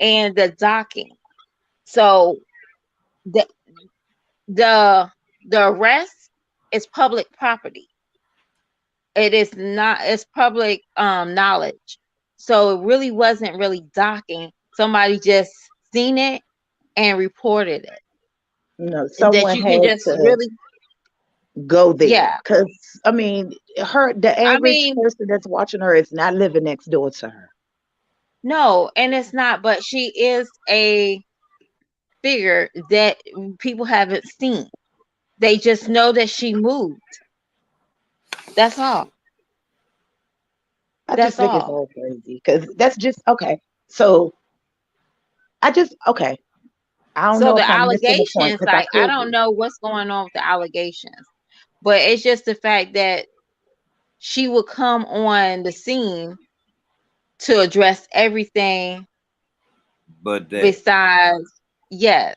and the docking. So the the arrest is public property. It is not, it's public knowledge. So it really wasn't really docking. Somebody just seen it and reported it. That someone you can had just to really, go there. yeah. Because, I mean, the I average mean, person that's watching her is not living next door to her. no, and it's not, but she is a figure that people haven't seen. They just know that she moved. That's all. I just That's think it's all. all crazy because that's just okay. So okay. I don't So know the if I'm missing the point allegations, because I like, I feel don't you. know what's going on with the allegations, but it's just the fact that she would come on the scene to address everything But besides, yes.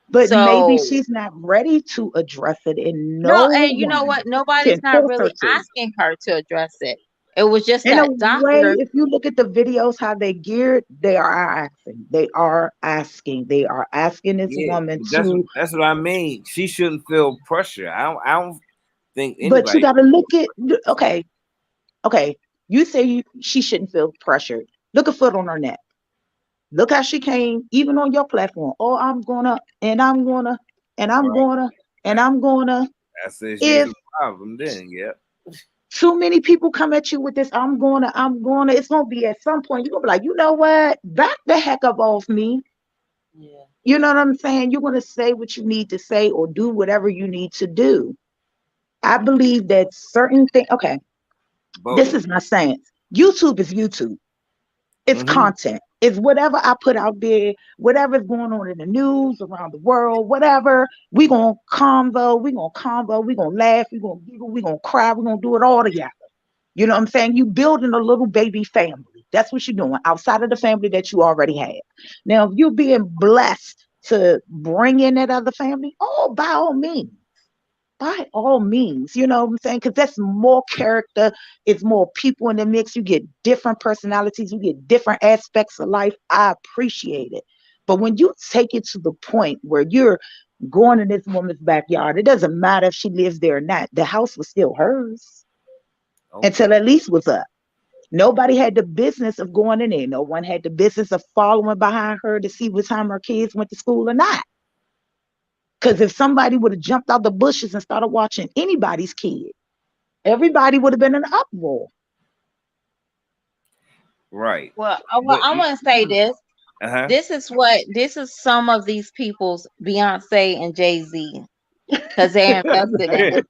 But maybe So she's not ready to address it, and no, no and you know one what? Nobody's can not force her really to. asking her to address it. It was just In a that way, doctor. if you look at the videos, how they geared, they are asking. They are asking. They are asking this Yeah, woman that's to, that's what I mean. She shouldn't feel pressure. I don't think but you anybody. got to look at, okay, okay. You say she shouldn't feel pressured. Look a foot on her neck. Look how she came, even on your platform. Oh, I'm gonna, and I'm gonna, and I'm Right. gonna, and I'm gonna. I said she's If a problem. Then, yeah. too many people come at you with this, I'm gonna, it's gonna be at some point, you're gonna be like, you know what? Back the heck up off me. Yeah. You know what I'm saying? You're gonna say what you need to say or do whatever you need to do. I believe that certain things, okay, But this is my stance. YouTube is YouTube. It's mm-hmm. content. It's whatever I put out there, whatever's going on in the news around the world, whatever. We gonna laugh, we gonna giggle, we gonna cry, we gonna do it all together. You know what I'm saying? You building a little baby family. That's what you're doing outside of the family that you already have. Now, if you're being blessed to bring in that other family, oh, by all means, you know what I'm saying? Because that's more character, it's more people in the mix. You get different personalities, you get different aspects of life. I appreciate it. But when you take it to the point where you're going in this woman's backyard, it doesn't matter if she lives there or not, the house was still hers Okay. until at least was up. Nobody had the business of going in there. No one had the business of following behind her to see what time her kids went to school or not. Because if somebody would have jumped out the bushes and started watching anybody's kid, everybody would have been in an uproar. Right. Well, But I want to say this. uh-huh. This is some of these people's Beyonce and Jay-Z because they're invested in it.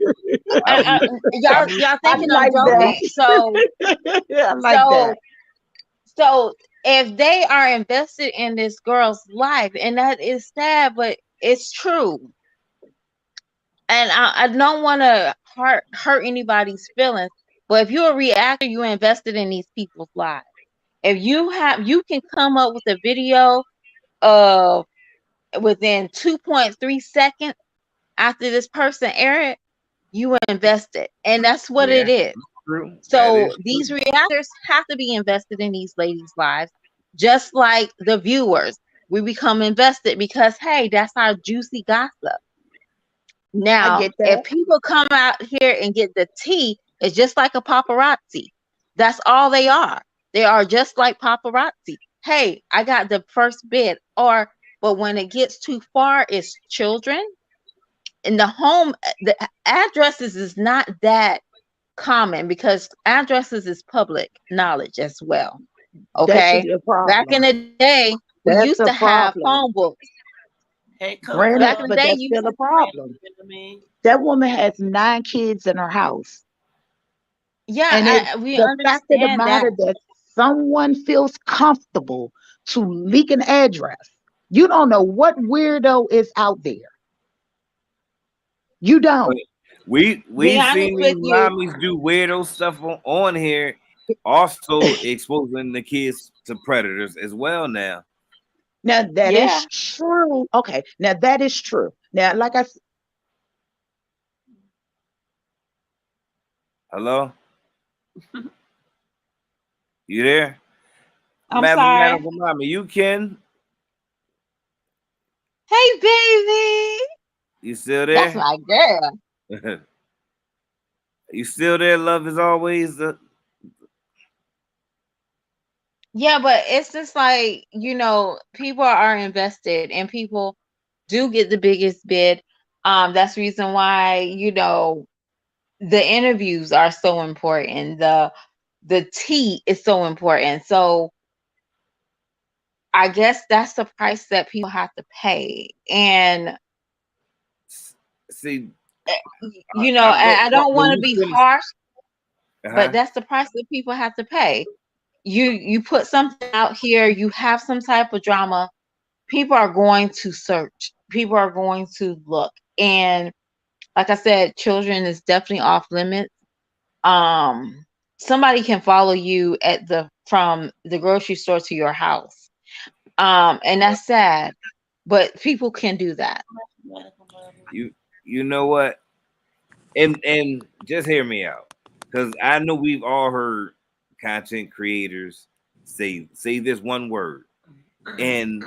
I, I mean, Y'all I thinking I'm like joking? that. I like that. So so if they are invested in this girl's life, and that is sad, but it's true. And I don't want to hurt anybody's feelings, but if you're a reactor, you invested in these people's lives. If you can come up with a video of within 2.3 seconds after this person aired, you invested, and that's what it yeah, is. true. That So is true. these reactors have to be invested in these ladies' lives, just like the viewers. We become invested because hey, that's our juicy gossip. I Now, get if that. people come out here and get the tea, it's just like a paparazzi. That's all they are. They are just like paparazzi. Hey, I got the first bid. But when it gets too far, it's children. In the home, the addresses is not that common because addresses is public knowledge as well. That should Okay. be a Back in problem. the day, we That's used a to have problem. phone books. Hey, Granted, Back in Coco. the but day, that's you still a You problem. know what I mean? That woman has 9 kids in her house. And it's we the fact of the understand that. matter that someone feels comfortable to leak an address. You don't know what weirdo is out there. You But don't. Be we've honest seen with these you. mommies do weirdo stuff on here, also exposing the kids to predators as well. Now, Now that Yeah. is true. Okay. Now that is true. Now, like I said, hello, you there? I'm sorry. Mathematical mommy, you can? Hey, baby. You still That's there? my girl. You still there? Love is always the. Yeah, but it's just like, people are invested and people do get the biggest bid. That's the reason why, the interviews are so important. The tea is so important. So I guess that's the price that people have to pay. And See, I don't when want to you be finish, harsh, but uh-huh. that's the price that people have to pay. You put something out here, you have some type of drama, people are going to search, people are going to look. And like I said, children is definitely off limits. um Somebody can follow you from the grocery store to your house, and that's sad, but people can do that. You know what? And just hear me out, because I know we've all heard content creators say this one word, and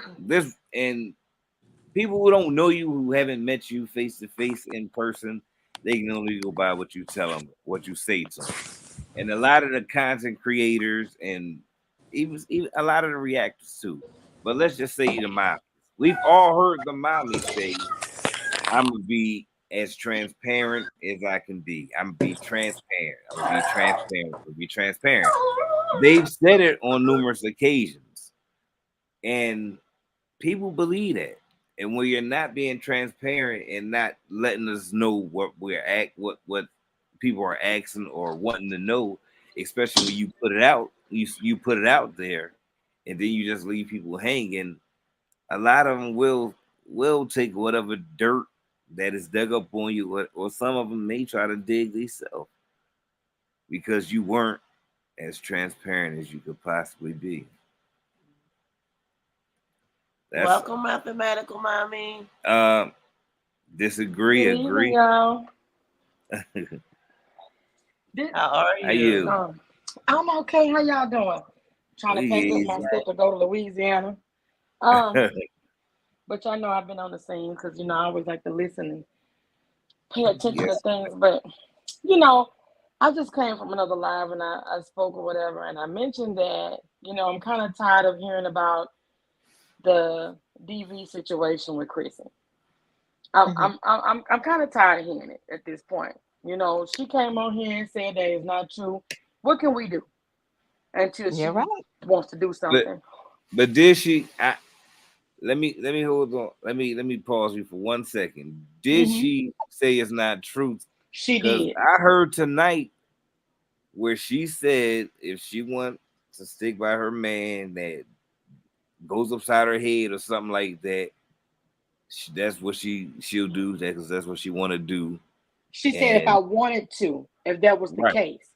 people who don't know you, who haven't met you face to face in person, they can only go by what you tell them, what you say to them. And a lot of the content creators and even a lot of the reactors too. But let's just say the mommies. We've all heard the mommy say, I'm gonna be as transparent as I can be. I'm gonna be transparent. I'm gonna be transparent. I'm gonna be transparent. They've said it on numerous occasions. And people believe that. And when you're not being transparent and not letting us know what what people are asking or wanting to know, especially when you put it out, you put it out there, and then you just leave people hanging. A lot of them will take whatever dirt that is dug up on you, or some of them may try to dig themselves because you weren't as transparent as you could possibly be. Welcome, mathematical mommy. Disagree, Good evening, agree. y'all. How are How you? you? I'm okay. How y'all doing? Trying to pack up Yes. my stuff to go to Louisiana. But y'all know I've been on the scene because I always like to listen and pay attention to things. But I just came from another live and I spoke or whatever, and I mentioned that I'm kind of tired of hearing about the DV situation with Chrissy. I'm kind of tired of hearing it at this point. She came on here and said that it's not true. What can we do until she wants to do something? But did she? Let me hold on. Let me pause you for 1 second. Did she say it's not true? She Because did. I heard tonight where she said if she wants to stick by her man that goes upside her head or something like that, that's what she'll do. Because that's what she want to do. She said if I wanted to, if that was the case,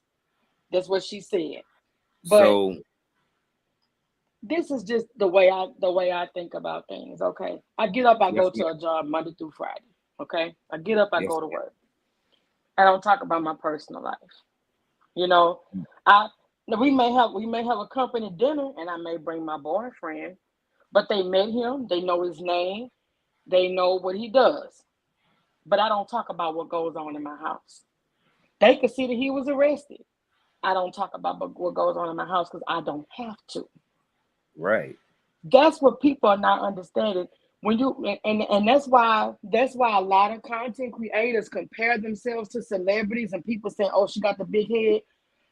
that's what she said. But so this is just the way I think about things. Okay, I get up, I go to a job Monday through Friday. Okay, I get up, I go to work. I don't talk about my personal life. We may have a company dinner, and I may bring my boyfriend, but they met him, they know his name, they know what he does. But I don't talk about what goes on in my house. They could see that he was arrested. I don't talk about what goes on in my house because I don't have to. Right. That's what people are not understanding. When you and that's why a lot of content creators compare themselves to celebrities and people saying, "Oh, she got the big head."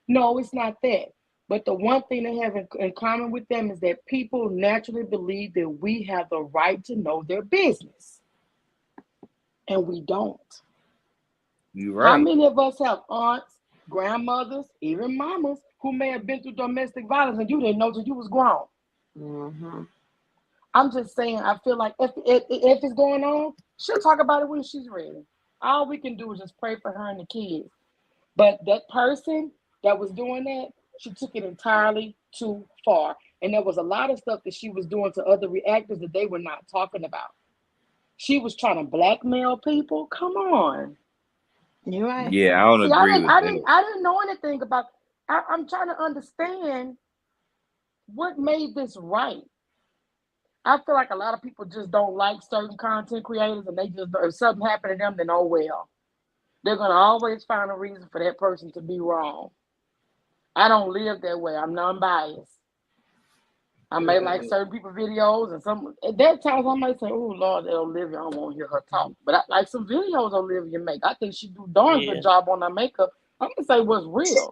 No, it's not that. But the one thing they have in common with them is that people naturally believe that we have the right to know their business, and we don't. You're right. How many of us have aunts, grandmothers, even mamas who may have been through domestic violence and you didn't know till you was grown? Mm-hmm. I'm just saying, I feel like if it's going on, she'll talk about it when she's ready. All we can do is just pray for her and the kids. But that person that was doing that, she took it entirely too far. And there was a lot of stuff that she was doing to other reactors that they were not talking about. She was trying to blackmail people. Come on. You're right. Yeah, I don't agree with that. I didn't know anything about. I'm trying to understand what made this right. I feel like a lot of people just don't like certain content creators, and they just, if something happened to them, then oh well. They're gonna always find a reason for that person to be wrong. I don't live that way. I'm non-biased. I may like certain people's videos, and some at that times I might say, "Oh Lord, that Olivia, I don't want to hear her talk." But I like some videos Olivia make. I think she do darn good job on her makeup. I'm gonna say what's real.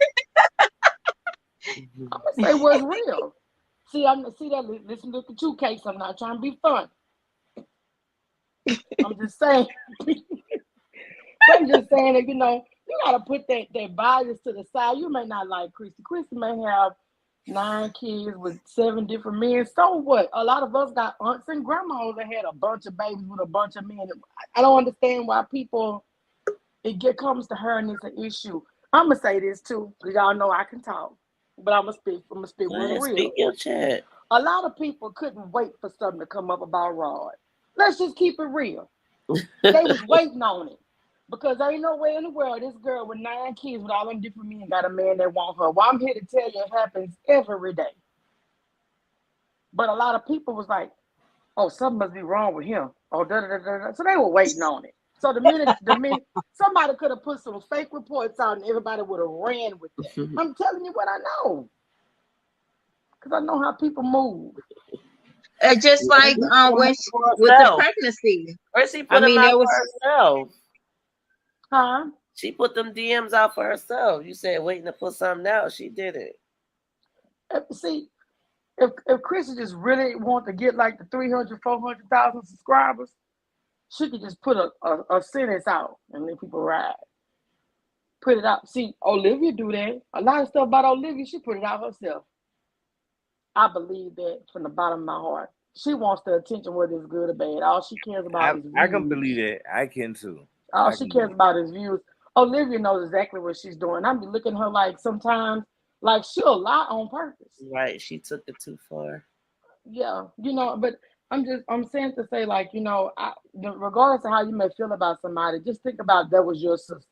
I'm gonna say what's real. See, listen, look at you, Case. I'm not trying to be fun. I'm just saying. I'm just saying that you gotta put that bias to the side. You may not like Christy. Christy may have 9 kids with 7 different men. So what? A lot of us got aunts and grandmas that had a bunch of babies with a bunch of men. I don't understand why people comes to her and it's an issue. I'm gonna say this too, because y'all know I can talk, but I'm gonna speak real. Speak your chat. A lot of people couldn't wait for something to come up about Rod. Let's just keep it real. They was waiting on it. Because there ain't no way in the world this girl with 9 kids with all them different men got a man that want her. Well, I'm here to tell you it happens every day. But a lot of people was like, oh, something must be wrong with him. Oh, da da da da. So they were waiting on it. So the minute somebody could have put some fake reports out and everybody would have ran with that. I'm telling you what I know. Because I know how people move. Just like with the pregnancy. Or she put them out for herself. Huh? She put them DMs out for herself. You said waiting to put something out. She did it. See, if Chrissy just really want to get like the 300, 400,000 subscribers, she could just put a sentence out and let people ride. Put it out. See, Olivia do that. A lot of stuff about Olivia, she put it out herself. I believe that from the bottom of my heart. She wants the attention, whether it's good or bad. All she cares about is views. I can believe it. I can too. All she cares about is views. Olivia knows exactly what she's doing. I'm be looking at her like sometimes, like she'll lie on purpose. Right. She took it too far. Yeah, but I'm saying to say, like, regardless of how you may feel about somebody, just think about that was your sister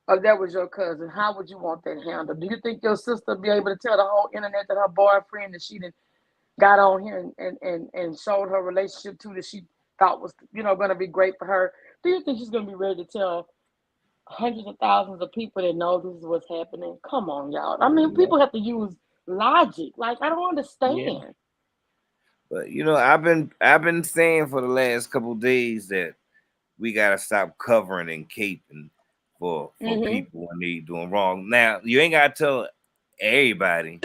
or that was your cousin. How would you want that handled? Do you think your sister be able to tell the whole internet that her boyfriend that she didn't got on here and showed her relationship to that she thought was, going to be great for her? Do you think she's going to be ready to tell hundreds of thousands of people that know this is what's happening? Come on, y'all. I mean, people have to use logic. Like, I don't understand. Yeah. But I've been saying for the last couple of days that we gotta stop covering and caping for people when they doing wrong. Now you ain't gotta tell everybody,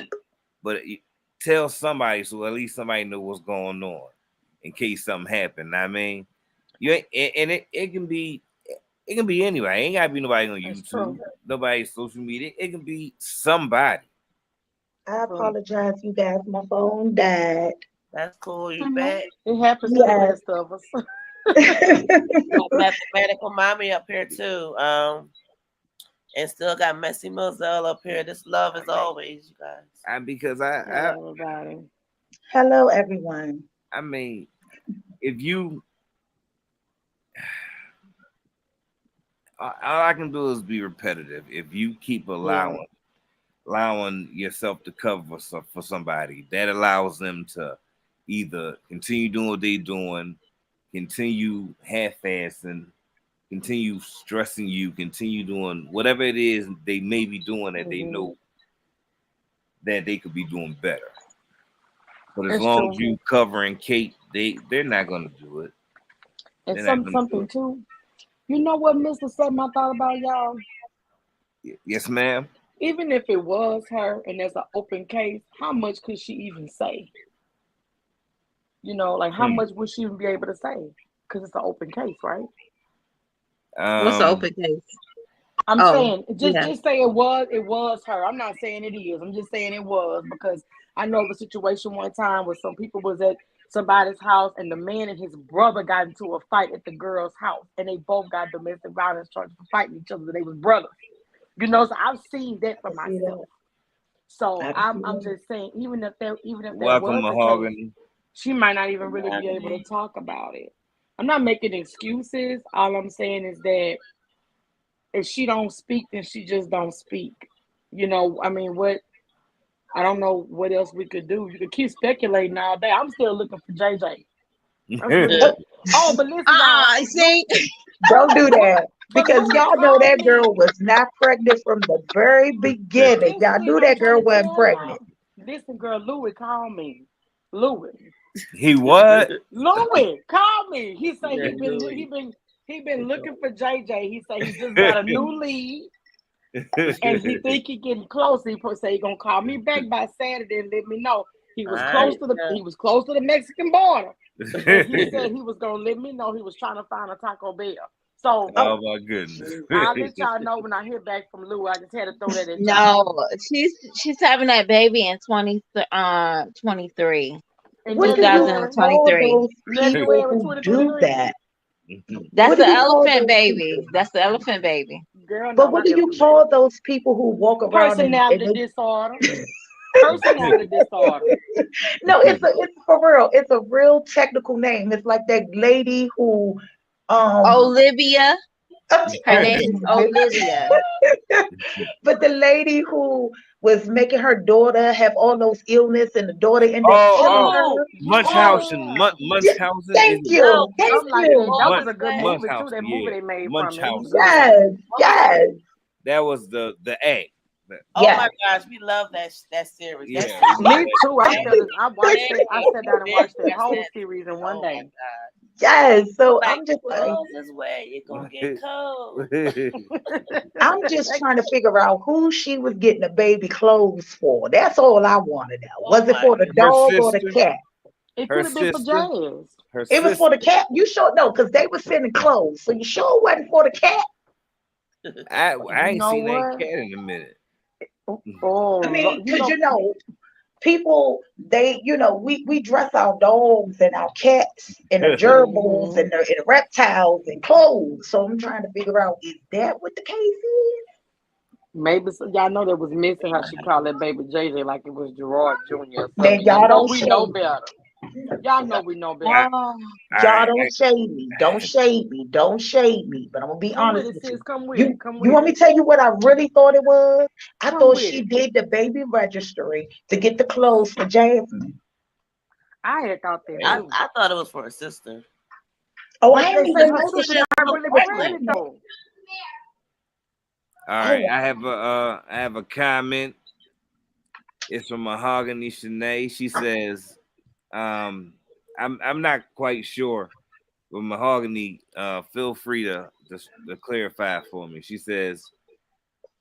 but tell somebody so at least somebody know what's going on in case something happened. I mean, it can be anybody. It ain't gotta be nobody on YouTube, nobody social media. It can be somebody. I apologize, you guys. My phone died. That's cool. You back? It happens to the rest of us. Mathematical mommy up here too. And still got Messy Moselle up here. This love is always, you guys. Because hello everyone. I mean, if you all I can do is be repetitive. If you keep allowing yourself to cover for somebody, that allows them to either continue doing what they're doing, continue half-assing, continue stressing you, continue doing whatever it is they may be doing that they know that they could be doing better. But as long as you cover and cape, they're not going to do it. And something too. You know what, Mr. Something I thought about, y'all? Yes, ma'am. Even if it was her and there's an open case, how much could she even say? Like how much would she even be able to say? Because it's an open case, right? What's the open case? I'm saying just say it was her. I'm not saying it is. I'm just saying it was, because I know the situation one time where some people was at somebody's house and the man and his brother got into a fight at the girl's house and they both got domestic violence charges for fighting each other. They was brothers. So I've seen that for myself. So I'm just saying, even if that Welcome, was the case, she might not even really be able to talk about it. I'm not making excuses. All I'm saying is that if she don't speak, then she just don't speak. I mean, I don't know what else we could do. You could keep speculating all day. I'm still looking for JJ. But listen, see, don't do that. Because y'all know that girl was not pregnant from the very beginning. Y'all knew that girl wasn't pregnant. Listen, girl, Louis called me. Louis. He what? Louis called me. He said he been looking for JJ. He said he just got a new lead. And he think he getting close. He say he gonna call me back by Saturday and let me know. He was close to the Mexican border. And he said he was gonna let me know he was trying to find a Taco Bell. So oh my goodness. I'll let y'all know when I hear back from Lou. I just had to throw that in. No, she's having that baby in 2023. In 2023. People who do that. That's the elephant baby. That's the elephant baby. Girl, but what do you call those people who walk around? Personality disorder. Personality disorder. No, it's for real. It's a real technical name. It's like that lady who Olivia. Her name is Olivia. But the lady who was making her daughter have all those illness and the daughter ended up killing Oh, Oh, her. yeah. Munchausen. Yeah, Munchausen is thank it? No, you. Thank Something like you. that Munch was a good Munchausen. movie too. Munchausen, That movie yeah. they made from it. It was Munchausen. good. Yes, What was it? yes, That was the act. Oh my yes. gosh, we love that series. That Yeah, we series, love Me that. too. I that, fell. I watched that it. I sat down and that watched that that's whole that. series in one Oh my day. god. Yes. So Like I'm just like, clothes is where you're gonna get cold. I'm just trying to figure out who she was getting the baby clothes for. That's all I want to know. Oh Was it my for the Her goodness. dog or the sister. cat? It Her could have been for sister. Jazz. Her It was for sister. the cat. You sure? No, because they were sending clothes. So you sure it wasn't for the cat? I You ain't know seen that what? cat in a minute. Oh, I mean, You because know, people we dress our dogs and our cats and the gerbils mhm. and the reptiles and clothes. So I'm trying to figure out, is that what the case is? Maybe y'all know that was missing how she called that baby JJ like it was Gerard Jr. or Man, something. You y'all know don't we shade know me. better. Y'all know we know better. I, Oh, Y'all I, don't shade me. Don't shade me. Don't shade me. But I'm gonna be Come with honest it, with sis. you. Come with it. You Come you with want me it. to tell you what I really thought it was? I Come thought with she it. did the baby registry to get the clothes for Jasmine. I had thought that hey, too. I thought it was for her sister. Oh, I But they ain't say even her know that Sister sister she just not got really was pregnant. pregnant pregnant. though. all right. Oh, I have a comment. It's from Mahogany Shanae. She says, I'm not quite sure, but Mahogany, feel free to clarify for me. She says,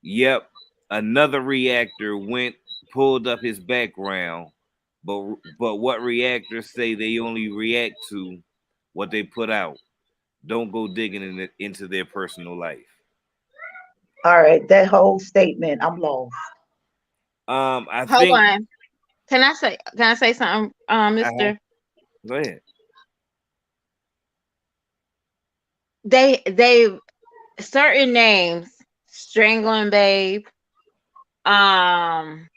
"Yep, another reactor went pulled up his background, but what reactors say they only react to what they put out. Don't go digging into their personal life." all right. That whole statement, I'm lost. I hold think. on. Can I say something, Uh-huh. Mister? Go ahead. They certain names, strangling babe. Um,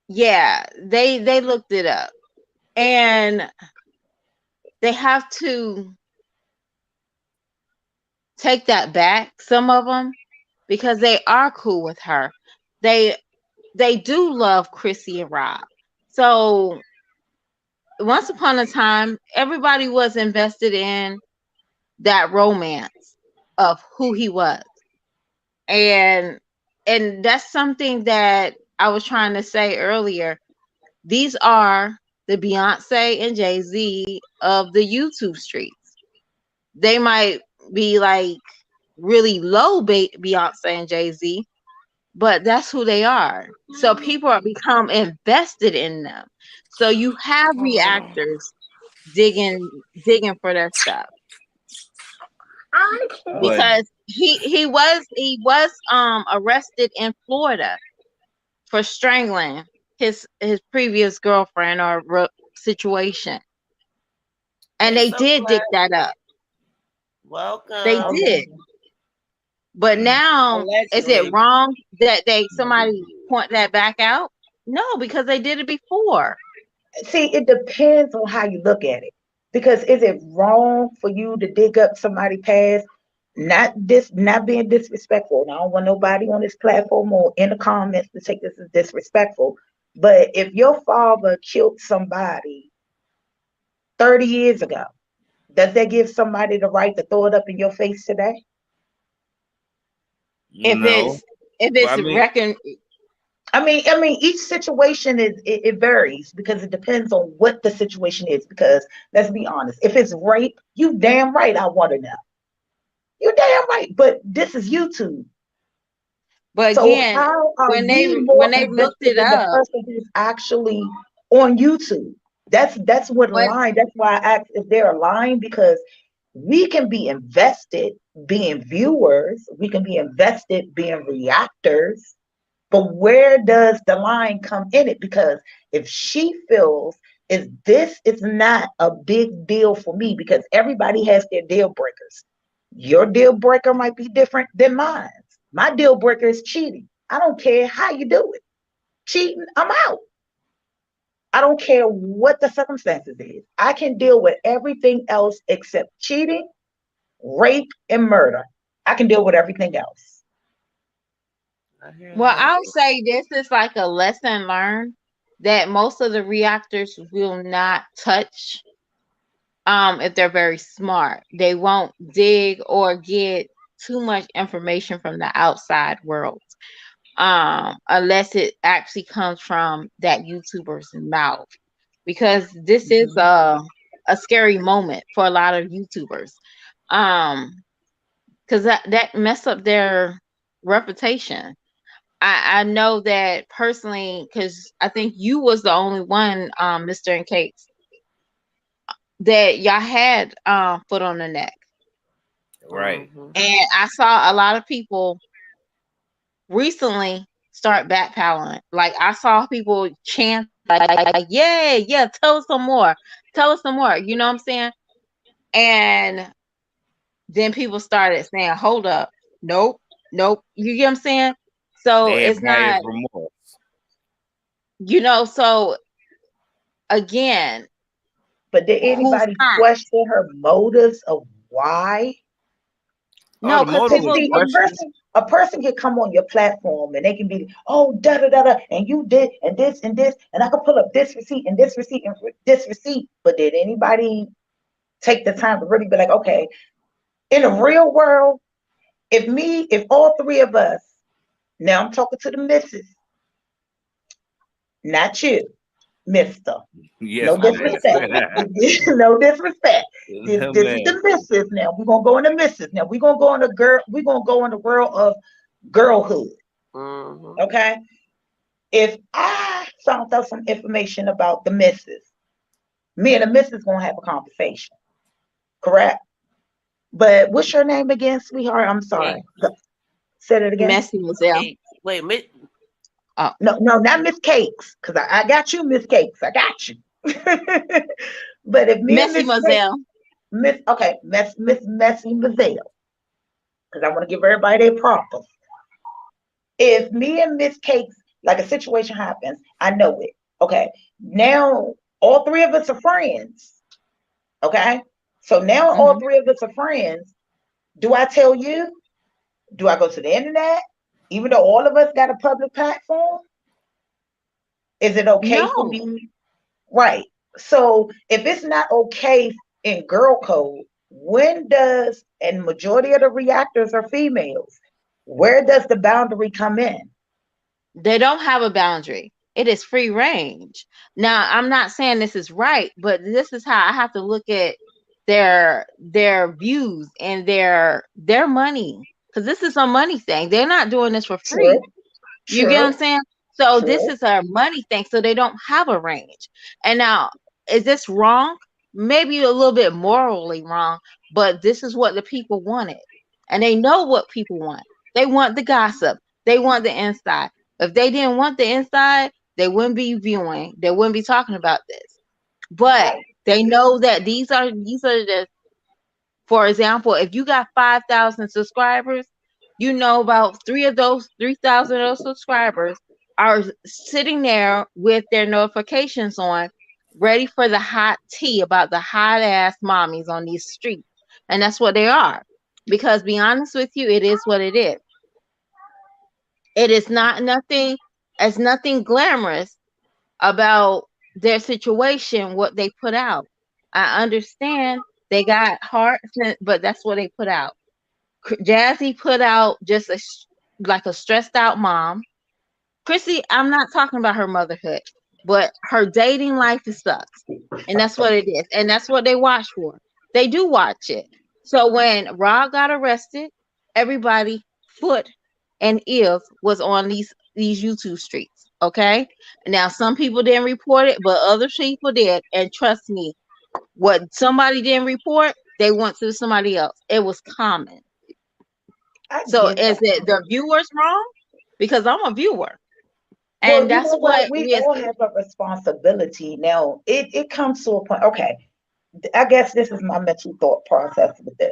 yeah, they looked it up, and they have to take that back. Some of them, because they are cool with her. They they do love Chrissy and Rob. So once upon a time, everybody was invested in that romance of who he was. And that's something that I was trying to say earlier. These are the Beyonce and Jay-Z of the YouTube streets. They might be like really low Beyonce and Jay-Z, but that's who they are. So people are become invested in them. So you have reactors digging for their stuff I can't. But because he was arrested in Florida for strangling his previous girlfriend or situation, and Hey, they so did dig glad. that up. They Welcome. did, but now is it Allegedly. wrong that somebody point that back out? No, because they did it before. See, it depends on how you look at it. Because is it wrong for you to dig up somebody past? Not being disrespectful. And I don't want nobody on this platform or in the comments to take this as disrespectful. But if your father killed somebody 30 years ago, does that give somebody the right to throw it up in your face today? If no. it's if But I it's mean, reckon I mean, each situation it varies because it depends on what the situation is. Because let's be honest, if it's rape, you damn right I want to know. You damn right. But this is YouTube. but So again, how are when they we more when they looked invested it in the up, person who's actually on YouTube? That's what what line. That's why I asked if they're a line because we can be invested being viewers, we can be invested being reactors, but where does the line come in it? Because if she feels is this is not a big deal for me because everybody has their deal breakers. Your deal breaker might be different than mine. My deal breaker is cheating. I don't care how you do it. Cheating, I'm out. I don't care what the circumstances is. I can deal with everything else except cheating. rape, and murder. I can deal with everything else. Well, I'll say this is like a lesson learned that most of the reactors will not touch if they're very smart. They won't dig or get too much information from the outside world. Unless it actually comes from that YouTuber's mouth. Because this is a scary moment for a lot of YouTubers. Because that mess up their reputation. I know that personally because I think you was the only one, Mr. and Cakes, that y'all had foot on the neck. Right. And I saw a lot of people recently start backpedaling. Like I saw people chant yeah, yeah, tell us some more. Tell us some more. You know what I'm saying? And then people started saying, hold up, nope, nope. You get what I'm saying? So They have it's buyer's not, remorse. so again, But did whose anybody time? question her motives of why? No, The because motive Cause was people see, questioned. a person can come on your platform and they can be, oh, da da da da, and you did, and this, and I can pull up this receipt and this receipt and this receipt. But did anybody take the time to really be like, okay, in the real world, if all three of us, now I'm talking to the missus, not you, Mister. Yes, No ma'am. disrespect. No disrespect. This is Man. the missus now. We're gonna go in the missus now. We're gonna go in the girl, we're gonna go in the world of girlhood. Okay. If I found out some information about the missus, me and the missus gonna have a conversation. Correct? But what's your name again, sweetheart? I'm sorry. Say it again. messy Moselle. Wait, No, no, not Miss Cakes, because I got you, Miss Cakes. I got you. But if me and Messy Miss Cakes, Moselle. Miss Messy Mazel, because I want to give everybody their proper. If me and Miss Cakes, like a situation happens, I know it. Okay. Now all three of us are friends. Okay. So now all three of us are friends. Do I tell you? Do I go to the internet? Even though all of us got a public platform? Is it okay for No, me? Right. So if it's not okay in girl code, when does, and majority of the reactors are females, where does the boundary come in? they don't have a boundary. It is free range. Now, I'm not saying this is right, but this is how I have to look at their views and their money. Because this is a money thing. They're not doing this for free. True, You get what I'm true, saying? So this true. is a money thing. So they don't have a range. And now, is this wrong? Maybe a little bit morally wrong, but this is what the people wanted. And they know what people want. They want the gossip. They want the inside. If they didn't want the inside, they wouldn't be viewing. They wouldn't be talking about this. But Right. they know that these are the, for example, if you got 5,000 subscribers, you know about 3,000 of those subscribers are sitting there with their notifications on, ready for the hot tea about the hot ass mommies on these streets. And that's what they are. Because be honest with you, it is what it is. It is not nothing, it's nothing glamorous about their situation, what they put out. I understand they got hearts, but that's what they put out. Jazzy put out just like a stressed out mom. Chrissy, I'm not talking about her motherhood, but her dating life sucks. And that's what it is. And that's what they watch for. They do watch it. So when Rob got arrested, everybody foot and ears was on these YouTube streets. Okay. Now some people didn't report it, but other people did. And trust me, what somebody didn't report, they went to somebody else. It was common. I So get is that. it the viewers wrong? Because I'm a viewer. Well, And you that's know what? what We we as all have a responsibility. Now, it comes to a point. Okay, I guess this is my mental thought process with this.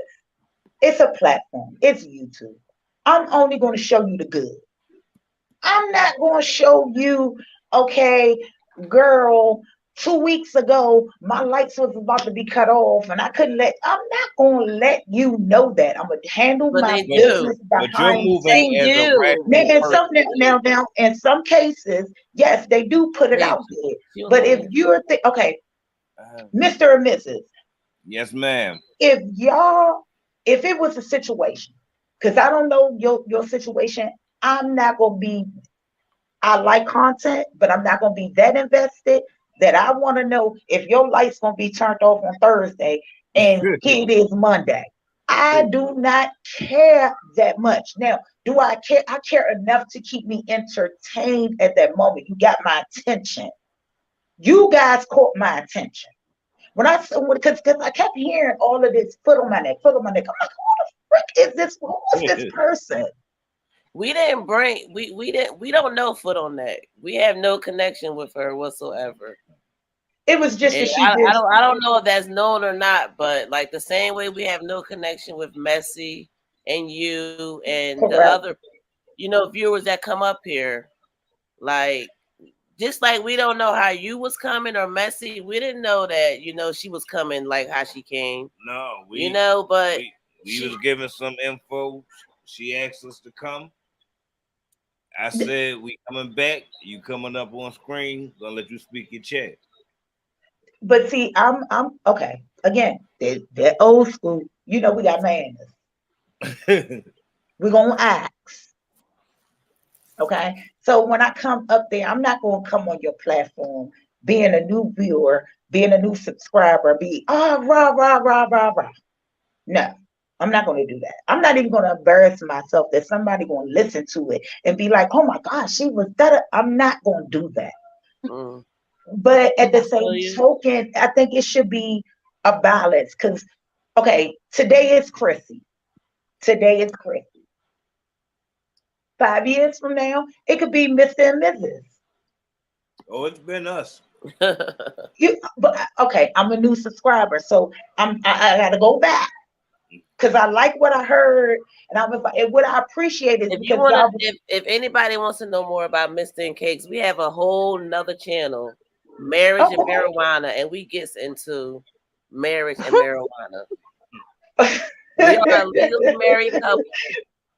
It's a platform. It's YouTube. I'm only going to show you the good. I'm not going to show you, okay, girl. 2 weeks ago, my lights was about to be cut off, and I'm not gonna let you know that. I'm gonna handle But my they do. business But you're behind the moving scenes. They as a do. Now, rational in person. now, in some cases, yes, they do put it Hey, out there. you But know if that. you're okay, Mr. or Mrs., Yes, ma'am. if it was a situation, because I don't know your situation, I'm not gonna be. I like content, but I'm not gonna be that invested that I want to know if your light's gonna be turned off on Thursday and here it is Monday. I do not care that much. Now, do I care? I care enough to keep me entertained at that moment. You got my attention. You guys caught my attention. Because I kept hearing all of this foot on my neck, foot on my neck. I'm like, who the frick is this? Who is this person? We didn't bring we don't know foot on neck. We have no connection with her whatsoever. It was just that And she just I don't know if that's known or not, but like the same way we have no connection with Messi and you and the correct. other viewers that come up here, like just like we don't know how you was coming or Messi, we didn't know that she was coming like how she came. No, But we was given some info. She asked us to come. I said we coming back. You coming up on screen? Gonna let you speak your chat. But see, I'm okay. Again, they're old school. We got manners. We're gonna ask. Okay. So when I come up there, I'm not gonna come on your platform being a new viewer, being a new subscriber, rah, rah, rah, rah, rah. No, I'm not gonna do that. I'm not even gonna embarrass myself that somebody gonna listen to it and be like, oh my gosh, she was that. I'm not gonna do that. But at the same token, I think it should be a balance because, okay, today is Chrissy. Today is Chrissy. 5 years from now, it could be Mr. and Mrs. Oh, it's been us. But okay, I'm a new subscriber, so I gotta go back because I like what I heard, and I was like, and what I appreciate is because y'all. If anybody wants to know more about MISTA&CAKZ, we have a whole nother channel, Marriage and Marijuana, and we gets into marriage and marijuana. We are a legally married couple,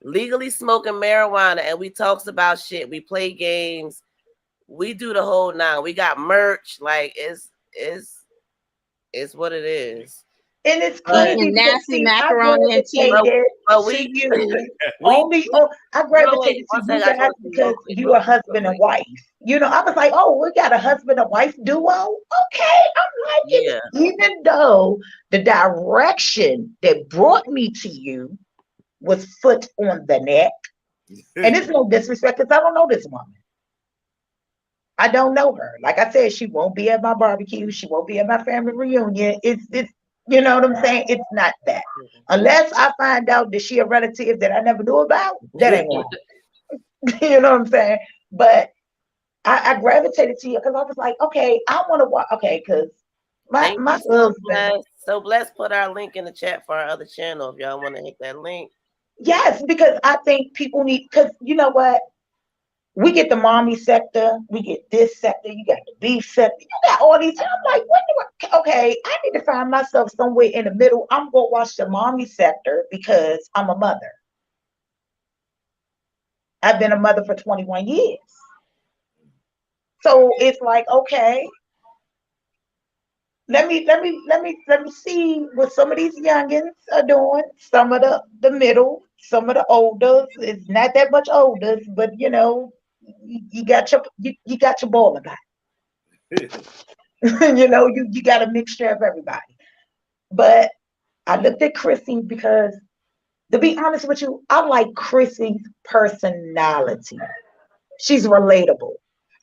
legally smoking marijuana, and we talks about shit. We play games. We do the whole nine. We got merch. Like it's what it is. And it's crazy because nasty macaroni and cheese. I gravitated to you guys because you are husband and wife. I was like, oh, we got a husband and wife duo. Okay, I'm like it. Even though the direction that brought me to you was foot on the neck, and it's no disrespect because I don't know this woman. I don't know her. Like I said, she won't be at my barbecue. She won't be at my family reunion. It's you know what I'm saying? It's not that. Unless I find out that she a relative that I never knew about, that ain't wrong. You know what I'm saying? But I gravitated to you because I was like, okay, I want to watch. Okay, because my husband. So let's put our link in the chat for our other channel if y'all want to hit that link. Yes, because I think people need. Because you know what? We get the mommy sector, we get this sector, you got the beef sector, you got all these. I'm like, okay, I need to find myself somewhere in the middle. I'm going to watch the mommy sector because I'm a mother. I've been a mother for 21 years. So it's like, okay, let me see what some of these youngins are doing. Some of the middle, some of the olders. It's not that much olders, but you got your ball about it. You got a mixture of everybody. But I looked at Chrissy because, to be honest with you, I like Chrissy's personality. She's relatable.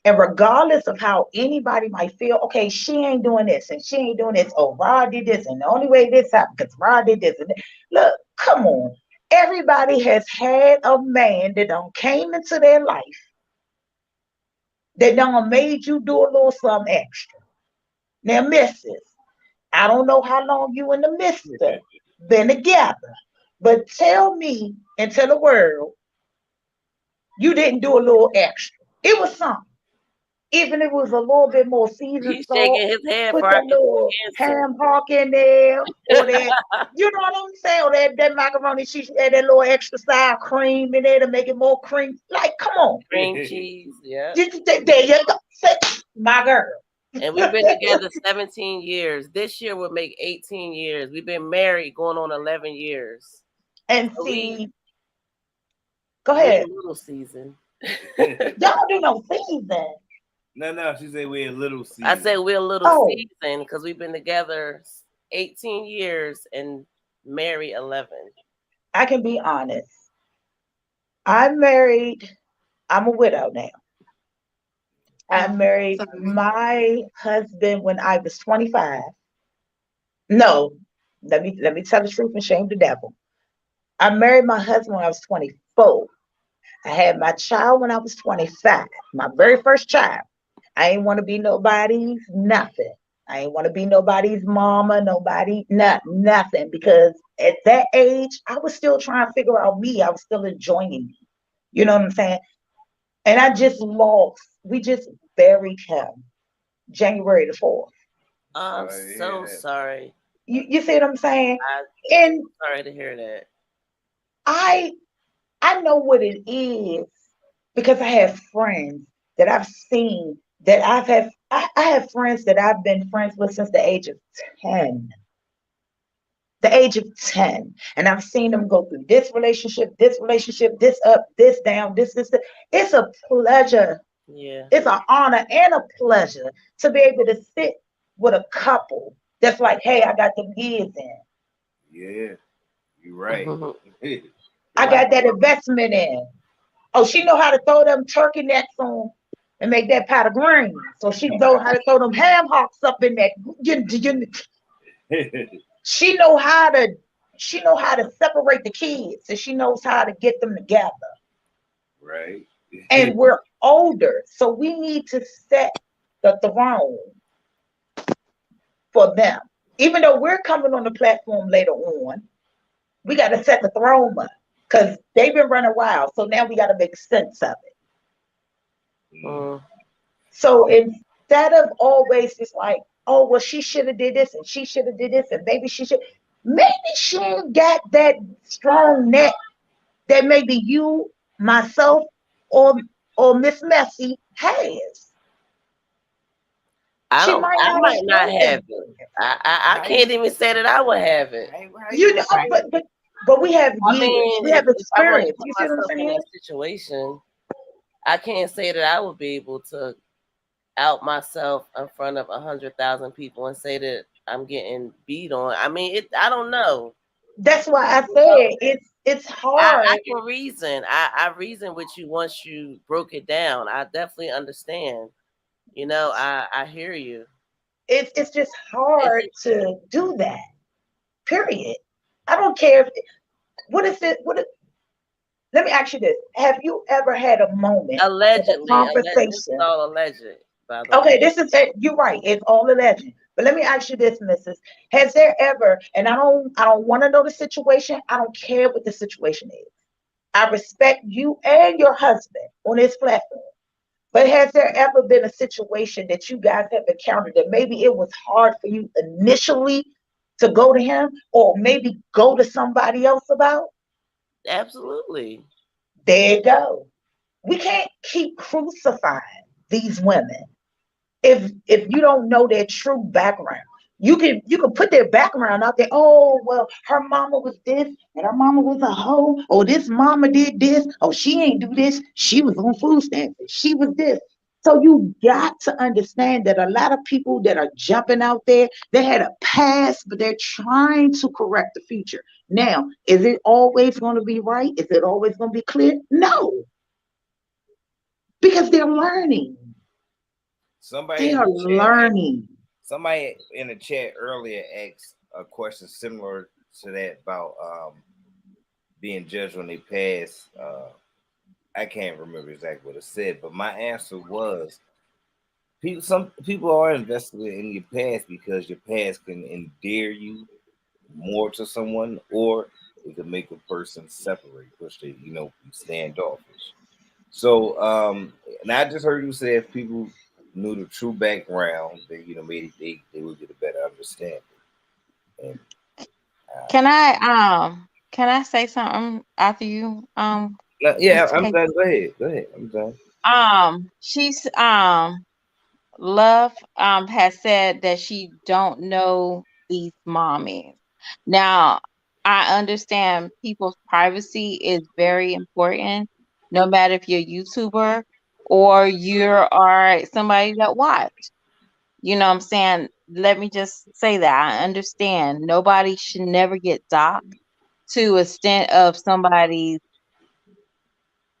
And regardless of how anybody might feel, okay, she ain't doing this and she ain't doing this. Oh, Rod did this, and the only way this happened because Rod did this. Look, come on. Everybody has had a man that done came into their life that done made you do a little something extra. Now, Mrs., I don't know how long you and the Mister been together, but tell me and tell the world you didn't do a little extra. It was something. Even if it was a little bit more seasoned He's salt, shaking his head put for that little answer. ham hock in there, or that, you know what I'm saying, or that macaroni cheese, add that little extra sour cream in there to make it more cream. Like, come on. Cream cheese, yeah. There you go. My girl. And we've been together 17 years. This year will make 18 years. We've been married going on 11 years. And So see, go we're ahead. in little season. Y'all do no season. No, she said we're in little season. I said we're a little Oh. season because we've been together 18 years and married 11. I can be honest. I'm married. I'm a widow now. I married my husband when I was 25. No, let me tell the truth and shame the devil. I married my husband when I was 24. I had my child when I was 25. My very first child. I ain't want to be nobody's nothing. I ain't want to be nobody's mama, nothing. Because at that age, I was still trying to figure out me. I was still enjoying me. You know what I'm saying? And I just lost. We just buried him January the 4th. I'm so sorry. You see what I'm saying? I'm And sorry to hear that. I know what it is because I have friends that I've seen that I have friends that I've been friends with since the age of 10. The age of 10. And I've seen them go through this relationship, this up, this down, this. It's a pleasure. Yeah. It's an honor and a pleasure to be able to sit with a couple that's like, hey, I got them years in. Yeah, you're right. I got that investment in. Oh, she know how to throw them turkey necks on and make that pot of greens. So she know how to throw them ham hocks up in that. She know how to separate the kids, and she knows how to get them together. Right. And we're older, so we need to set the throne for them. Even though we're coming on the platform later on, we got to set the throne up because they've been running wild. So now we got to make sense of it. So instead of always just like, oh, well, she should have did this and she should have did this and maybe she ain't got that strong neck that maybe you, myself, or Miss Messy has. I might not have it. I can't even say that I would have it. You know, but we have years. I mean, we have if I was to experience. put You see what I'm myself in saying? that situation, I can't say that I would be able to out myself in front of 100,000 people and say that I'm getting beat on. I mean, I don't know. That's why I said it's hard. I can reason. I reason with you once you broke it down. I definitely understand. You know, I hear you. It's just hard to do that. Period. I don't care what is it. Let me ask you this: have you ever had a moment, Allegedly, conversation? This is all alleged. By the Okay, way. this is it. You're right. It's all alleged. But let me ask you this, Mrs. Has there ever? And I don't want to know the situation. I don't care what the situation is. I respect you and your husband on this platform. But has there ever been a situation that you guys have encountered that maybe it was hard for you initially to go to him or maybe go to somebody else about? Absolutely. There you go. We can't keep crucifying these women if you don't know their true background. You can put their background out there. Oh, well, her mama was this and her mama was a hoe. Oh, this mama did this. Oh, she ain't do this. She was on food stamps. She was this. So you got to understand that a lot of people that are jumping out there, they had a past, but they're trying to correct the future. Now, is it always going to be right? Is it always going to be clear? No, because they're learning. Somebody They are learning. Somebody in the chat earlier asked a question similar to that about being judged when they pass. I can't remember exactly what it said, but my answer was some people are invested in your past because your past can endear you more to someone, or it can make a person separate, which they, standoffish. So, and I just heard you say if people knew the true background, they maybe they would get a better understanding. And can I say something after you yeah, Mr. I'm K? done. Go ahead. Go ahead. I'm done. She's Love has said that she don't know these mommies. Now, I understand people's privacy is very important, no matter if you're a YouTuber or are somebody that watch. You know what I'm saying? Let me just say that. I understand. Nobody should never get doxxed to extent of somebody's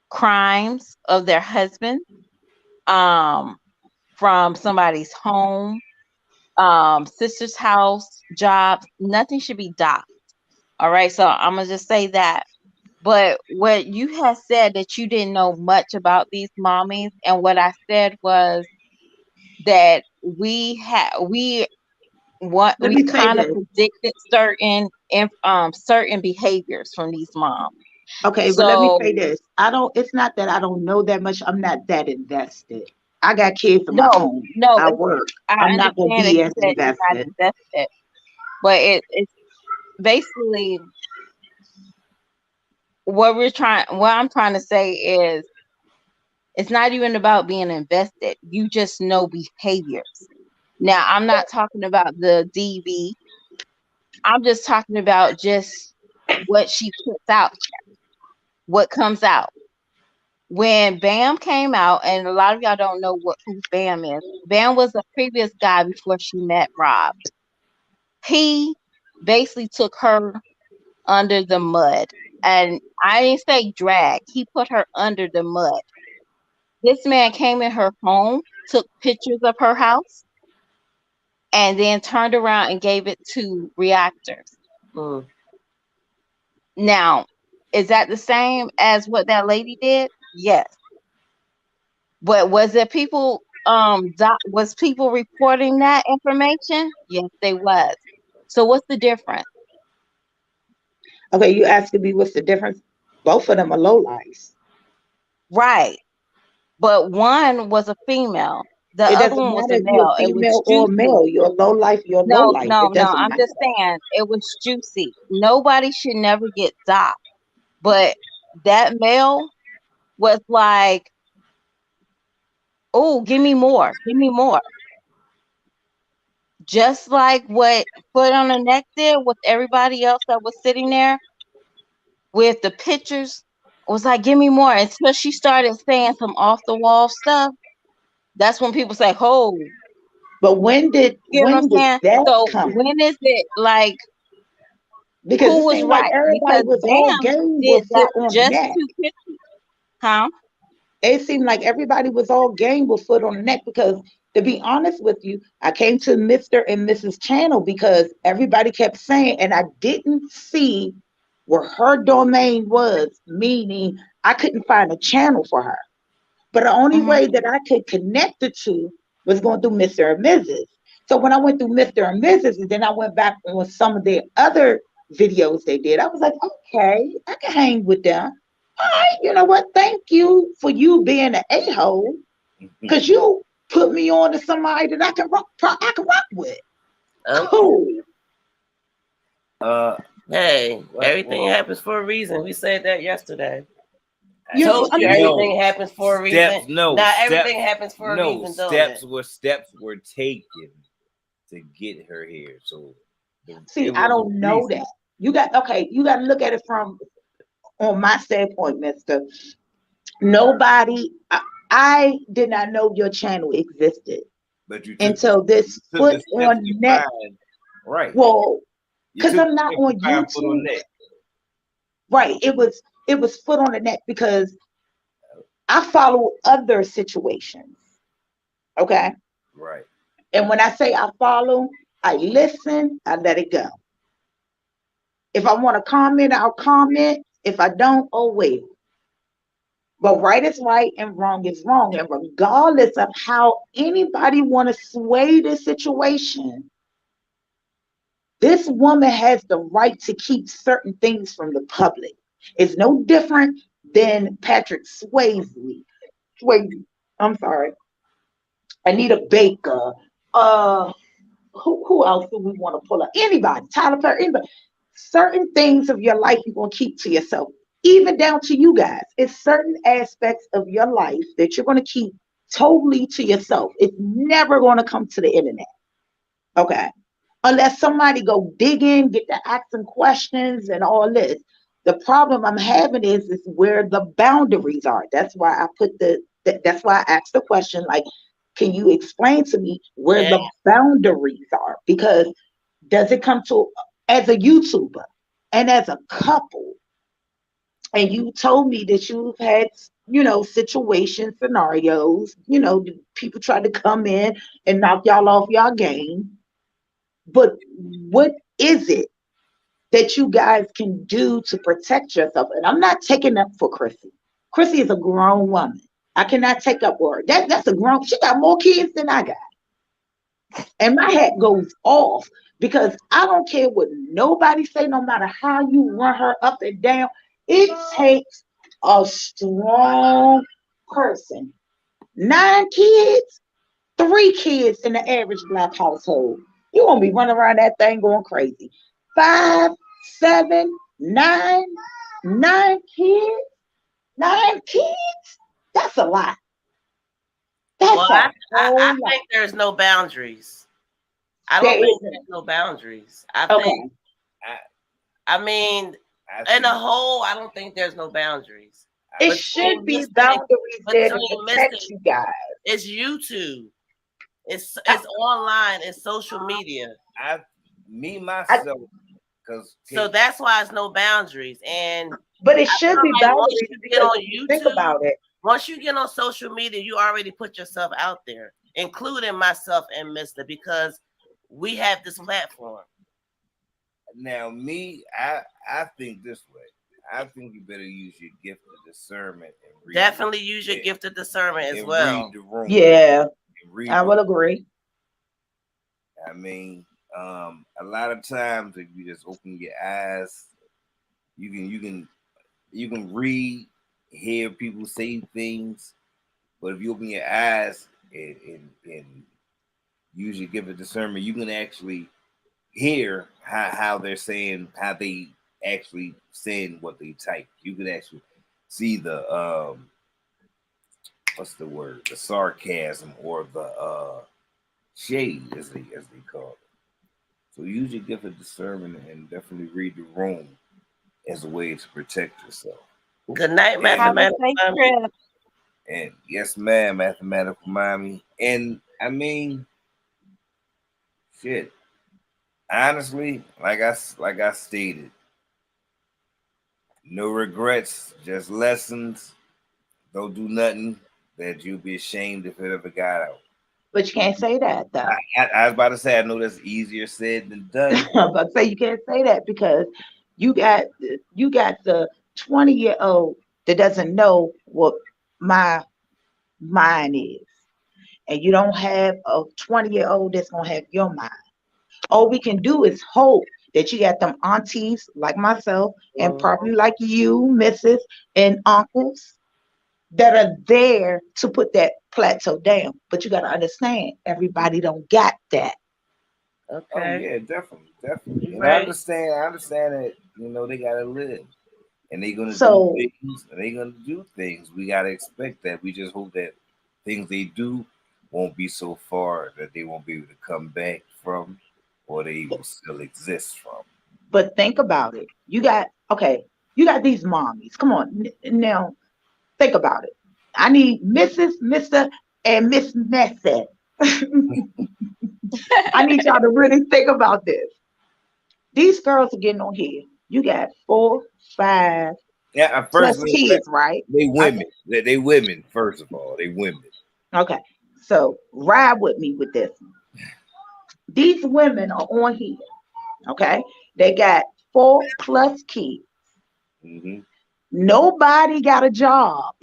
crimes of their husband, um, from somebody's home, sister's house, jobs, nothing should be docked. All right. So I'm gonna just say that. But what you had said that you didn't know much about these mommies, and what I said was that Let we me say kind of this. predicted certain behaviors from these moms. Okay, but let me So say this. I don't, it's not that I don't know that much. I'm not that invested. I got kids of my no, own. no, I work. I I'm not going to understand that be you as said you're not invested. invested, but it's basically what I'm trying to say is it's not even about being invested. You just know behaviors. Now, I'm not talking about the DV. I'm just talking about just what she puts out, what comes out. When Bam came out, and a lot of y'all don't know who Bam is. Bam was a previous guy before she met Rob. He basically took her under the mud. And I didn't say drag. He put her under the mud. This man came in her home, took pictures of her house, and then turned around and gave it to reactors. Mm. Now, is that the same as what that lady did? Yes. But was there people was people reporting that information? Yes, they was. So what's the difference? Okay, you asking me what's the difference? Both of them are low lives. Right. But one was a female. The It other doesn't one was a matter if you're a male. It was female or a juicy. male. You're low life, you're low No, life. no, It no. doesn't I'm just matter. saying it was juicy. Nobody should never get doxxed. But that male was like, oh, give me more. Give me more. Just like what Foot on the Neck did with everybody else that was sitting there with the pictures. Was like, give me more. Until she started saying some off the wall stuff. That's when people say, oh, But you know what I'm when did saying? that So come? when is it like Because who it was seemed like right? everybody Because was all Bam game did with that foot on the just neck. to picture. Huh? It seemed like everybody was all game with foot on the neck because, to be honest with you, I came to Mr. and Mrs. Channel because everybody kept saying, and I didn't see where her domain was, meaning I couldn't find a channel for her. But the only Mm-hmm. way that I could connect the two was going through Mr. and Mrs. So when I went through Mr. and Mrs., and then I went back on some of their other videos they did, I was like, okay, I can hang with them. All right, you know what? Thank you for you being an a-hole, because you put me on to somebody that I can rock with. Okay. Cool. Hey, everything Well, happens for a reason. We said that yesterday. I You told you understand? everything happens for a reason. steps. No Not steps. everything happens for a No reason, don't it? steps were taken to get her here. So See, it I was a don't know reason. that. You got to look at it from on my standpoint, Mister. Nobody, I did not know your channel existed But until this you took the foot steps to on neck. find right. Well, You because took the I'm not steps to on find foot on YouTube. neck. Right. It was foot on the neck because I follow other situations. Okay. Right. And when I say I follow, I listen, I let it go. If I want to comment, I'll comment. If I don't, oh well. But right is right and wrong is wrong. And regardless of how anybody want to sway the situation, this woman has the right to keep certain things from the public. It's no different than Patrick Swayze. Swayze. I'm sorry. Anita Baker, who else do we want to pull up? Anybody, Tyler Perry, anybody. Certain things of your life you're gonna keep to yourself, even down to you guys. It's certain aspects of your life that you're gonna keep totally to yourself. It's never gonna come to the internet. Okay. Unless somebody go digging, get to asking questions and all this. The problem I'm having is where the boundaries are. That's why I put that's why I asked the question, like, can you explain to me where Yeah. the boundaries are? Because does it come to, as a YouTuber and as a couple, and you told me that you've had, situation scenarios, people try to come in and knock y'all off y'all game. But what is it that you guys can do to protect yourself? And I'm not taking up for Chrissy. Chrissy is a grown woman. I cannot take up for her. That's a grown, she got more kids than I got. And my hat goes off because I don't care what nobody say, no matter how you run her up and down. It takes a strong person. 9 kids, 3 kids in the average Black household. You won't be running around that thing going crazy. 5, 7, 9, 9 kids, 9 kids. That's a lot. That's Well, a whole I lot. think there's no boundaries. I There don't think isn't. there's no boundaries. I Okay. think, I mean, I in a think whole, I don't think there's no boundaries. It I, should Between be Mr. and boundaries there to between Mr. protect you guys. It's YouTube. It's I, it's online. It's social media. I me I, myself, because So that's why it's no boundaries. And but it I should feel be like once boundaries you get because on if you think YouTube, about it, once you get on social media, you already put yourself out there, including myself and Mister, because we have this platform. now I think this way. I think you better use your gift of discernment and read. Definitely use your gift of discernment as and well. read the room. yeah, And read I the would agree. I mean, a lot of times if you just open your eyes, you can read, hear people say things, but if you open your eyes and use your gift of discernment, you can actually hear how they're saying, how they actually saying what they type. You can actually see the what's the word, the sarcasm or the shade, as they call it. So use your gift of discernment and definitely read the room as a way to protect yourself. Good night, And, mathematical mommy. and yes, ma'am, mathematical mommy. And I mean, shit. Honestly, like I stated, no regrets, just lessons. Don't do nothing that you'll be ashamed if it ever got out. But you can't say that though. I was about to say, I know that's easier said than done. I'm about to say you can't say that because you got the 20-year-old that doesn't know what my mind is. And you don't have a 20-year-old that's gonna have your mind. All we can do is hope that you got them aunties like myself and probably like you, Mrs. and uncles that are there to put that plateau down. But you gotta understand, everybody don't got that. Okay. Oh yeah, definitely. You And right. I understand that, they gotta live. And they're gonna So do things and they're gonna do things. We gotta expect that. We just hope that things they do won't be so far that they won't be able to come back from or they will still exist from. but think about it. You got these mommies. Come on. Now think about it. I need Mrs., Mr., and Miss Messett. I need y'all to really think about this. These girls are getting on here. You got 4, 5 Yeah, plus kids, right? they women. They women, first of all. They women. Okay. So ride with me with this. These women are on here. Okay. They got 4+ kids. Mm-hmm. Nobody got a job.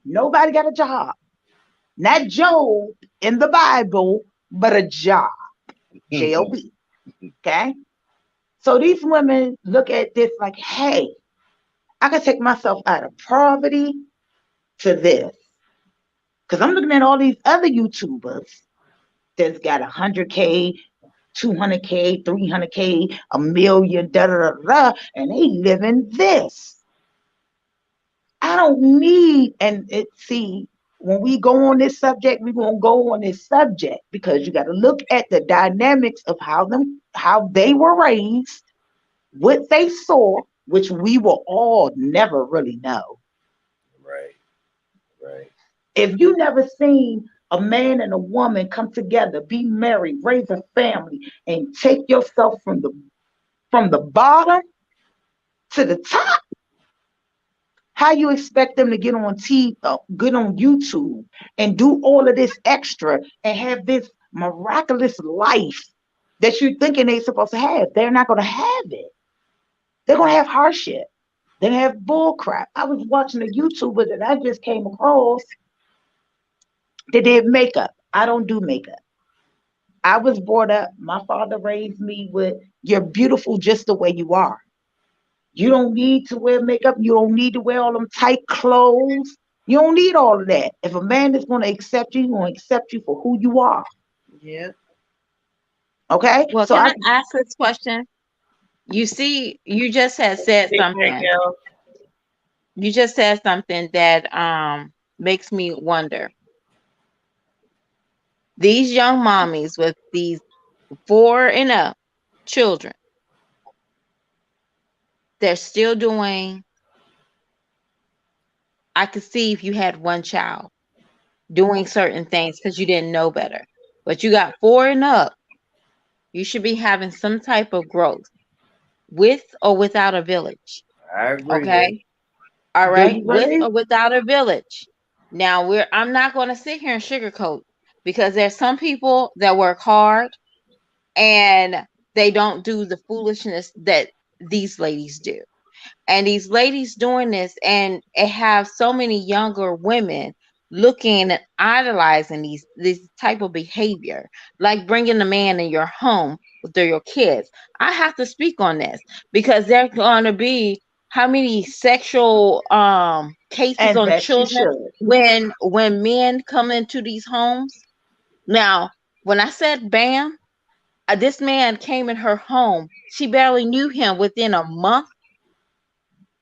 Nobody got a job. Not Job in the Bible, but a job. J-O-B. Okay. So these women look at this like, hey, I can take myself out of poverty to this. Because I'm looking at all these other YouTubers that's got 100K, 200K, 300K, a million, da da da da, and they living this. I don't need, and it see, when we go on this subject, we're gonna go on this subject because you got to look at the dynamics of how they were raised, what they saw, which we will all never really know. Right. Right. If you never seen a man and a woman come together, be married, raise a family, and take yourself from the bottom to the top, how you expect them to get on TV, get on YouTube, and do all of this extra and have this miraculous life that you're thinking they're supposed to have? They're not going to have it. They're going to have hardship. They're going to have bull crap. I was watching a YouTuber that I just came across that did makeup. I don't do makeup. I was brought up, my father raised me with, you're beautiful just the way you are. You don't need to wear makeup. You don't need to wear all them tight clothes. You don't need all of that. If a man is going to accept you, he's going to accept you for who you are. Yeah. Okay? Well, So can I I ask this question? You see, you just had said Big something. girl. You just said something that makes me wonder. These young mommies with these 4 and up children, they're still doing. I could see if you had one child doing certain things because you didn't know better. But you got 4 and up, you should be having some type of growth with or without a village. I agree, Lynn. Okay. All do right. you With really? or without a village. Now I'm not going to sit here and sugarcoat because there's some people that work hard and they don't do the foolishness that these ladies do. And these ladies doing this, and it have so many younger women looking and idolizing these type of behavior, like bringing a man in your home with your kids. I have to speak on this because there's going to be how many sexual cases And on that you children should. when men come into these homes. Now, when I said bam, this man came in her home. She barely knew him. Within a month,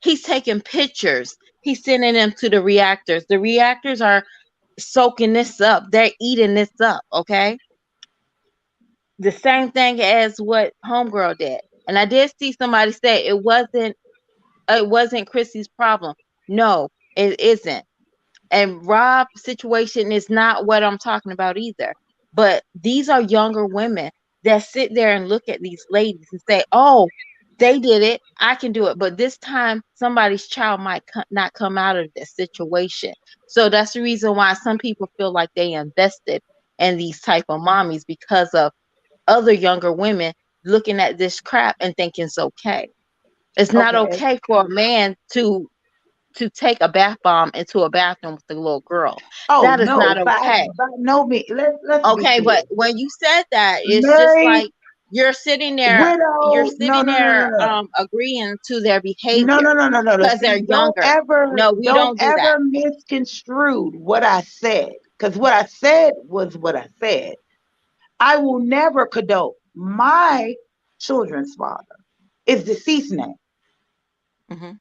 he's taking pictures. He's sending them to the reactors. The reactors are soaking this up. They're eating this up. Okay. The same thing as what Homegirl did. And I did see somebody say it wasn't Chrissy's problem. No, it isn't. And Rob's situation is not what I'm talking about either. But these are younger women that sit there and look at these ladies and say, oh, they did it. I can do it. But this time, somebody's child might not come out of this situation. So that's the reason why some people feel like they invested in these type of mommies because of other younger women looking at this crap and thinking it's okay. It's not Okay. okay for a man to take a bath bomb into a bathroom with a little girl. Oh That is not no, okay. by no means. Let's be Okay, clear. but when you said that, it's just Married, like you're sitting there, widow. No, no, no, no, no. agreeing to their No, behavior no, no, no, no, no. because they're See, younger. No, we don't don't do that. ever misconstrue what I said. Because what I said was what I said. I will never condone. My children's father is deceased now. Hmm.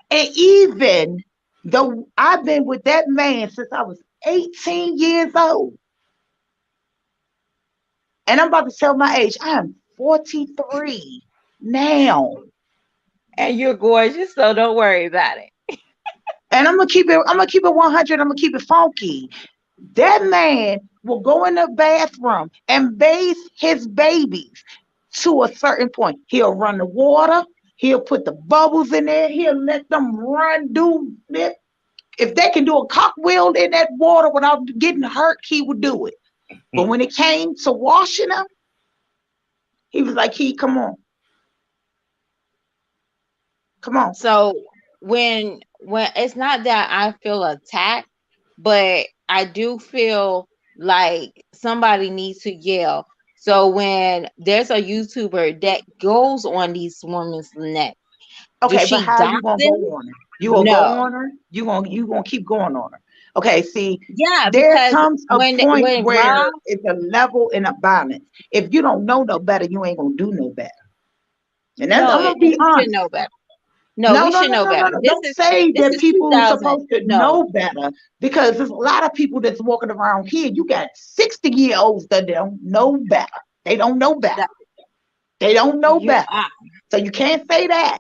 And even though I've been with that man since I was 18 years old, and I'm about to tell my age, I am 43 now. And you're gorgeous, so don't worry about it. And I'm gonna keep it 100, I'm gonna keep it funky. That man will go in the bathroom and bathe his babies to a certain point. He'll run the water, he'll put the bubbles in there, he'll let them run, do it. If they can do a cartwheel in that water without getting hurt, he would do it. But when it came to washing them, he was like, come on, come on. So when it's not that I feel attacked, but I do feel like somebody needs to yell. So when there's a YouTuber that goes on these women's neck, does Okay, but she how dox you gonna go them? on her? You gonna go No. on her? You gonna keep going on her? Okay, see, Yeah, there because comes a point when where Rob, it's a level and a balance. If you don't know no better, you ain't gonna do no better. And that's, no, I'm gonna be we should honest. know better. No, No, we no, should no, know no, no, better. no. Don't say This that is people are 2000. supposed to No, know better, because there's a lot of people that's walking around here. You got 60-year-olds that don't know better. They don't know better. that They don't know you, better. So you can't say that.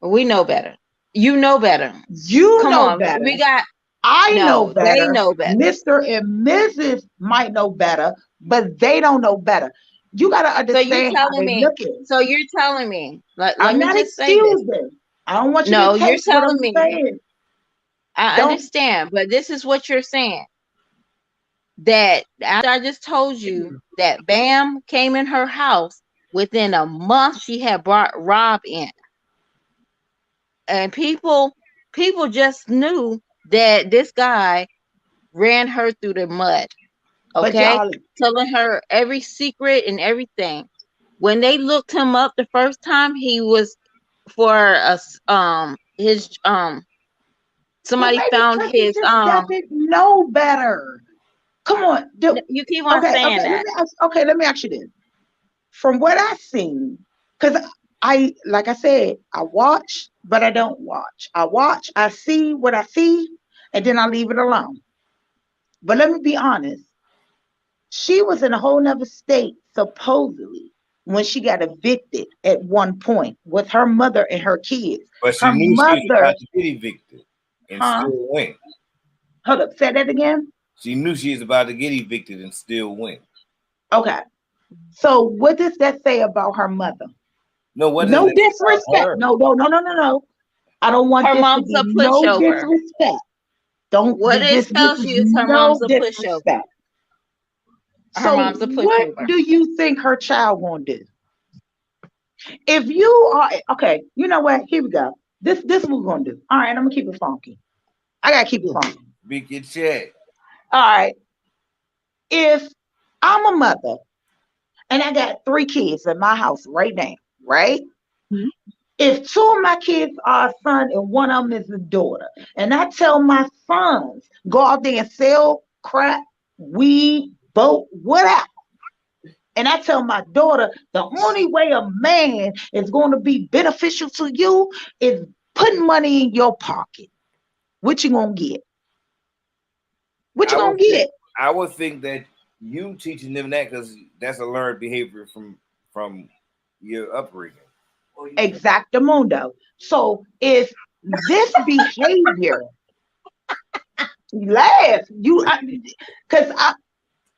we know better. You know better. You Come know on, better. we got I know no. They better. know better. Mr. and Mrs. might know better, but they don't know better. You got to So you're understand how telling they me. look at it. So you're telling me. Let I'm me not just say this. excusing. I don't want you No, to you're take what telling I'm me. saying. I Don't. understand, but this is what you're saying. That after I just told you that Bam came in her house, within a month she had brought Rob in, and people just knew that this guy ran her through the mud. But Okay, y'all, telling her every secret and everything. When they looked him up the first time, he was for his well, somebody maybe found Chrissy his just doesn't know better. Come on, you keep on okay, saying okay. that. Let me ask you this. From what I've seen, because like I said, I watch, but I don't watch. I watch, I see what I see, and then I leave it alone. But let me be honest. She was in a whole nother state, supposedly, when she got evicted at one point with her mother and her kids. But she Her knew she was mother, about to get evicted and huh? still went. Hold up, say that again. She knew she was about to get evicted and still went. Okay. So what does that say about her mother? No, what does No it say about disrespect. her? No, no, no, no, no, no. I don't want Her this to mom's be a no pushover. disrespect. Don't What it this tells is you is her mom's no a pushover. disrespect. Her So mom's a what pushover. do you think her child gonna do? If you are okay, you know what? Here we go. This what we're gonna do. All right, I'm gonna keep it funky. I gotta keep it funky. Big your check. All right. If I'm a mother and I got 3 kids in my house right now, right? If 2 of my kids are a son and one of them is a daughter, and I tell my sons, go out there and sell crap, weed, boat, whatever. And I tell my daughter, the only way a man is going to be beneficial to you is putting money in your pocket. What you gonna get? What you gonna get? I would think that you teaching them that because that's a learned behavior from your upbringing. Exactamundo. So if this behavior, laugh, because I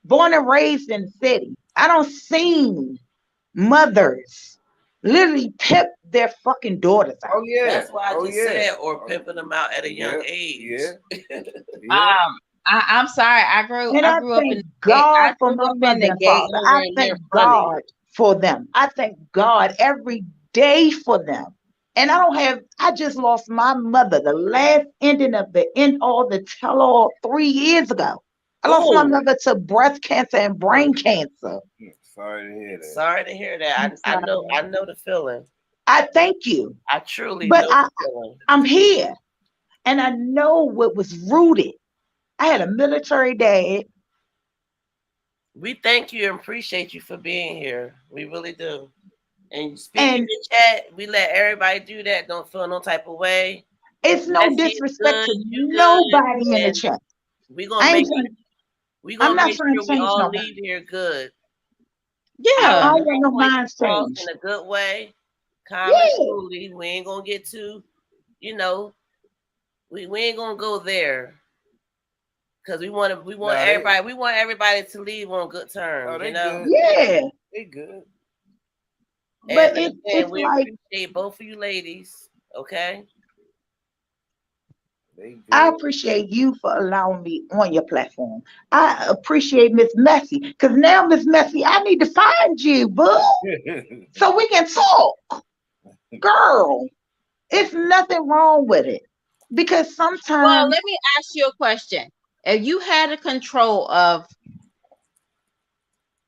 born and raised in the city, I don't seen mothers literally pimp their fucking daughters out. Oh yeah, That's why I just said, or pimping them out at a young age. Yeah. I'm sorry. I grew And I up in thank the God for grew my up in mother the and gate. father. I And thank they're funny. God for them. I thank God every day for them. And I just lost my mother, the last ending of the end all, the tell all 3 years ago. I lost my Ooh. mother to breast cancer and brain cancer. Sorry to hear that. Sorry to hear that. I know the feeling. I thank you. I truly But know the feeling. I'm here and I know what was rooted. I had a military dad. We thank you and appreciate you for being here. We really do. And speaking And in chat, we let everybody do that. Don't feel no type of way. it's no Messi is disrespect good, to you nobody good, in the and chat. we I gonna ain't make trying, we I'm gonna not make trying sure to we change all nobody. leave here good. I Yeah. don't want no Points minds across change. in a good way. Calm and Yeah. coolly. We ain't gonna get too, you know, we ain't gonna go there. Cause we want everybody to leave on good terms, you know. Good. Yeah. They good. But And again, it's we like appreciate both of you ladies. Okay. They good. I appreciate you for allowing me on your platform. I appreciate Miss Messy because now, Miss Messy, I need to find you, boo, so we can talk. Girl, it's nothing wrong with it because Well, sometimes let me ask you a question. If you had a control of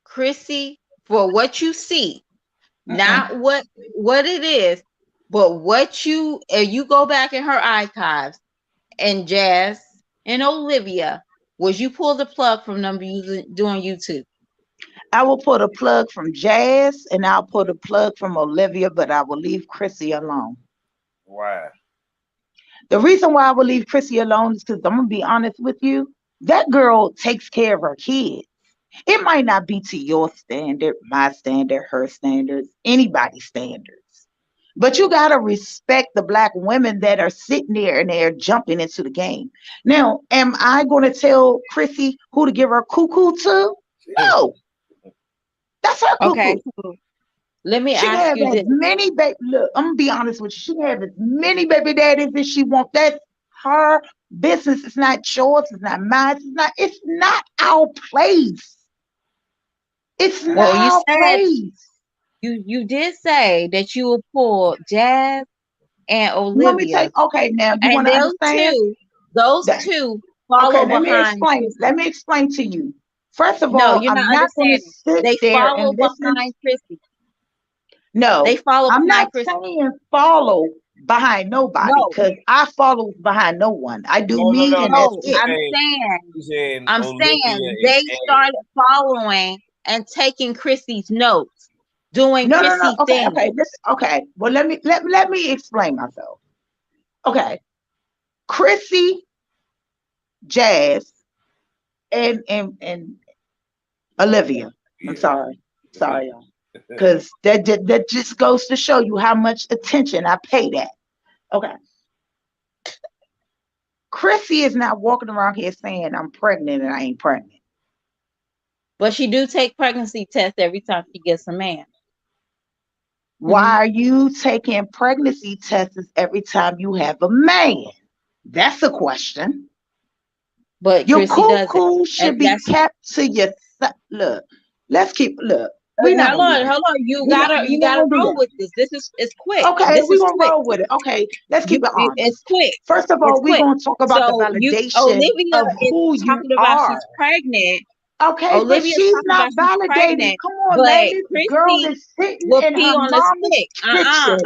Chrissy for what you see, not what it is, but what you if you go back in her archives and Jazz, and Olivia, would you pull the plug from them doing YouTube? I will put a plug from Jazz and I'll put a plug from Olivia, but I will leave Chrissy alone. Why? The reason why I will leave Chrissy alone is because I'm gonna be honest with you. That girl takes care of her kids. It might not be to your standard, my standard, her standards, anybody's standards. But you gotta respect the black women that are sitting there and they're jumping into the game. Now, am I gonna tell Chrissy who to give her cuckoo to? No, that's her cuckoo. Okay, so let me She can ask have you as this. many baby. Look, I'm gonna be honest with you. She can have as many baby daddies as she wants. That's her business. It's not yours. It's not mine. It's not our place. It's not Well, you our said place. you did say that you will pull Jazz and Let me Olivia, take. Okay, now you and want to understand those that. two Okay, follow let me behind explain. Chrissy. Let me explain to you. First of No, all, you're I'm not not going to understanding. sit They there follow and listen. behind Chrissy. No, They follow I'm behind not Chrissy. saying follow behind nobody No, because I follow behind no one. I do No, me, and that's no, it. She's saying I'm Olivia saying and they Jazz. started following and taking Chrissy's notes, doing No. Chrissy Okay, things. okay. Okay. Well, let me explain myself. Okay, Chrissy, Jazz, and Olivia. I'm Yeah. sorry, y'all, because that just goes to show you how much attention I pay that. Okay, Chrissy is not walking around here saying I'm pregnant and I ain't pregnant. But she do take pregnancy tests every time she gets a man. Why are you taking pregnancy tests every time you have a man? That's a question. But Your Chrissy does it. cuckoo And should be that's kept to yourself. Look, look. We're not gonna do that. hold on. You We're you not gotta gonna do roll that. with this. This is it's quick. Okay, This we're is gonna quick. roll with it. Okay, let's keep it It's honest. quick. First of It's all, we're quick. gonna talk about the So validation Olivia of is who you talking about are. she's pregnant. Okay, but Olivia is she's talking not about she's validated. pregnant, Come on, but man. This girl Chrissy is sitting will in pee her on a mama's stick. kitchen.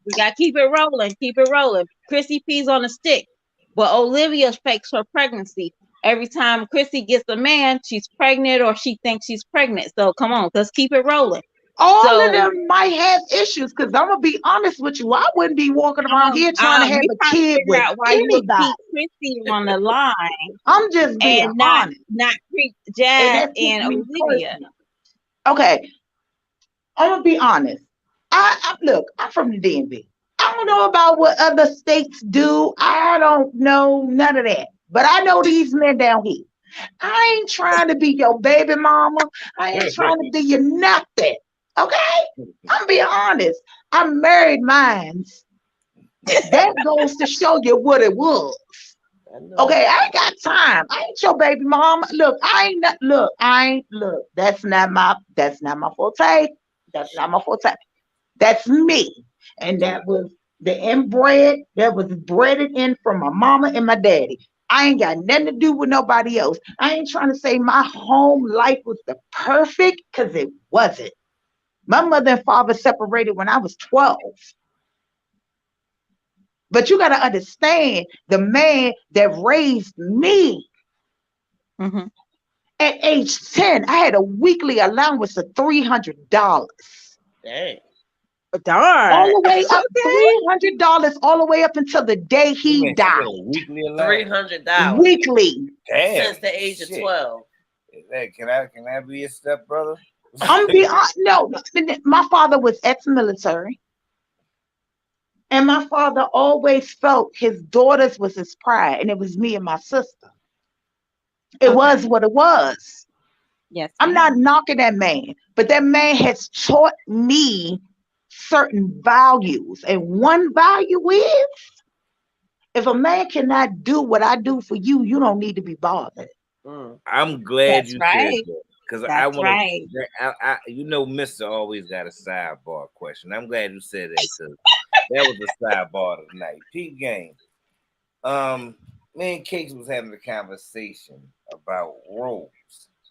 We gotta keep it rolling. Keep it rolling. Chrissy pees on a stick, but Olivia fakes her pregnancy. Every time Chrissy gets a man, she's pregnant or she thinks she's pregnant. So come on, let's keep it rolling. All of So them might have issues because I'm gonna be honest with you. I wouldn't be walking around here trying to have you a trying to kid figure with out why you would anybody. keep Chrissy on the line I'm just being and honest, not treat and Jazz that's just and me Olivia. personally. Okay, I'm gonna be honest. I look. I'm from the DMV. I don't know about what other states do. I don't know none of that. But I know these men down here. I ain't trying to be your baby mama. I ain't trying to be your nothing. Okay? I'm being honest. I married mines. That goes to show you what it was. Okay, I ain't got time. I ain't your baby mama. Look, That's not my forte. That's not my forte. That's me. And that was the inbred that was breaded in from my mama and my daddy. I ain't got nothing to do with nobody else. I ain't trying to say my home life was the perfect because it wasn't. My mother and father separated when I was 12. But you got to understand the man that raised me at age 10, I had a weekly allowance of $300. Dang. All the way up, Okay. $300 all the way up until the day he died. Weekly allowance. $300 Weekly. Damn. since the age of Shit. 12. Hey, can I be a stepbrother? I'm be honest. No, my father was ex-military, and my father always felt his daughters was his pride, and it was me and my sister. It was what it was. Yes. I'm not knocking that man, but that man has taught me certain values, and one value is if a man cannot do what I do for you, you don't need to be bothered. I'm glad That's you right. said that because I That's want right. to. Mister always got a sidebar question. I'm glad you said that because that was a sidebar tonight. Peep game. Me and Cakes was having a conversation about roles.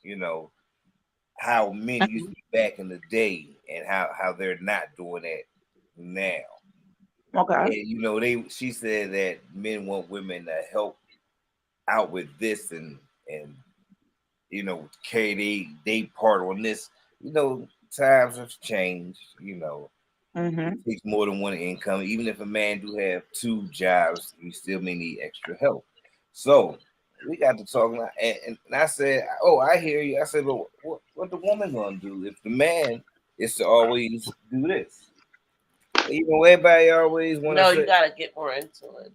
You know how men used to be back in the day and how they're not doing that now. Okay. And she said that men want women to help out with this and carry they part on this. Times have changed. It takes more than one income. Even if a man do have 2 jobs, he still may need extra help. So we got to talking, and I said, "Oh, I hear you." I said, "But what the woman gonna do if the man is to always do this?" Everybody always want to. No, you gotta get more into it.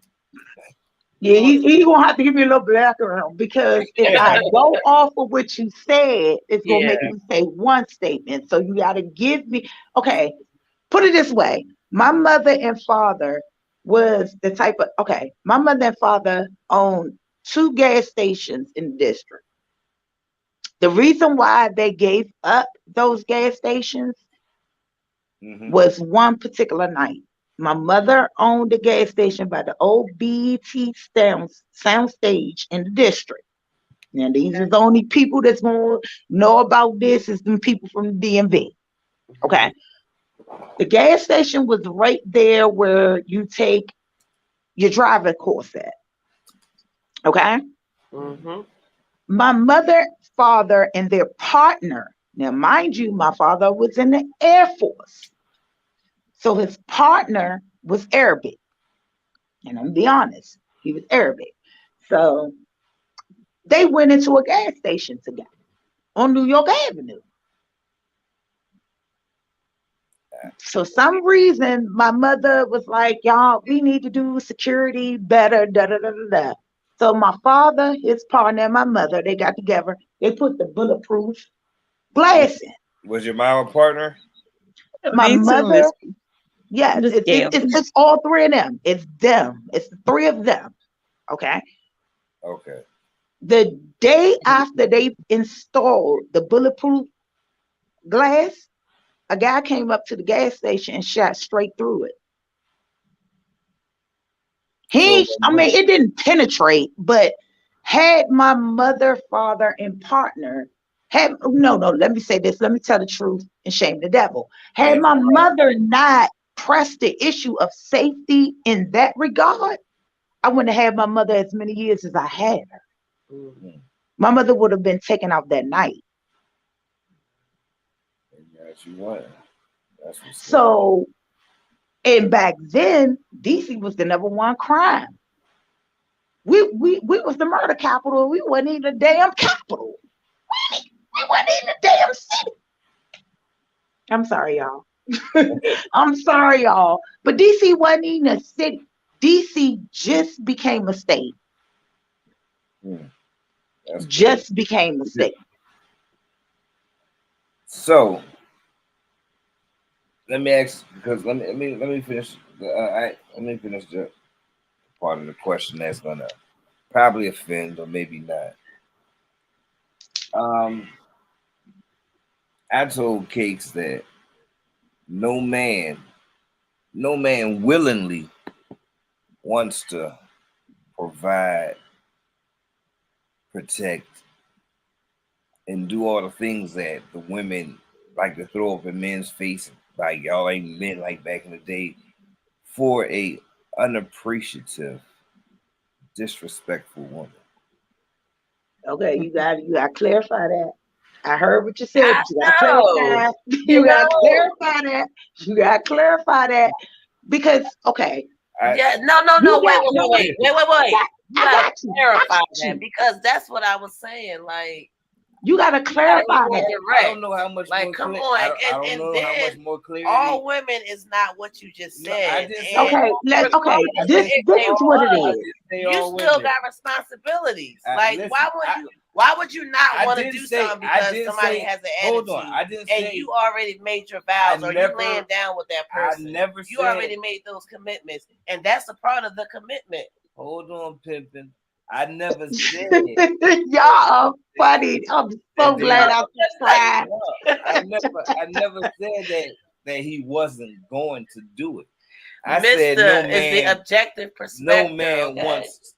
Yeah, you gonna have to give me a little background, because if I go off of what you said, it's gonna make me say one statement. So you gotta give me, okay, put it this way. My mother and father was the type of, my mother and father owned 2 gas stations in the district. The reason why they gave up those gas stations was one particular night. My mother owned a gas station by the old BET sound stage in the district. Now, these are the only people that's going to know about this is the people from the DMV. Okay. The gas station was right there where you take your driving course at. Okay. My mother, father, and their partner. Now, mind you, my father was in the Air Force. So his partner was Arabic. And I'm gonna be honest, he was Arabic. So they went into a gas station together on New York Avenue. For some reason, my mother was like, y'all, we need to do security better, da da da da da. So my father, his partner, and my mother, they got together. They put the bulletproof glass in. Was your mom a partner? My mother, yes, it's all 3 of them. It's them. It's the 3 of them. Okay. Okay. The day after they installed the bulletproof glass, a guy came up to the gas station and shot straight through it. It didn't penetrate, but had my mother, father, and partner let me say this. Let me tell the truth and shame the devil. Had my mother not pressed the issue of safety in that regard, I wouldn't have had my mother as many years as I had her. My mother would have been taken out that night. So, and back then, DC was the #1 crime. We was the murder capital. We wasn't even the damn capital. We wasn't even the damn city. I'm sorry, y'all. I'm sorry, y'all. But DC wasn't even a city. DC just became a state. Just became a state. So let me ask, because let me finish. Let me finish the part of the question that's gonna probably offend or maybe not. I told Cakes that no man willingly wants to provide, protect, and do all the things that the women like to throw up in men's face, like y'all ain't men like back in the day, for a unappreciative, disrespectful woman. Okay, you got to clarify that. I heard what you said, but you got to clarify. You got to clarify that. You got to clarify that, because wait. You got to clarify that, because that's what I was saying. Like, you got to clarify that. I don't know how much more come clear. on, I don't know how much more clear. All women is not what you just said. This is what it is. You still got responsibilities. Why would you not want to do something because somebody has an attitude? Hold on, I didn't say. And you already made your vows, or you laying down with that person. You already made those commitments, and that's a part of the commitment. Hold on, Pimpin'. I never said y'all are funny. I'm so glad I tried. I never said that he wasn't going to do it. I said no man is the objective perspective. No man wants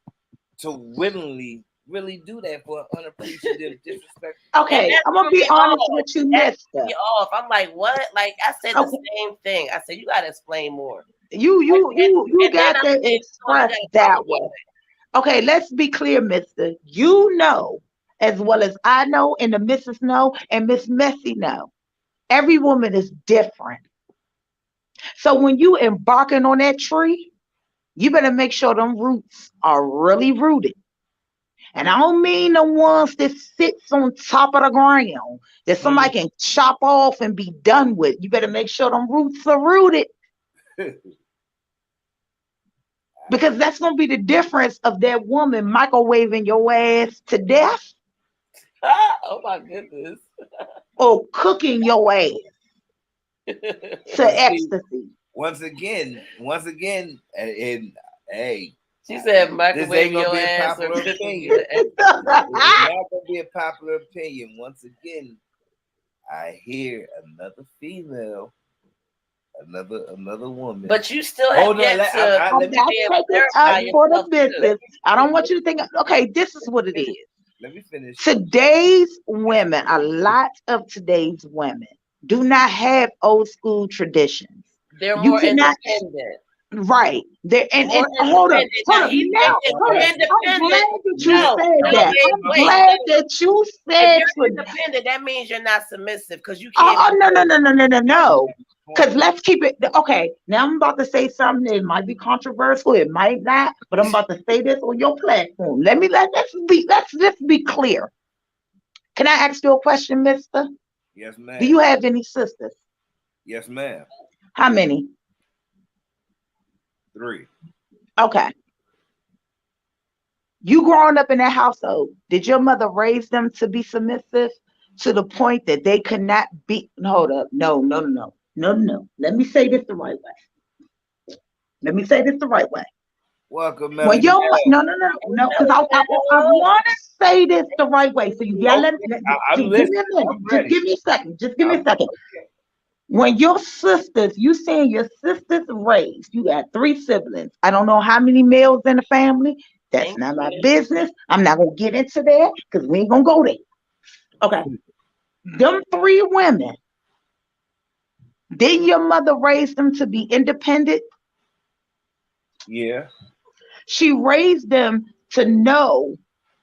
to willingly really do that for unappreciative disrespect. Okay, I'm gonna be honest with you, Mister. I'm like, what? Like, I said the same thing. I said you gotta explain more. You got to express that way. Okay, let's be clear, mister. You know as well as I know, and the missus know, and Miss Messy know. Every woman is different. So when you embarking on that tree, you better make sure them roots are really rooted. And I don't mean the ones that sits on top of the ground that somebody can chop off and be done with. You better make sure them roots are rooted. Because that's gonna be the difference of that woman microwaving your ass to death Oh my goodness. or cooking your ass to But see, ecstasy. once again, and hey, She said this microwave ain't gonna your be a ass or popular cooking opinion. you. It's not gonna be a popular opinion. Once again, I hear another female, another woman. But you still have Hold on, yet to let me be able Take to it up verify for the yourself too. business. I don't want you to think, okay, this is what it is. let me finish. Today's women, a lot of today's women do not have old school traditions. They're You more cannot, independent. right. They're More and hold up, independent. Now he now, thinks hold up. I'm glad independent. that you No, said no, that. babe, I'm wait, glad no. that you If said you're independent, that means you're not submissive because you oh, can't. no. Because let's keep it okay. Now I'm about to say something that might be controversial, it might not, but I'm about to say this on your platform. Let's just be clear. Can I ask you a question, mister? Yes, Do ma'am. you have any sisters? Yes, ma'am. How many? 3. Okay. You growing up in that household, did your mother raise them to be submissive to the point that they could not be? Hold up. No. Let me say this the right way. Welcome, When Melly your Mel. no, because I want to say this the right way. So you gotta I'm just give me listening. a minute. I'm Just ready. give me a second. Just give me a second. Okay. When your sisters, you saying your sisters raised, you got 3 siblings. I don't know how many males in the family. That's Thank not my you. business. I'm not gonna get into that because we ain't gonna go there. Okay. Them 3 women, didn't your mother raise them to be independent? Yeah. She raised them to know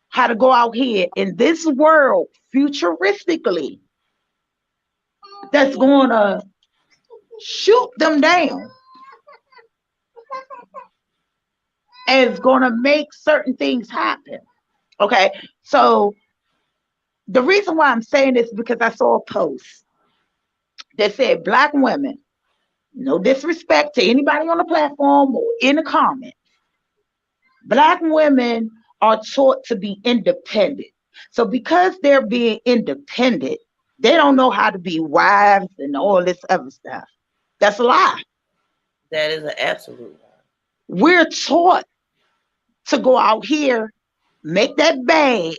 how to go out here in this world futuristically that's going to shoot them down and it's going to make certain things happen. Okay. So the reason why I'm saying this is because I saw a post that said black women, no disrespect to anybody on the platform or in the comments, black women are taught to be independent. So because they're being independent, they don't know how to be wives and all this other stuff. That's a lie. That is an absolute lie. We're taught to go out here, make that bag,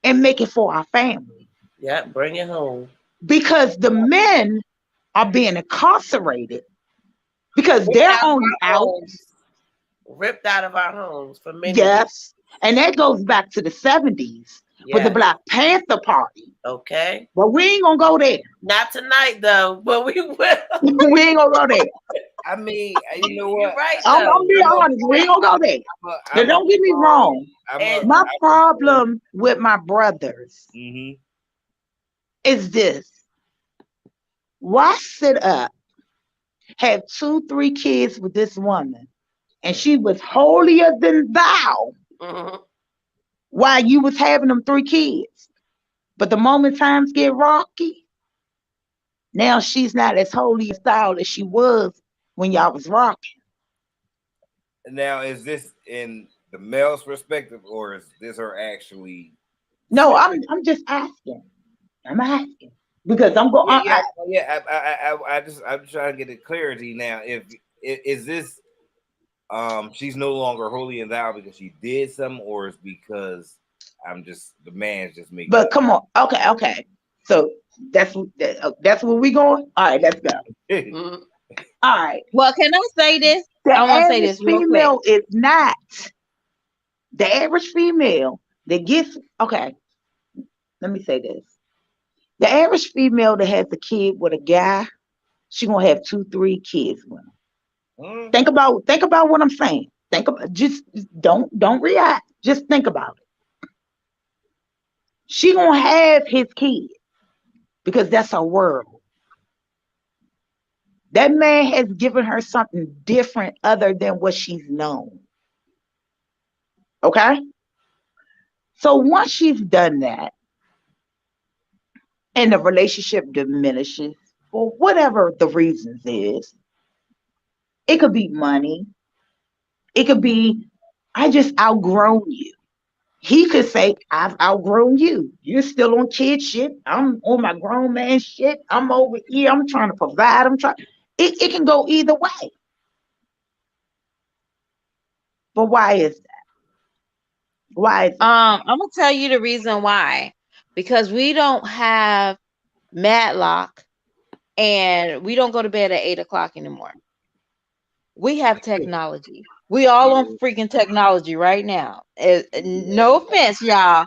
and make it for our family. Yeah, bring it home. Because the men are being incarcerated because Ripped they're out of only our out. homes. Ripped out of our homes for many years. Yes. And that goes back to the 70s with the Yeah. Black Panther Party. Okay. But we ain't going to go there. Not tonight though, but we will. We ain't going to go there. I mean, you know what? You're right I'm though. being honest. We ain't going to go there. Now, don't get me wrong. My problem with my brothers is this. Why sit up, have 2, 3 kids with this woman, and she was holier than thou while you was having them 3 kids. But the moment times get rocky, now she's not as holy as thou as she was when y'all was rocking. Now, is this in the male's perspective, or is this her actually? No, I'm just asking. I'm asking because I'm going. I'm trying to get the clarity now. If is this she's no longer holy and thou because she did something, or is because the man's just making. But come on, okay. So that's where we going. All right, let's go. All right. Well, can I say this? The I want to say average this real quick. female is not the average female that gets okay. Let me say this: the average female that has a kid with a guy, she gonna have 2, 3 kids with him. Think about what I'm saying. Think about just don't react. Just think about it. She gonna have his kid because that's her world. That man has given her something different other than what she's known. Okay? So once she's done that and the relationship diminishes for whatever the reasons is, it could be money, it could be I just outgrown you. He could say, I've outgrown you. You're still on kid shit. I'm on my grown man shit. I'm over here. I'm trying to provide. I'm trying. It can go either way. But why is that? Why is it? I'm gonna tell you the reason why. Because we don't have Matlock and we don't go to bed at 8 o'clock anymore. We have technology. We all on freaking technology right now. No offense, y'all,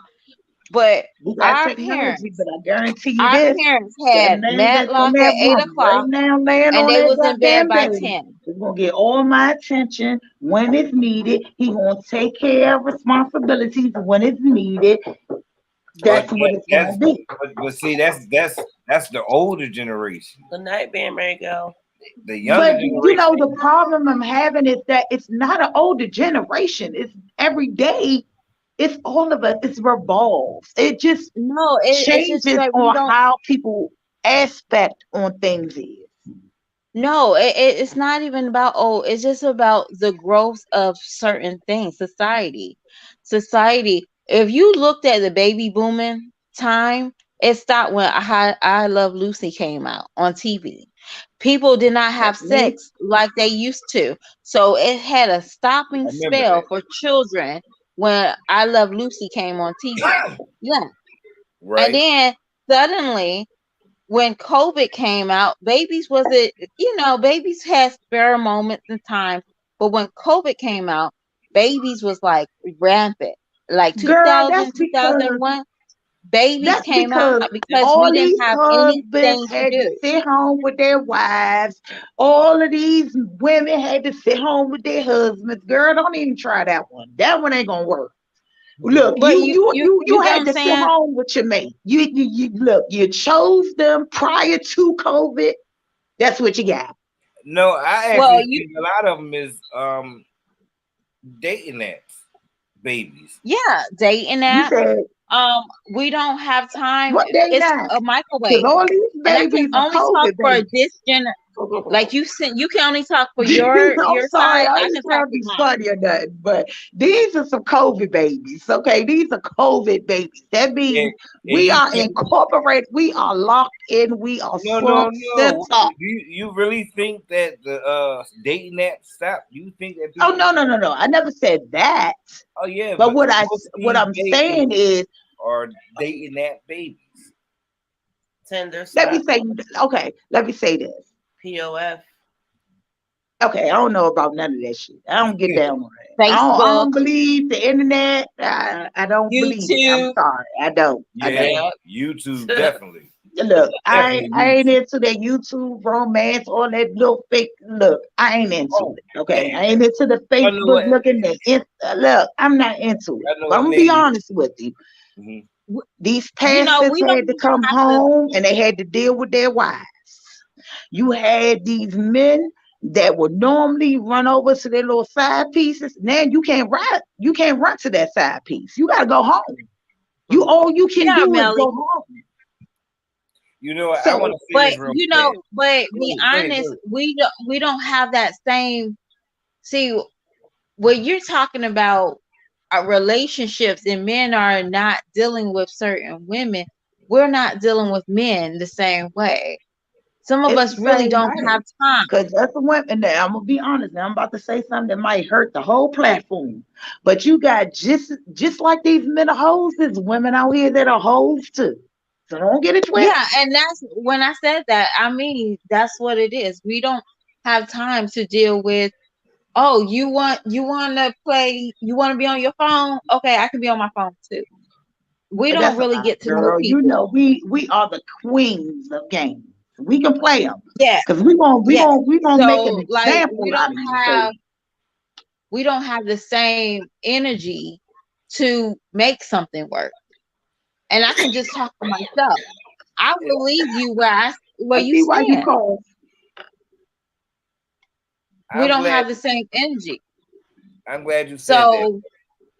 but We got our technology, parents, but I guarantee you our this. parents That had man that's in Matlock that at eight room right o'clock now laying and on they that was in bed goddamn by bed 10. is gonna get all my attention when it's needed. He gonna take care of responsibilities when it's needed. But That's what it's that's gonna be. but see that's the older generation. Good night, Ben Go. The younger But you know, generation. the problem I'm having is that it's not an older generation. It's every day. It's all of us. It revolves. It just No, it's just changes that we on don't. how people aspect on things is. No, it's not even about, oh, it's just about the growth of certain things, society. Society, if you looked at the baby booming time, it stopped when I Love Lucy came out on TV. People did not have That's me. sex like they used to. So it had a stopping I remember spell that. for children when I Love Lucy came on TV. Yeah. And Right. then suddenly when COVID came out, babies wasn't, babies had spare moments and times, but when COVID came out, babies was like rampant. Like Girl, 2000, 2001, babies that's came out because because we all didn't these have husbands anything to had to do. sit home with their wives. All of these women had to sit home with their husbands. Girl, don't even try that one. That one ain't gonna work. Look, But you you get what had I'm to sit saying? home with your mate. You look, you chose them prior to COVID. That's what you got. No, I Well, actually think a lot of them is dating apps, babies. yeah, dating You apps. said We don't have time. what they It's not? a Because microwave, all these and I can babies are only talk COVID for babies. this like you can only talk for I'm your sorry, side. I I ain't can talk trying to for be mine. funny or nothing, but these are some COVID babies. Okay, these are COVID babies. That means And we you are think incorporated, we are locked in, we are set no. up. You really think that the dating app stopped? You think that Oh people? no. I never said that. Oh yeah, But but what most of what these I'm babies saying is, are dating app babies. Tender let me Swap. say, okay, let me say this. POF. Okay, I don't know about none of that shit. I don't get down on it. I Facebook, don't believe the internet. I don't believe it. I'm YouTube. sorry. I don't. I don't. Yeah, YouTube definitely, Look, definitely I ain't YouTube. into that YouTube romance, all that little fake. Look, I ain't into Oh, it. Okay, damn. I ain't into the I know Facebook what looking at. Look, I'm not into it. I know But I'm what gonna be name. honest with you. Mhm. These pastors We don't had to even come have to. home and they had to deal with their wives. You had these men that would normally run over to their little side pieces. Now you can't run. You can't run to that side piece. You gotta go home. You all you can Yeah, do is Melly. go home. You know what? I want So to say But this real fast. be Go ahead, honest, we don't have that same. See, when you're talking about relationships and men are not dealing with certain women, we're not dealing with men the same way. Some of it's the us really same don't way. have time. Because that's the women that I'm gonna be honest. Now I'm about to say something that might hurt the whole platform. But you got just like these men are hoes, there's women out here that are hoes too. So don't get it Yeah, twisted. and that's when I said that, I mean, that's what it is. We don't have time to deal with, oh, you want to be on your phone? Okay, I can be on my phone too. We But don't that's a really lie, get to know girl. You people. know we are the queens of games. We can play them Yes, because we yes. gonna make an So like example we out don't of you, have baby. we don't have the same energy to make something work. And I can just talk for myself. I will leave you where I you see why you stand. call. We I'm don't glad. have the same energy. I'm glad you said that. So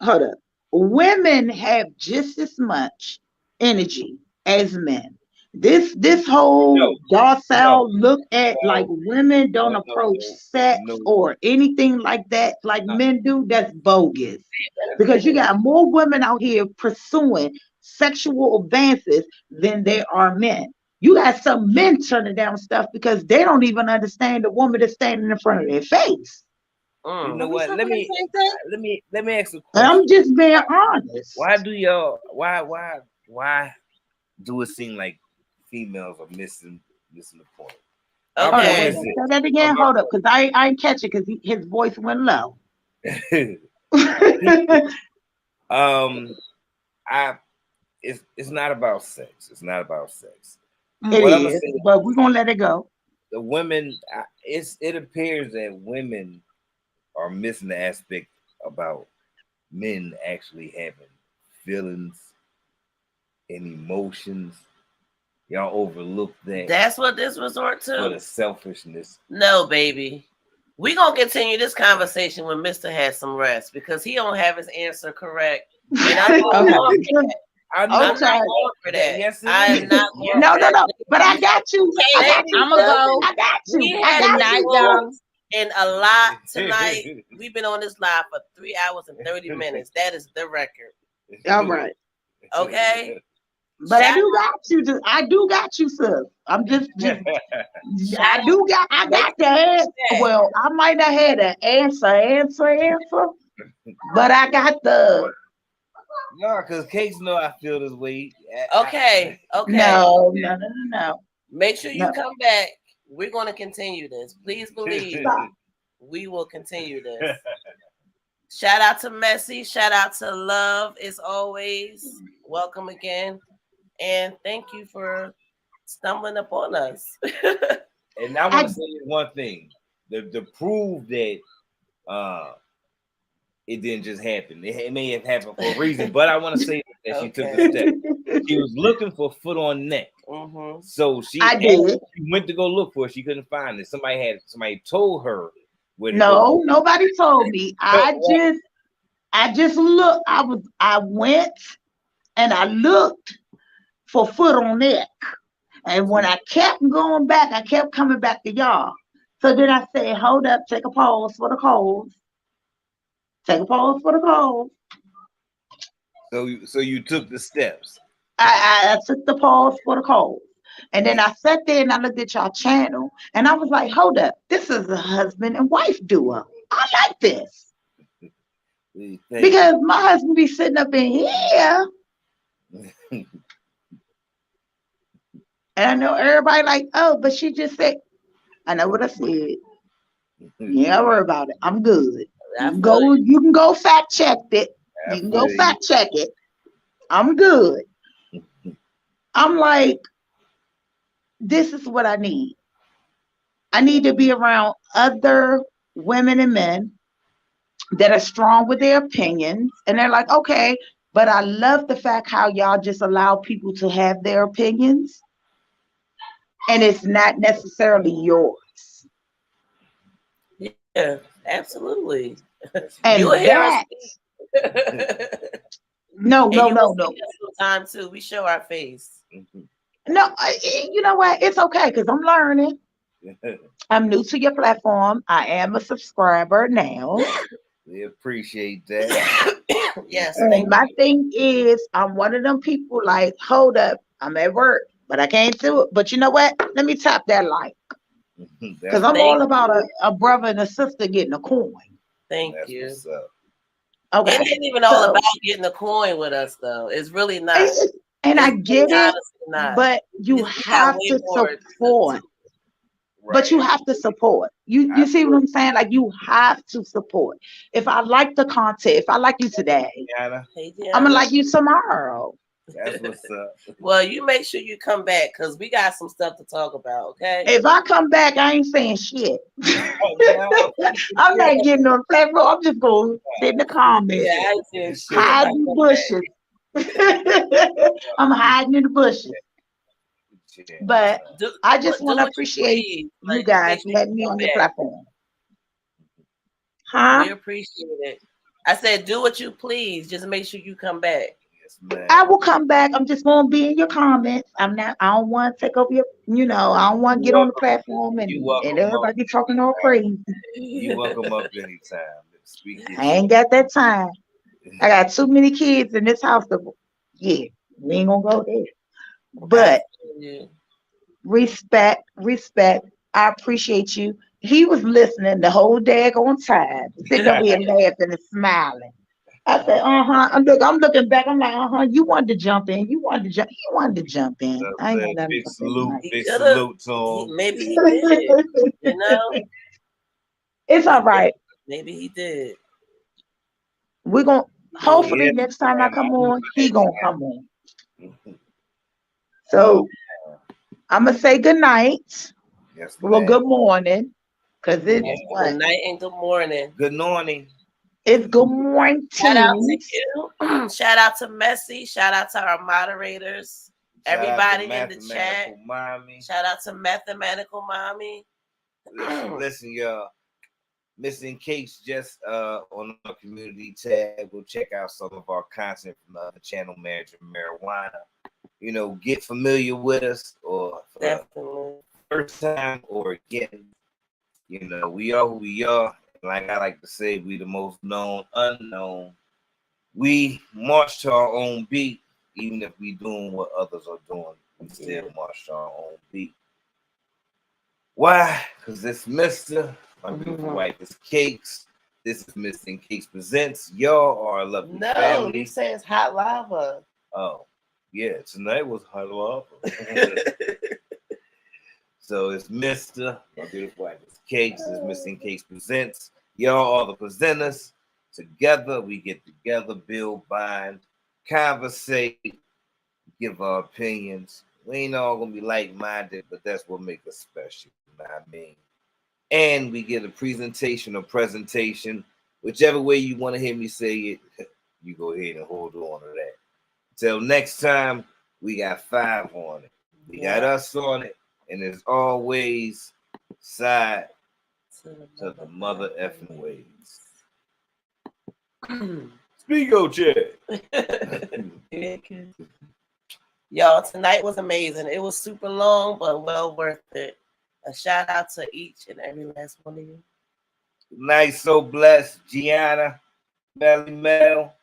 Hold up. Women have just as much energy as men. This whole No, docile look at like no, women don't approach no, sex no. or anything like that like Uh, men do, that's bogus. Because you got more women out here pursuing sexual advances than there are men. You got some men turning down stuff because they don't even understand the woman that's standing in front of their face. You know are we what? talking the same thing? Let me ask a And question. I'm just being honest. Why do y'all why do it seem like females are missing the point? My Hold up, point Okay. is say this. that again. Hold up, because I ain't catch it because his voice went low. I it's not about sex. It's not about sex. It What I'm gonna is, say is but we're gonna let it go. the women. It appears that women are missing the aspect about men actually having feelings and emotions. Y'all overlook that That's what this resort for the to. selfishness. No, baby. We gonna continue this conversation when Mister has some rest because he don't have his answer correct, and I'm not Okay. going for that. I know. I'm not going for that. Yes, it I am is. not going No, for no, that. no. But I got you. I got you, I'ma sis. go. I got We you. I had Good got night, you. y'all. and a lot tonight. We've been on this live for 3 hours and 30 minutes. That is the record. All right. Okay. But Shout I do got you, sis. I'm just Shout I got the answer. out. Well, I might not have the answer, but I got the No, because Cakes know I feel this way. Okay. no. Make sure you No. come back. We're going to continue this. Please believe Stop. we will continue this. Shout out to Messi. Shout out to Love as always. Welcome again. And thank you for stumbling upon us. And I want to say one thing to prove that it didn't just happen. It may have happened for a reason, but I want to say that she took the step. She was looking for foot on neck. Mm-hmm. So she went to go look for it. She couldn't find it. Somebody told her where to go. Nobody told me. I just looked. I went and I looked for foot on neck. And when I kept going back, I kept coming back to y'all. So then I said, hold up, take a pause for the calls. Take a pause for the calls. So you took the steps. I took the pause for the calls. And then I sat there and I looked at y'all channel and I was like, hold up, this is a husband and wife duo. I like this. Because my husband be sitting up in here. And I know everybody like, oh, but she just said, I know what I said. Yeah, don't worry about it. I'm good. You can go fact check it. You can go fact check it. I'm good. I'm like, this is what I need. I need to be around other women and men that are strong with their opinions. And they're like, okay, but I love the fact how y'all just allow people to have their opinions. And it's not necessarily yours. Yeah, absolutely. And You'll hear us. No. Time too. We show our face. No, you know what? It's okay because I'm learning. I'm new to your platform. I am a subscriber now. We appreciate that. Yes. And my thing is, I'm one of them people like, hold up, I'm at work, but I can't do it. But you know what? Let me tap that like. Because I'm all about a brother and a sister getting a coin. Thank you. Okay. It ain't even all about getting a coin with us, though. It's really not. And I get it, but you have to support. But you have to support. You see what I'm saying? Like you have to support. If I like the content, if I like you today, I'm gonna like you tomorrow. That's what's up. Well, you make sure you come back because we got some stuff to talk about, okay? If I come back, I ain't saying shit. Oh, I'm not getting on the platform. I'm just going to sit in the comments, Yeah, I ain't saying shit. hide in the bushes. I'm hiding in the bushes. But I just want to appreciate you guys letting me on your platform. Huh? We appreciate it. I said, do what you please. Just make sure you come back. I will come back. I'm just gonna be in your comments. I don't want to take over your, I don't want to get on the platform and everybody be talking all crazy. You welcome up anytime. Speak I ain't got that time. I got too many kids in this house. We ain't gonna go there. But respect. I appreciate you. He was listening the whole daggone time, sitting over here laughing and smiling. I said, I'm looking back. I'm like, you wanted to jump in. He wanted to jump in. I ain't got big salute to him. Maybe he did. You know? It's all right. Maybe he did. We're going to, hopefully next time I come on, he going to come on. So I'm going to say good night. Yes, well, good morning. Because it's good night and good morning. Good morning. It's good morning. Shout out to you. Shout out to Messi. Shout out to our moderators. Everybody in the chat. Mommy. Shout out to Mathematical Mommy. Listen, y'all. Miscommunication just on our community tab. Go check out some of our content from the other channel, Manager Marijuana. Get familiar with us or first time or again. We are who we are. Like I like to say, we the most known unknown. We march to our own beat, even if we doing what others are doing. We still march to our own beat. Why? Because it's Mr. My beautiful wife is Cakes. This is Miscommunication Presents. Y'all are a lovely family. No, you say it's hot lava. Oh, yeah. Tonight was hot lava. So it's Mr. My beautiful wife is Cakes. This is Miscommunication Presents. Y'all are the presenters. Together, we get together, build, bind, conversate, give our opinions. We ain't all gonna be like-minded, but that's what makes us special. You know what I mean? And we get a presentation or presentation, whichever way you want to hear me say it, you go ahead and hold on to that. Till next time, we got 5 on it. We got us on it, and as always, side to the mother effing ways. Speak your chat. Y'all, tonight was amazing. It was super long, but well worth it. A shout out to each and every last one of you. Nice, so blessed, Gianna, Melly Mel,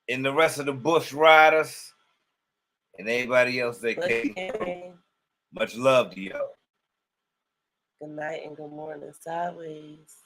and the rest of the Bush Riders, and everybody else that came. Much love to y'all. Good night and good morning, sideways.